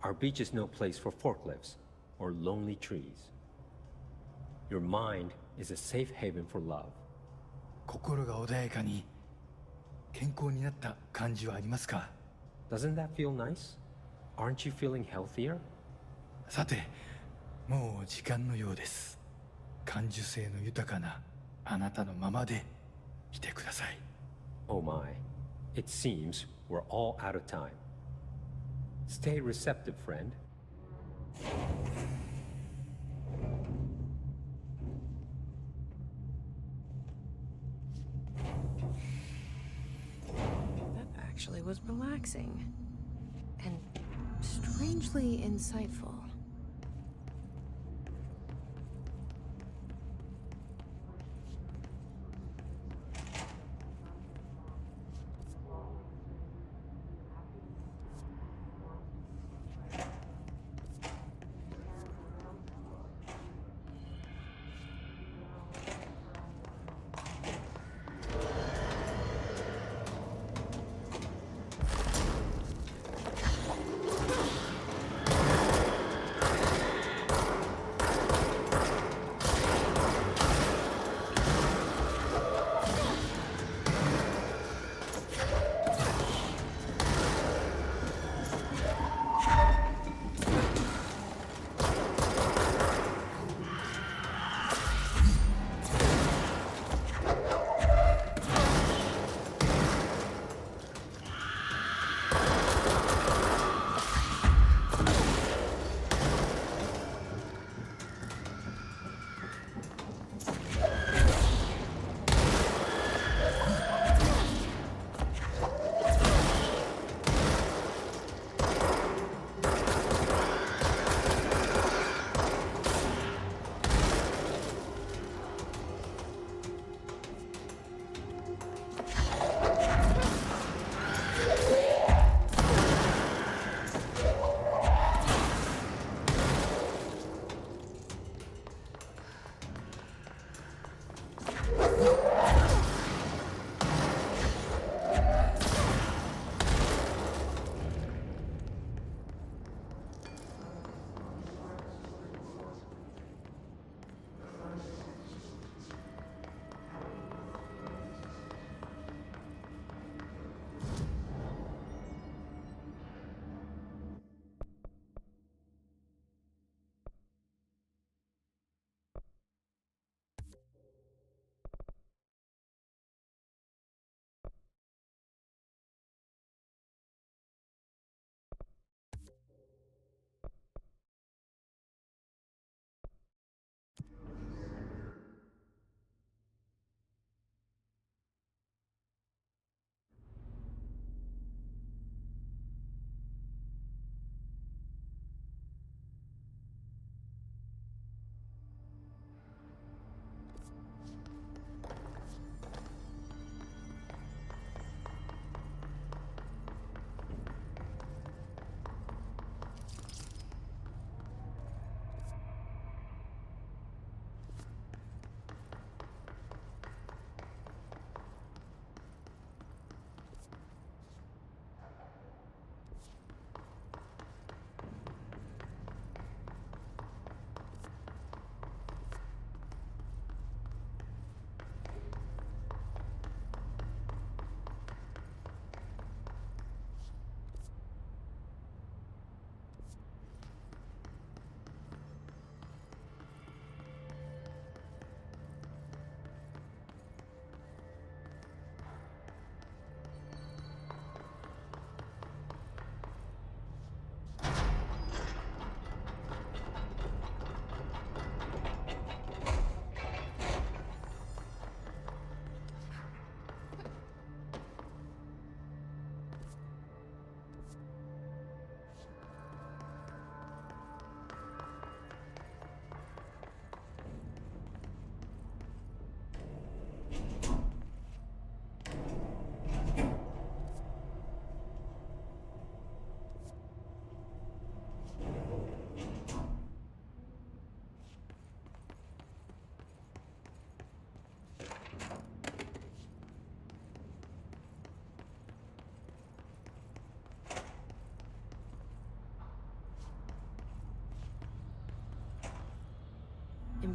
Our beach is no place for forklifts or lonely trees. Your mind is a safe haven for love. 心が穏やかに健康になった感じはありますか？ Doesn't that feel nice? Aren't you feeling healthier? さて、もう時間のようです。感受性の豊かなあなたのままでいてください。 Oh my. It seems we're all out of time. Stay receptive, friend. That actually was relaxing. And strangely insightful.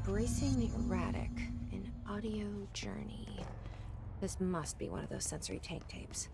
Embracing the erratic, an audio journey. This must be one of those sensory tank tapes.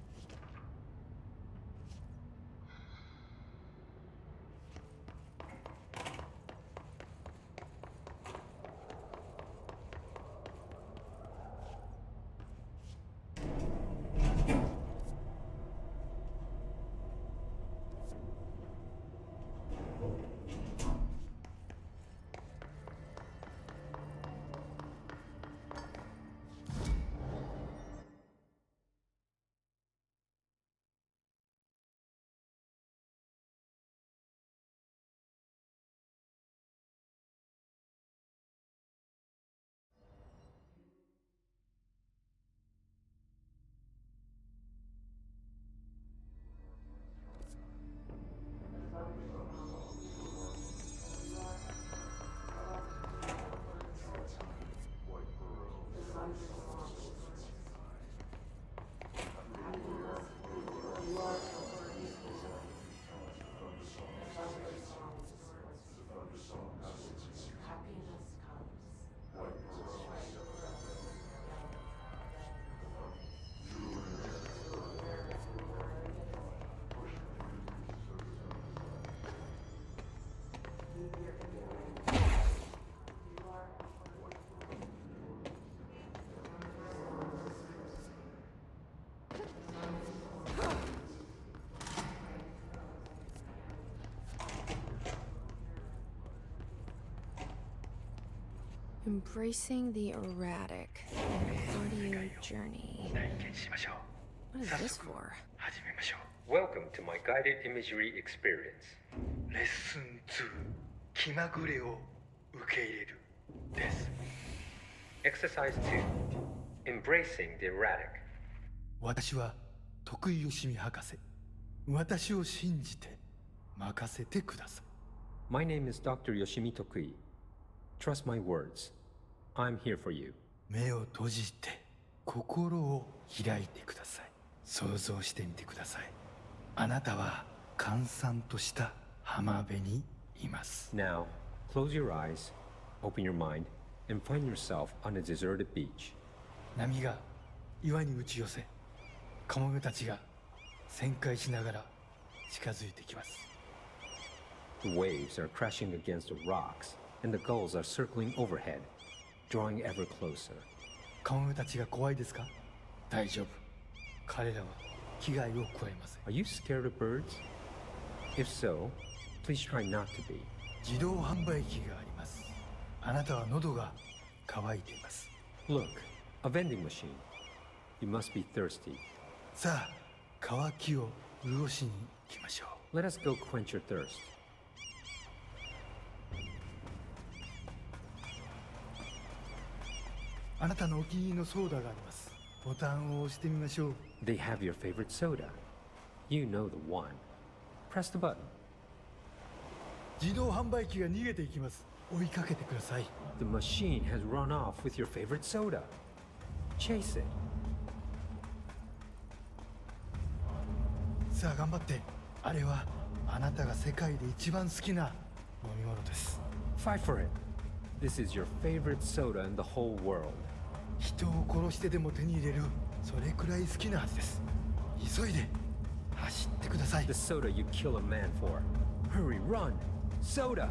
Embracing the erratic, an audio journey. What is this for? Welcome to my guided imagery experience. レッスン2気まぐれを受け入れるです。 Exercise 2. Embracing the erratic. 私は徳井義美博士。私を信じて任せてください。My name is Dr. Yoshimi Tokui. Trust my words. I'm here for you. 目を閉じて心を開いてください。想像してみてください。あなたは閑散とした浜辺にいます。 Now, close your eyes, open your mind, and find yourself on a deserted beach. 波が岩に打ち寄せ、カモメたちが旋回しながら近づいてきます。 The waves are crashing against the rocks, and the gulls are circling overhead, drawing ever closer. カモメたちが怖いですか？大丈夫。彼らは危害を加えません。 Are you scared of birds? If so, please try not to be. 自動販売機があります。あなたは喉が渇いています。 Look, a vending machine. You must be thirsty. さあ、渇きを潤しに行きましょう。 Let us go quench your thirst. あなたのお気に入りのソーダがあります。ボタンを押してみましょう。 They have your favorite soda. You know the one. Press the button. 自動販売機が逃げていきます。追いかけてください。 The machine has run off with your favorite soda. Chase it. さあ頑張って。あれはあなたが世界で一番好きな飲み物です。 Fight for it. This is your favorite soda in the whole world. 人を殺してでも手に入れる、それくらい好きなはずです。急いで走ってください。 The soda you kill a man for. Hurry, run! Soda!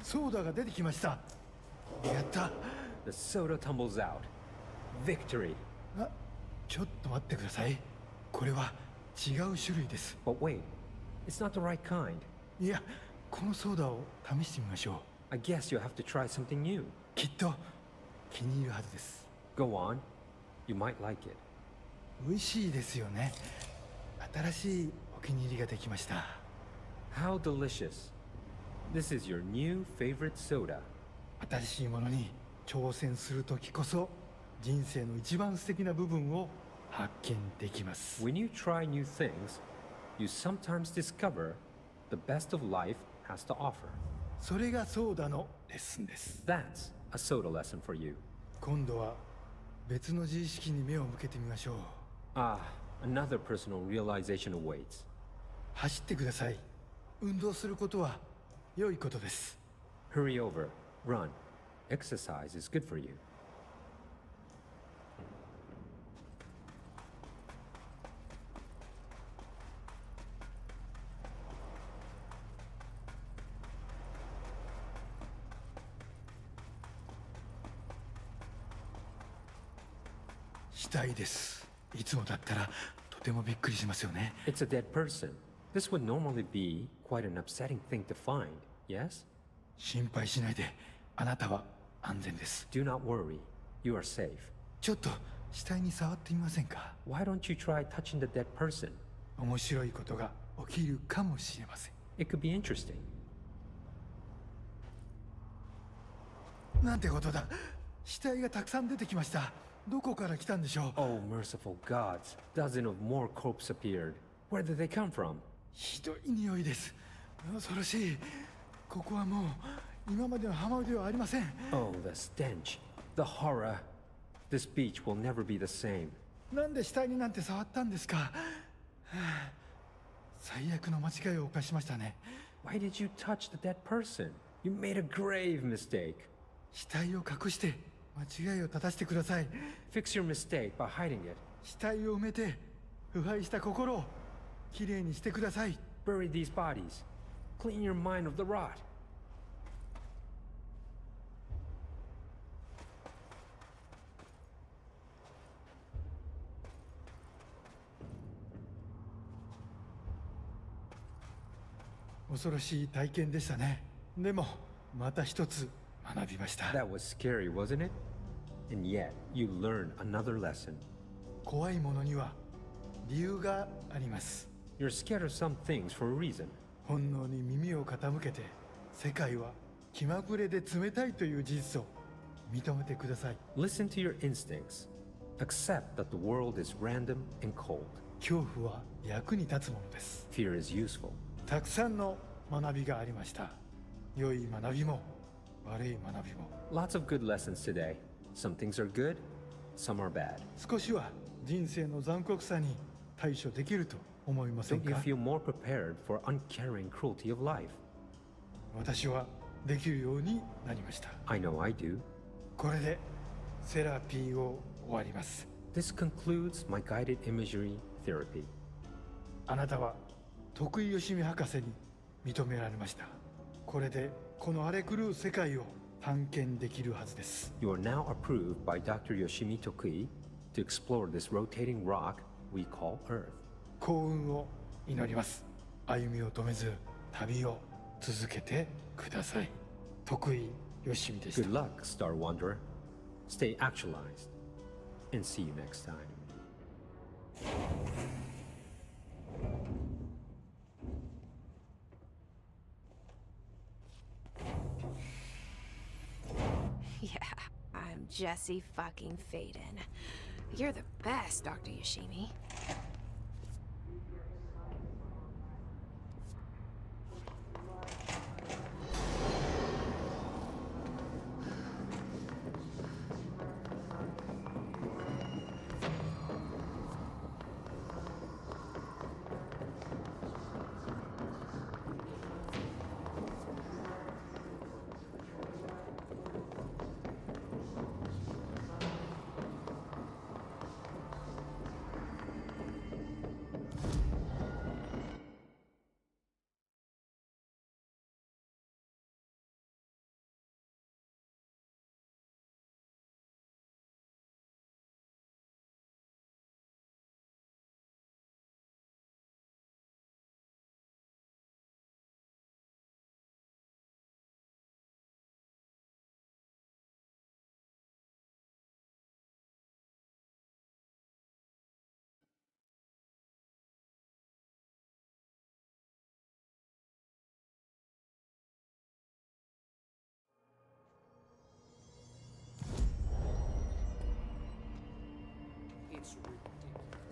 ソーダが出てきました。やった。 The soda tumbles out. Victory. あ、ちょっと待ってください。これは違う種類です。 But wait, it's not the right kind. いや、このソーダを試してみましょう。 I guess you'll have to try something new. きっと気に入るはずです。 Go on. You might like it. 美味しいですよね。新しいお気に入りができました。 How delicious. This is your new favorite soda. 新しいものに挑戦するときこそ人生の一番素敵な部分を発見できます。 When you try new things, you sometimes discover the best of life has to offer. それがソーダのレッスンです。 That's a soda lesson for you. 今度は別の自意識に目を向けてみましょう。Ah, another personal realization awaits. 走ってください。運動することは良いことです。 Hurry over. Run. Exercise is good for you. It's a dead person. This would normally be quite an upsetting thing to find, yes? 心配しないで。あなたは安全です。Do not worry. You are safe. ちょっと死体に触ってみませんか？ Why don't you try touching the dead person? 面白いことが起きるかもしれません。It could be interesting. なんてことだ。死体がたくさん出てきました。どこから来たんでしょう？ Oh, merciful gods. Dozen of more corpses appeared. Where did they come from? ひどい匂いです。恐ろしい。ここはもう今までの浜辺ではありません。Oh, the stench. The horror. This beach will never be the same. なんで死体になんて触ったんですか？はあ、最悪の間違いを犯しましたね。Why did you touch the dead person? You made a grave mistake. 死体を隠して間違いを正してください。Fix your mistake by hiding it. 死体を埋めて腐敗した心をきれいにしてください。Bury these bodies. Clean your mind of the rot. 恐ろしい体験でしたね。でもまた一つ学びました。That was scary, wasn't it? And yet, you learned another lesson. 怖いものには理由があります。You're scared of some things for a reason. 本能に耳を傾けて、世界は気まぐれで冷たいという事実を認めてください。Listen to your instincts. Accept that the world is random and cold. 恐怖は役に立つものです。Fear is useful. たくさんの学びがありました。良い学びも悪い学びも。Lots of good lessons today. Some things are good, some are bad. 少しは人生の残酷さに対処できると思いません Don't か？ you feel more prepared for uncaring cruelty of life? 私はできるようになりました。I know I do. これでセラピーを終わります。This concludes my guided imagery therapy. あなたは徳井義美博士に認められました。これでこの荒れ狂う世界を探検できるはずです。You are now approved by Dr. Yoshimi Tokui to explore this rotating rock we call Earth. 幸運を祈ります。歩みを止めず旅を続けてください。徳井義美でした。 Good luck, Star Wanderer. Stay actualized. And see you next time. Yeah, I'm Jesse fucking Faden. You're the best, Dr. Yoshimi.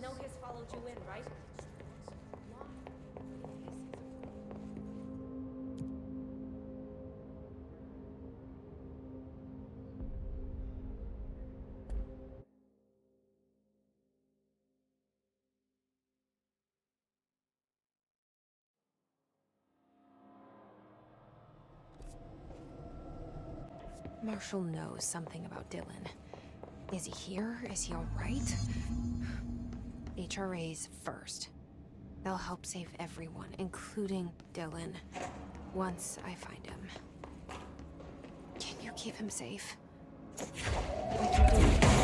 No, he's followed you in, right? Marshall knows something about Dylan. Is he here? Is he alright? HRAs first. They'll help save everyone, including Dylan. Once I find him. Can you keep him safe? We can do it.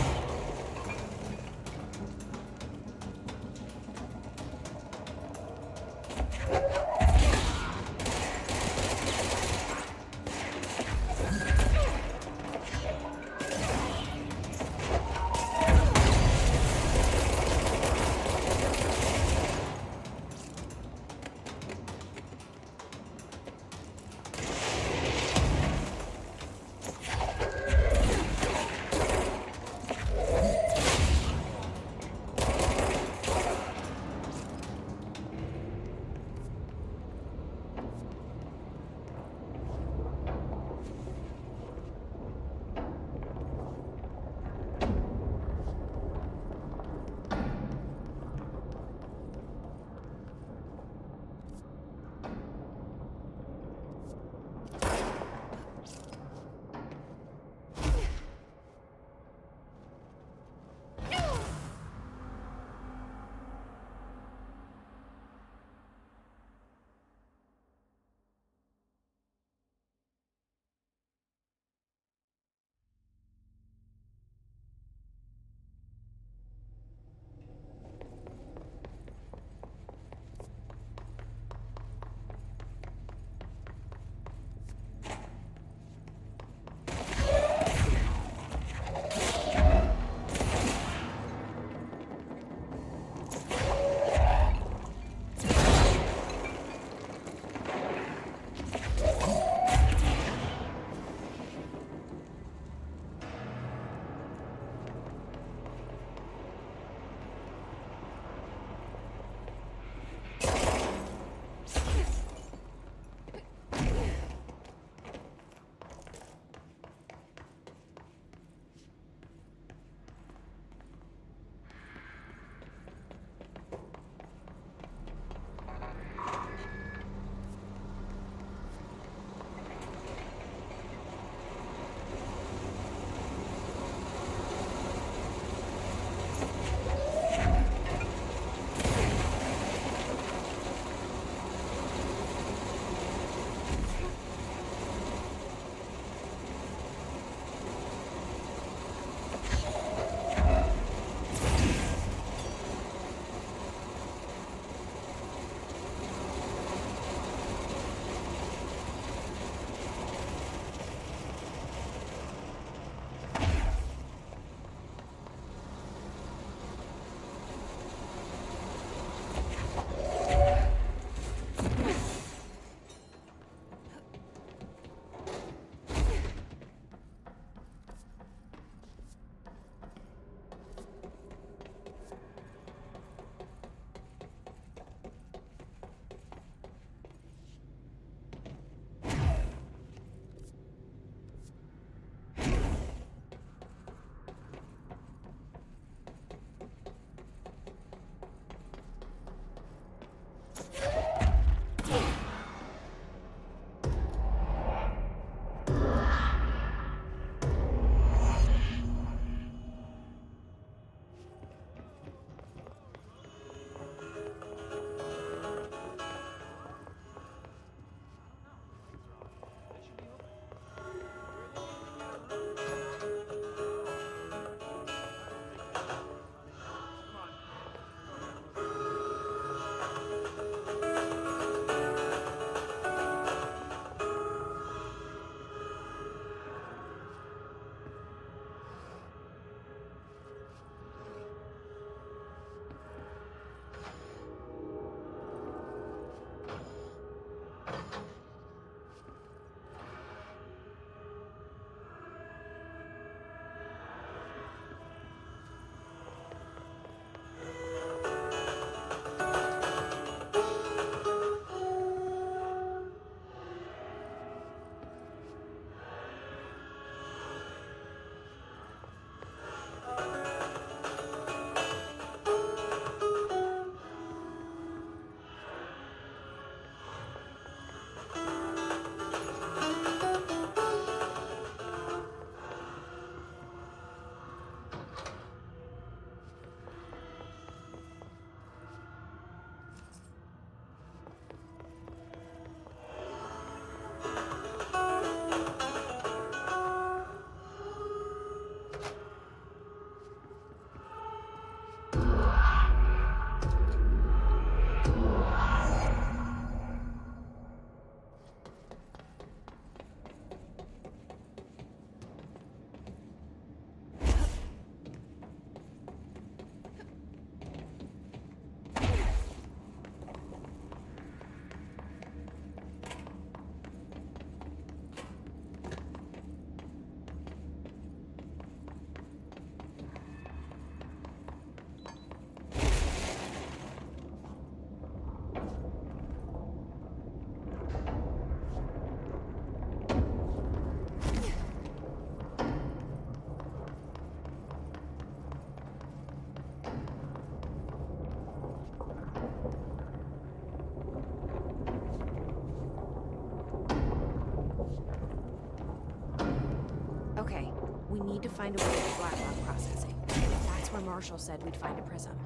We need to find a way to Blacklock processing. That's where Marshall said we'd find a prism.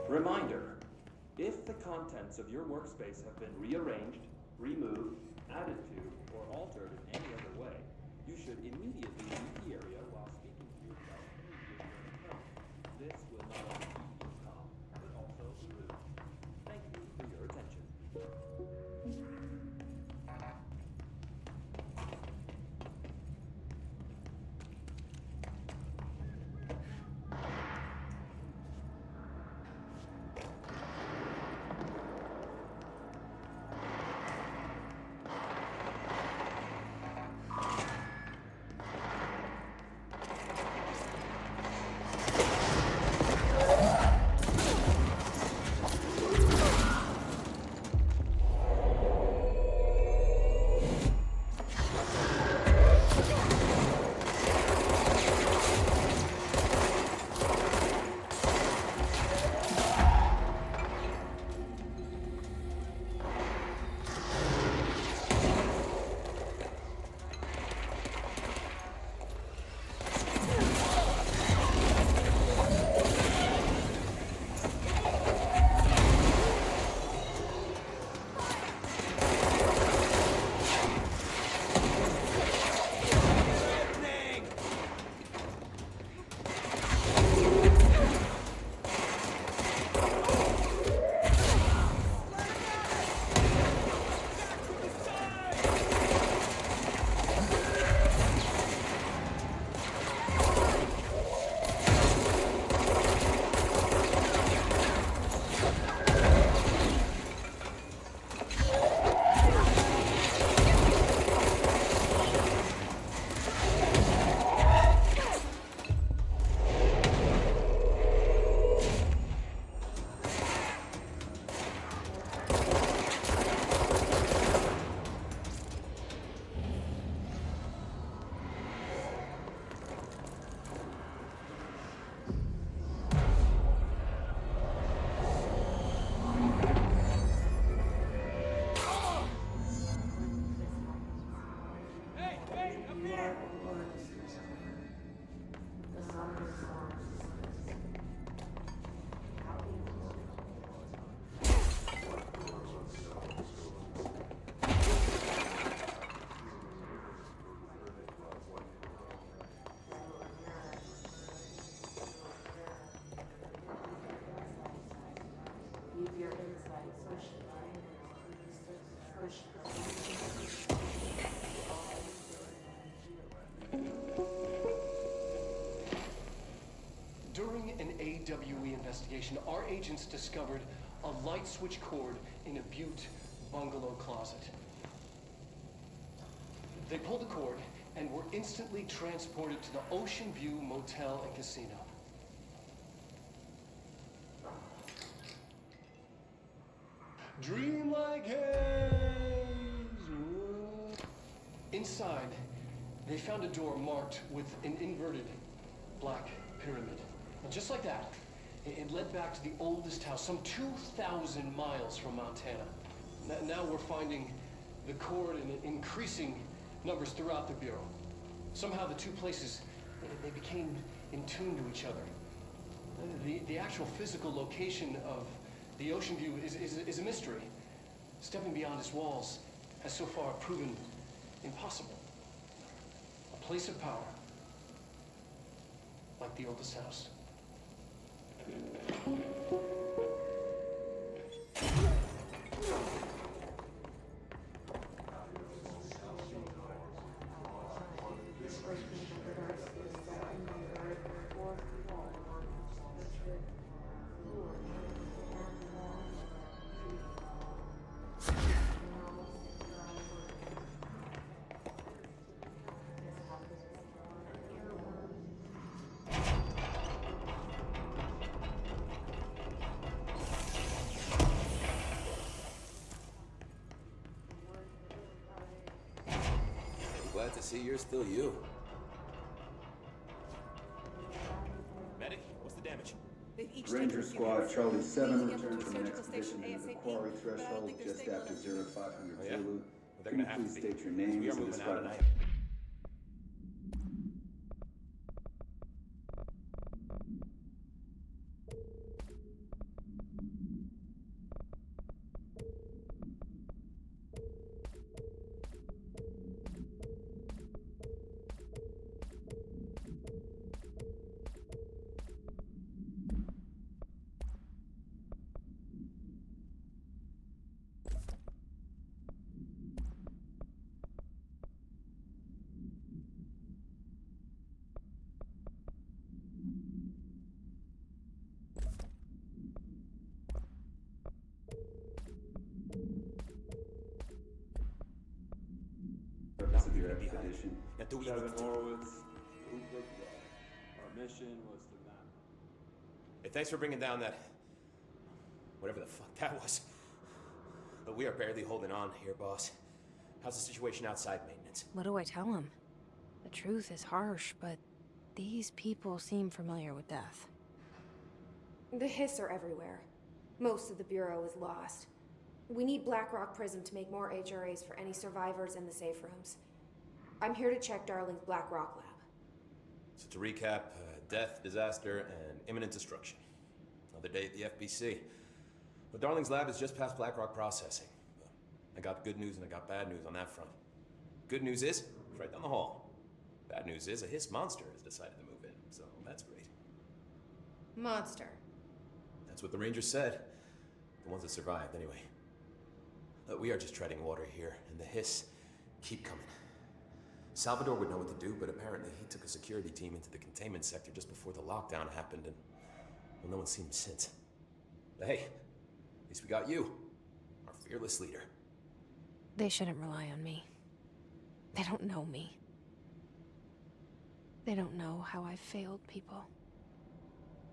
Reminder, if the contents of your workspace have been rearranged, removed, added to, or altered in any other way, you should immediately leave the area while speaking to yourself and your account. This will not only keep you calm, but also rude. Thank you for your attention. During an AWE investigation, our agents discovered a light switch cord in a Butte bungalow closet. They pulled the cord and were instantly transported to the Ocean View Motel and Casino. Dream like haze. Inside, they found a door marked with an inverted black pyramid. And just like that, it led back to the oldest house, some 2,000 miles from Montana. Now we're finding the cord in increasing numbers throughout the Bureau. Somehow the two places, they became in tune to each other. The actual physical location of the Ocean View is a mystery. Stepping beyond its walls has so far proven impossible. A place of power, like the oldest house. Glad to see you're still you. Medic, what's the damage? They've each Rangers taken Squad, Charlie 7 returned from an expedition into the quarry threshold just after 0500 Zulu. They're Can you gonna have please to be. state your We names are and moving out describe tonight. purpose of your expedition? Kevin Horowitz, Uber. Our mission was to map. Hey, thanks for bringing down that... whatever the fuck that was. But we are barely holding on here, boss. How's the situation outside maintenance? What do I tell him? The truth is harsh, but these people seem familiar with death. The Hiss are everywhere. Most of the Bureau is lost. We need Blackrock Prism to make more HRAs for any survivors in the safe rooms. I'm here to check Darling's Blackrock lab. So to recap, death, disaster, and imminent destruction. Another day at the FBC. But Darling's lab is just past Blackrock processing. I got good news and I got bad news on that front. Good news is, it's right down the hall. Bad news is, a Hiss monster has decided to move in, so that's great. Monster. That's what the Rangers said. The ones that survived, anyway. We are just treading water here, and the Hiss keep coming. Salvador would know what to do, but apparently he took a security team into the containment sector just before the lockdown happened, and well, no one's seen him since. But hey, at least we got you, our fearless leader. They shouldn't rely on me. They don't know me. They don't know how I've failed people.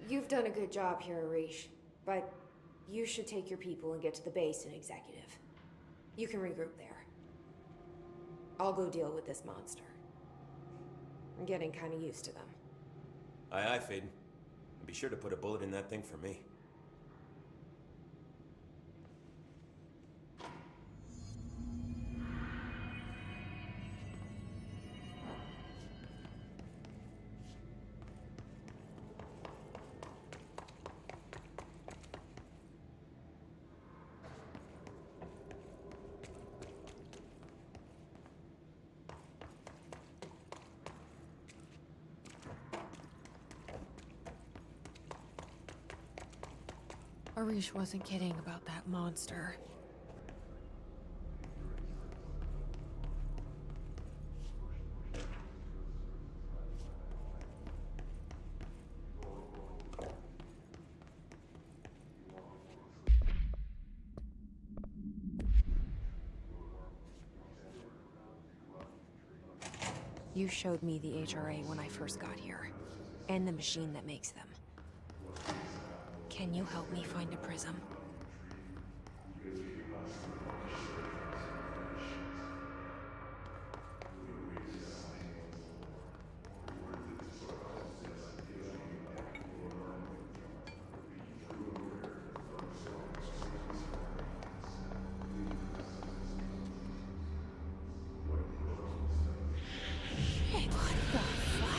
You've done a good job here, Arish, but you should take your people and get to the base in Executive. You can regroup there. I'll go deal with this monster. I'm getting kind of used to them. Aye, aye, Faden. And be sure to put a bullet in that thing for me. Arish wasn't kidding about that monster. You showed me the HRA when I first got here, and the machine that makes them. Can you help me find a prism? Hey, what the fuck?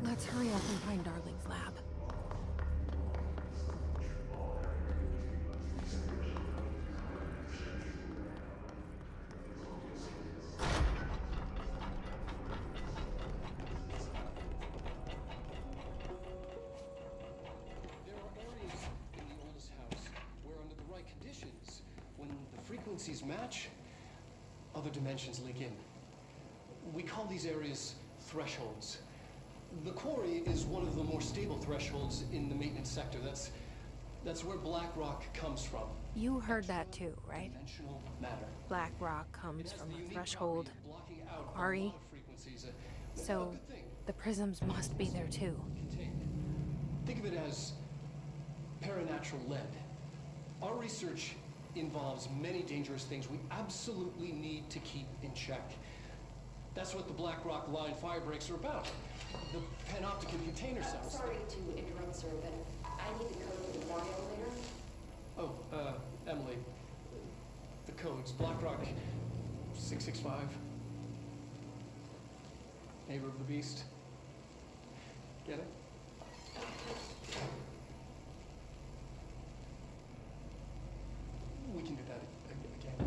Let's hurry up and find Darling's lab. There are areas in the oldest house where, under the right conditions, when the frequencies match, other dimensions link in. We call these areas thresholds. The quarry is one of the more stable thresholds in the maintenance sector. That's where Blackrock comes from. You heard that too, right? Dimensional matter. Black rock comes It has from the a unique threshold property of blocking out a quarry. lot of frequencies. So the prisms must be there too. Think of it as paranatural lead. Our research involves many dangerous things we absolutely need to keep in check. That's what the Black Rock Line fire breaks are about. The panopticon container cells. Sorry to interrupt, sir, but I need the code for the quarry elevator. Oh, Emily. The codes. Black Rock 665. Neighbor of the Beast. Get it? We can do that again.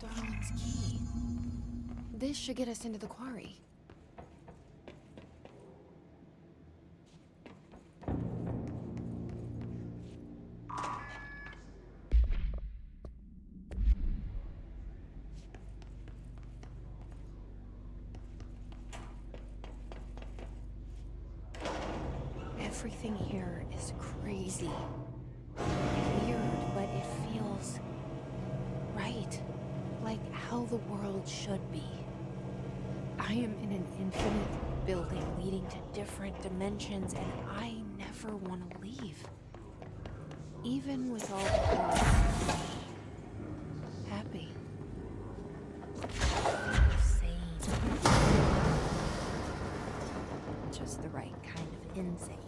Darling's key. This should get us into the quarry. Everything here is crazy. Weird, but it feels right. Like how the world should be. I am in an infinite building leading to different dimensions, and I never want to leave. Even with all the chaos. Happy. Insane. Just the right kind of insane.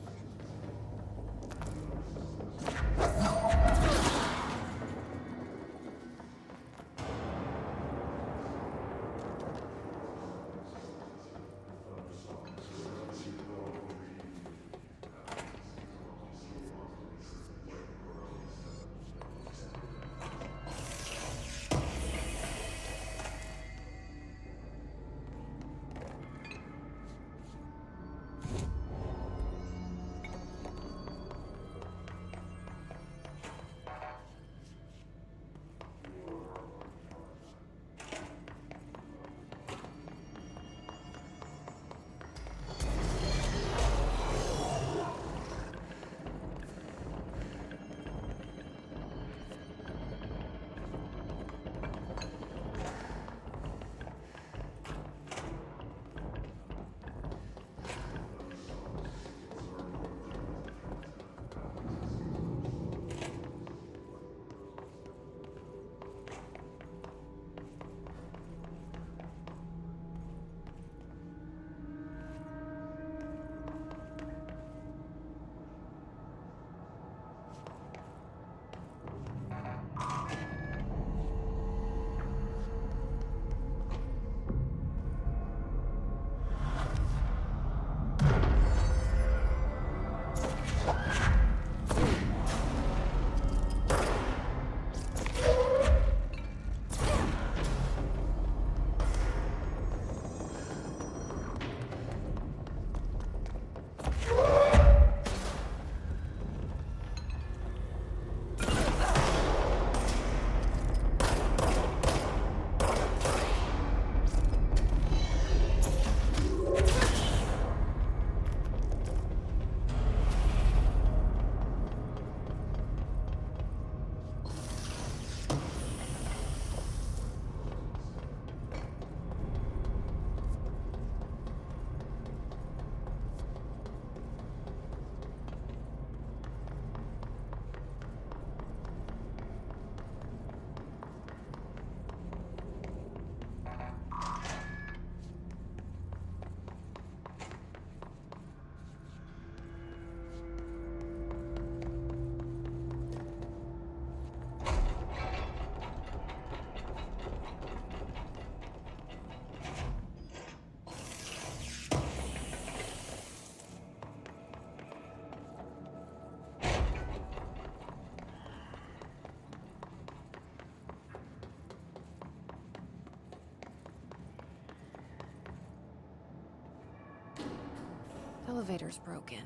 Elevator's broken.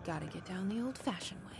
Gotta get down the old-fashioned way.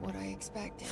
what I expected.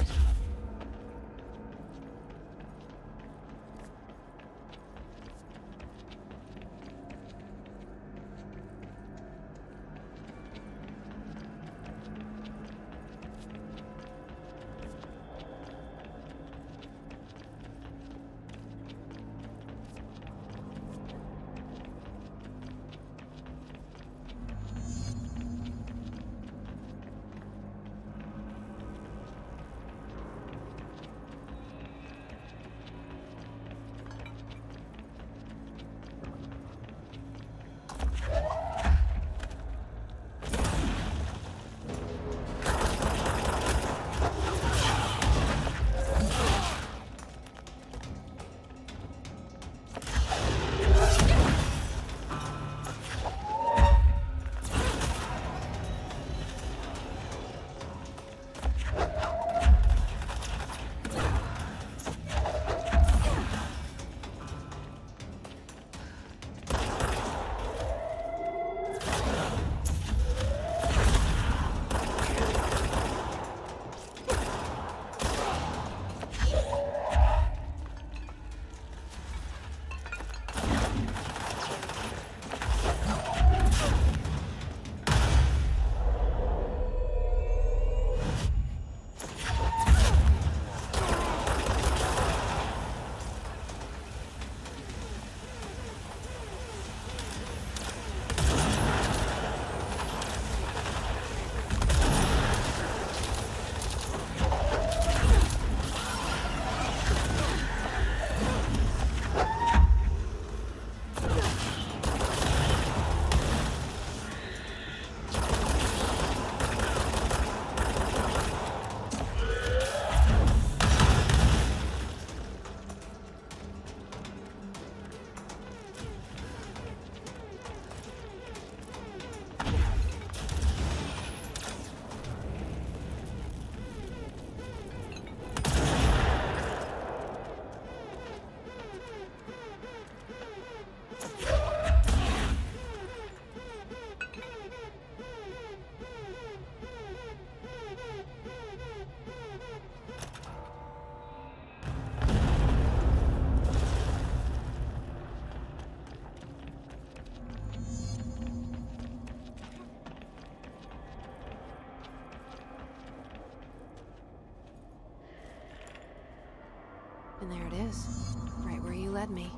And there it is, right where you led me.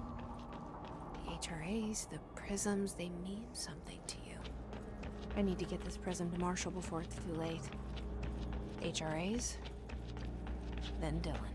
The HRAs, the prisms, they mean something to you. I need to get this prism to Marshall before it's too late. HRAs, then Dylan.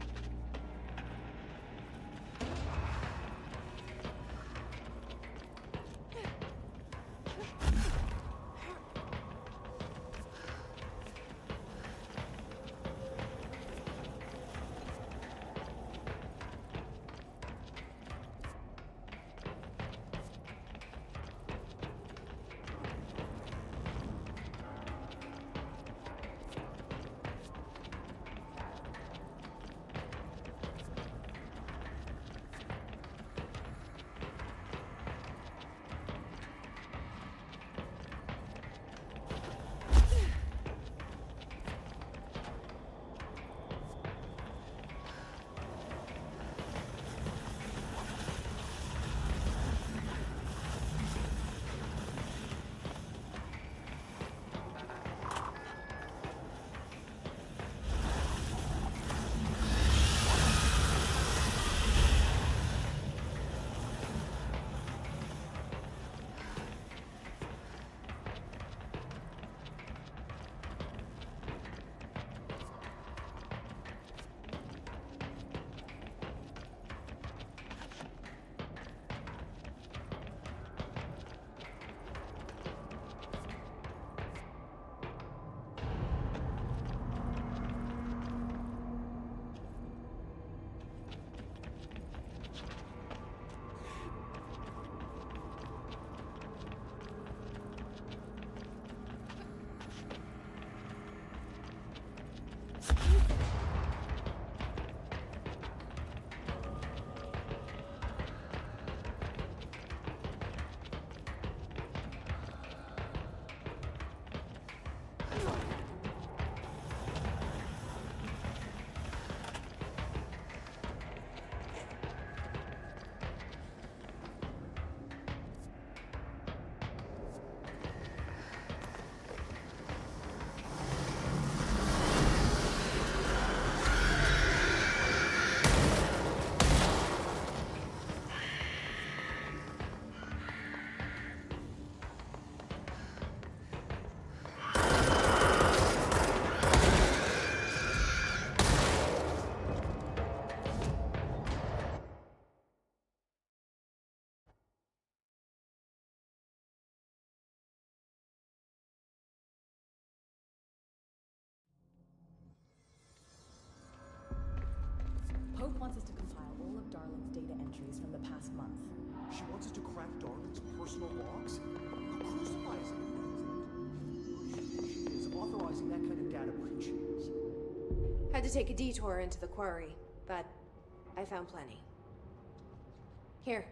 entries from the past month. She wants us to crack Darling's personal logs? Who crucifies him? Who does she think she is, authorizing that kind of data breach? Had to take a detour into the quarry, but I found plenty. Here.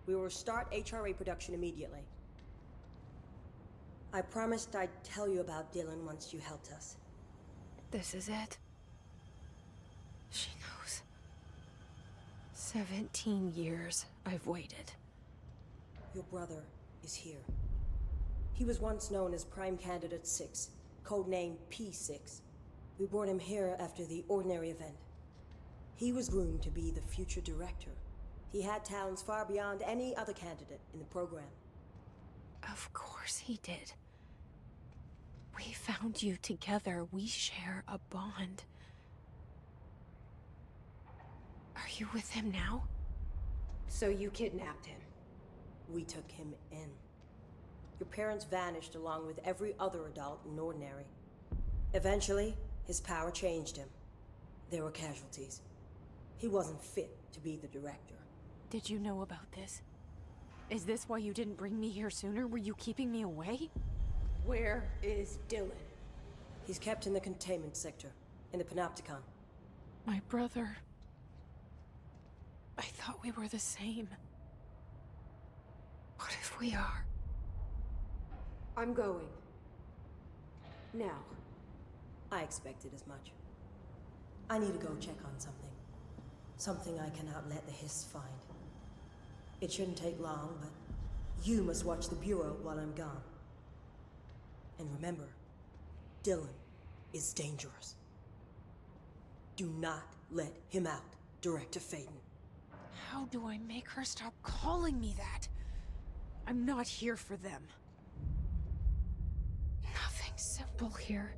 We will start HRA production immediately. I promised I'd tell you about Dylan once you helped us. This is it. She knows. 17 years I've waited. Your brother is here. He was once known as Prime Candidate 6, codename P6. We brought him here after the Ordinary event. He was groomed to be the future director. He had talents far beyond any other candidate in the program. Of course he did. We found you together. We share a bond. Are you with him now? So you kidnapped him? We took him in. Your parents vanished along with every other adult in Ordinary. Eventually, his power changed him. There were casualties. He wasn't fit to be the director. Did you know about this? Is this why you didn't bring me here sooner? Were you keeping me away? Where is Dylan? He's kept in the containment sector, in the Panopticon. My brother... I thought we were the same. What if we are? I'm going. Now. I expected as much. I need to go check on something. Something I cannot let the Hiss find. It shouldn't take long, but you must watch the Bureau while I'm gone. And remember, Dylan is dangerous. Do not let him out, Director Faden. How do I make her stop calling me that? I'm not here for them. Nothing simple here.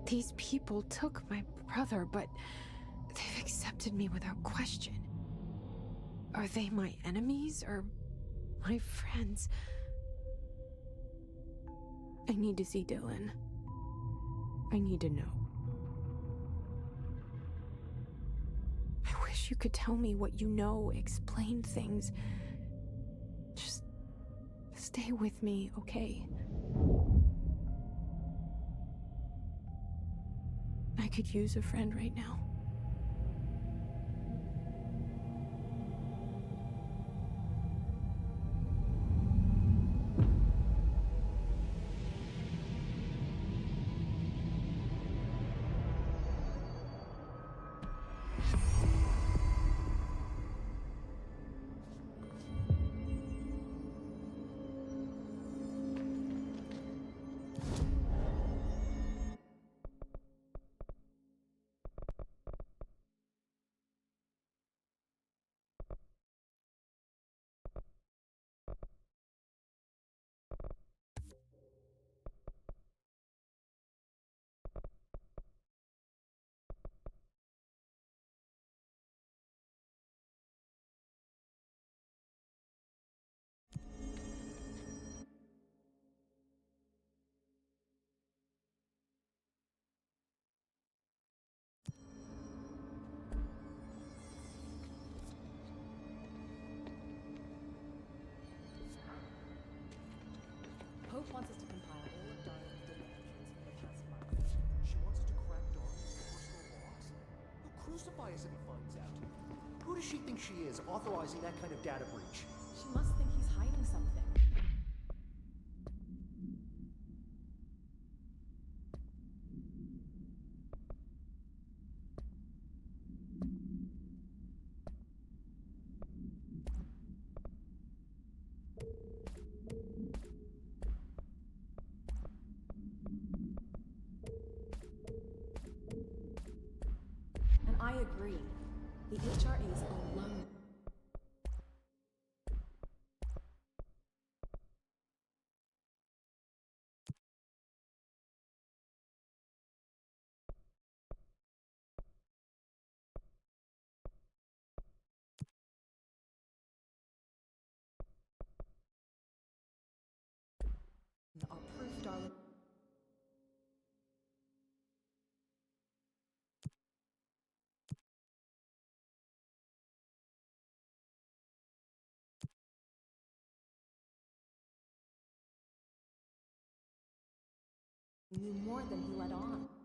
These people took my brother, but they've accepted me without question. Are they my enemies or my friends? I need to see Dylan. I need to know. I wish you could tell me what you know, explain things. Just stay with me, okay? I could use a friend right now. Pope wants us to compile all of Darling's data entries from the past month. She wants us to crack Darling's personal logs? Who crucify us if he finds out? Who does she think she is, authorizing that kind of data breach? She must think he's hiding something. And I agree. The HRA's alone. Are proof, Darling. knew more than he let on.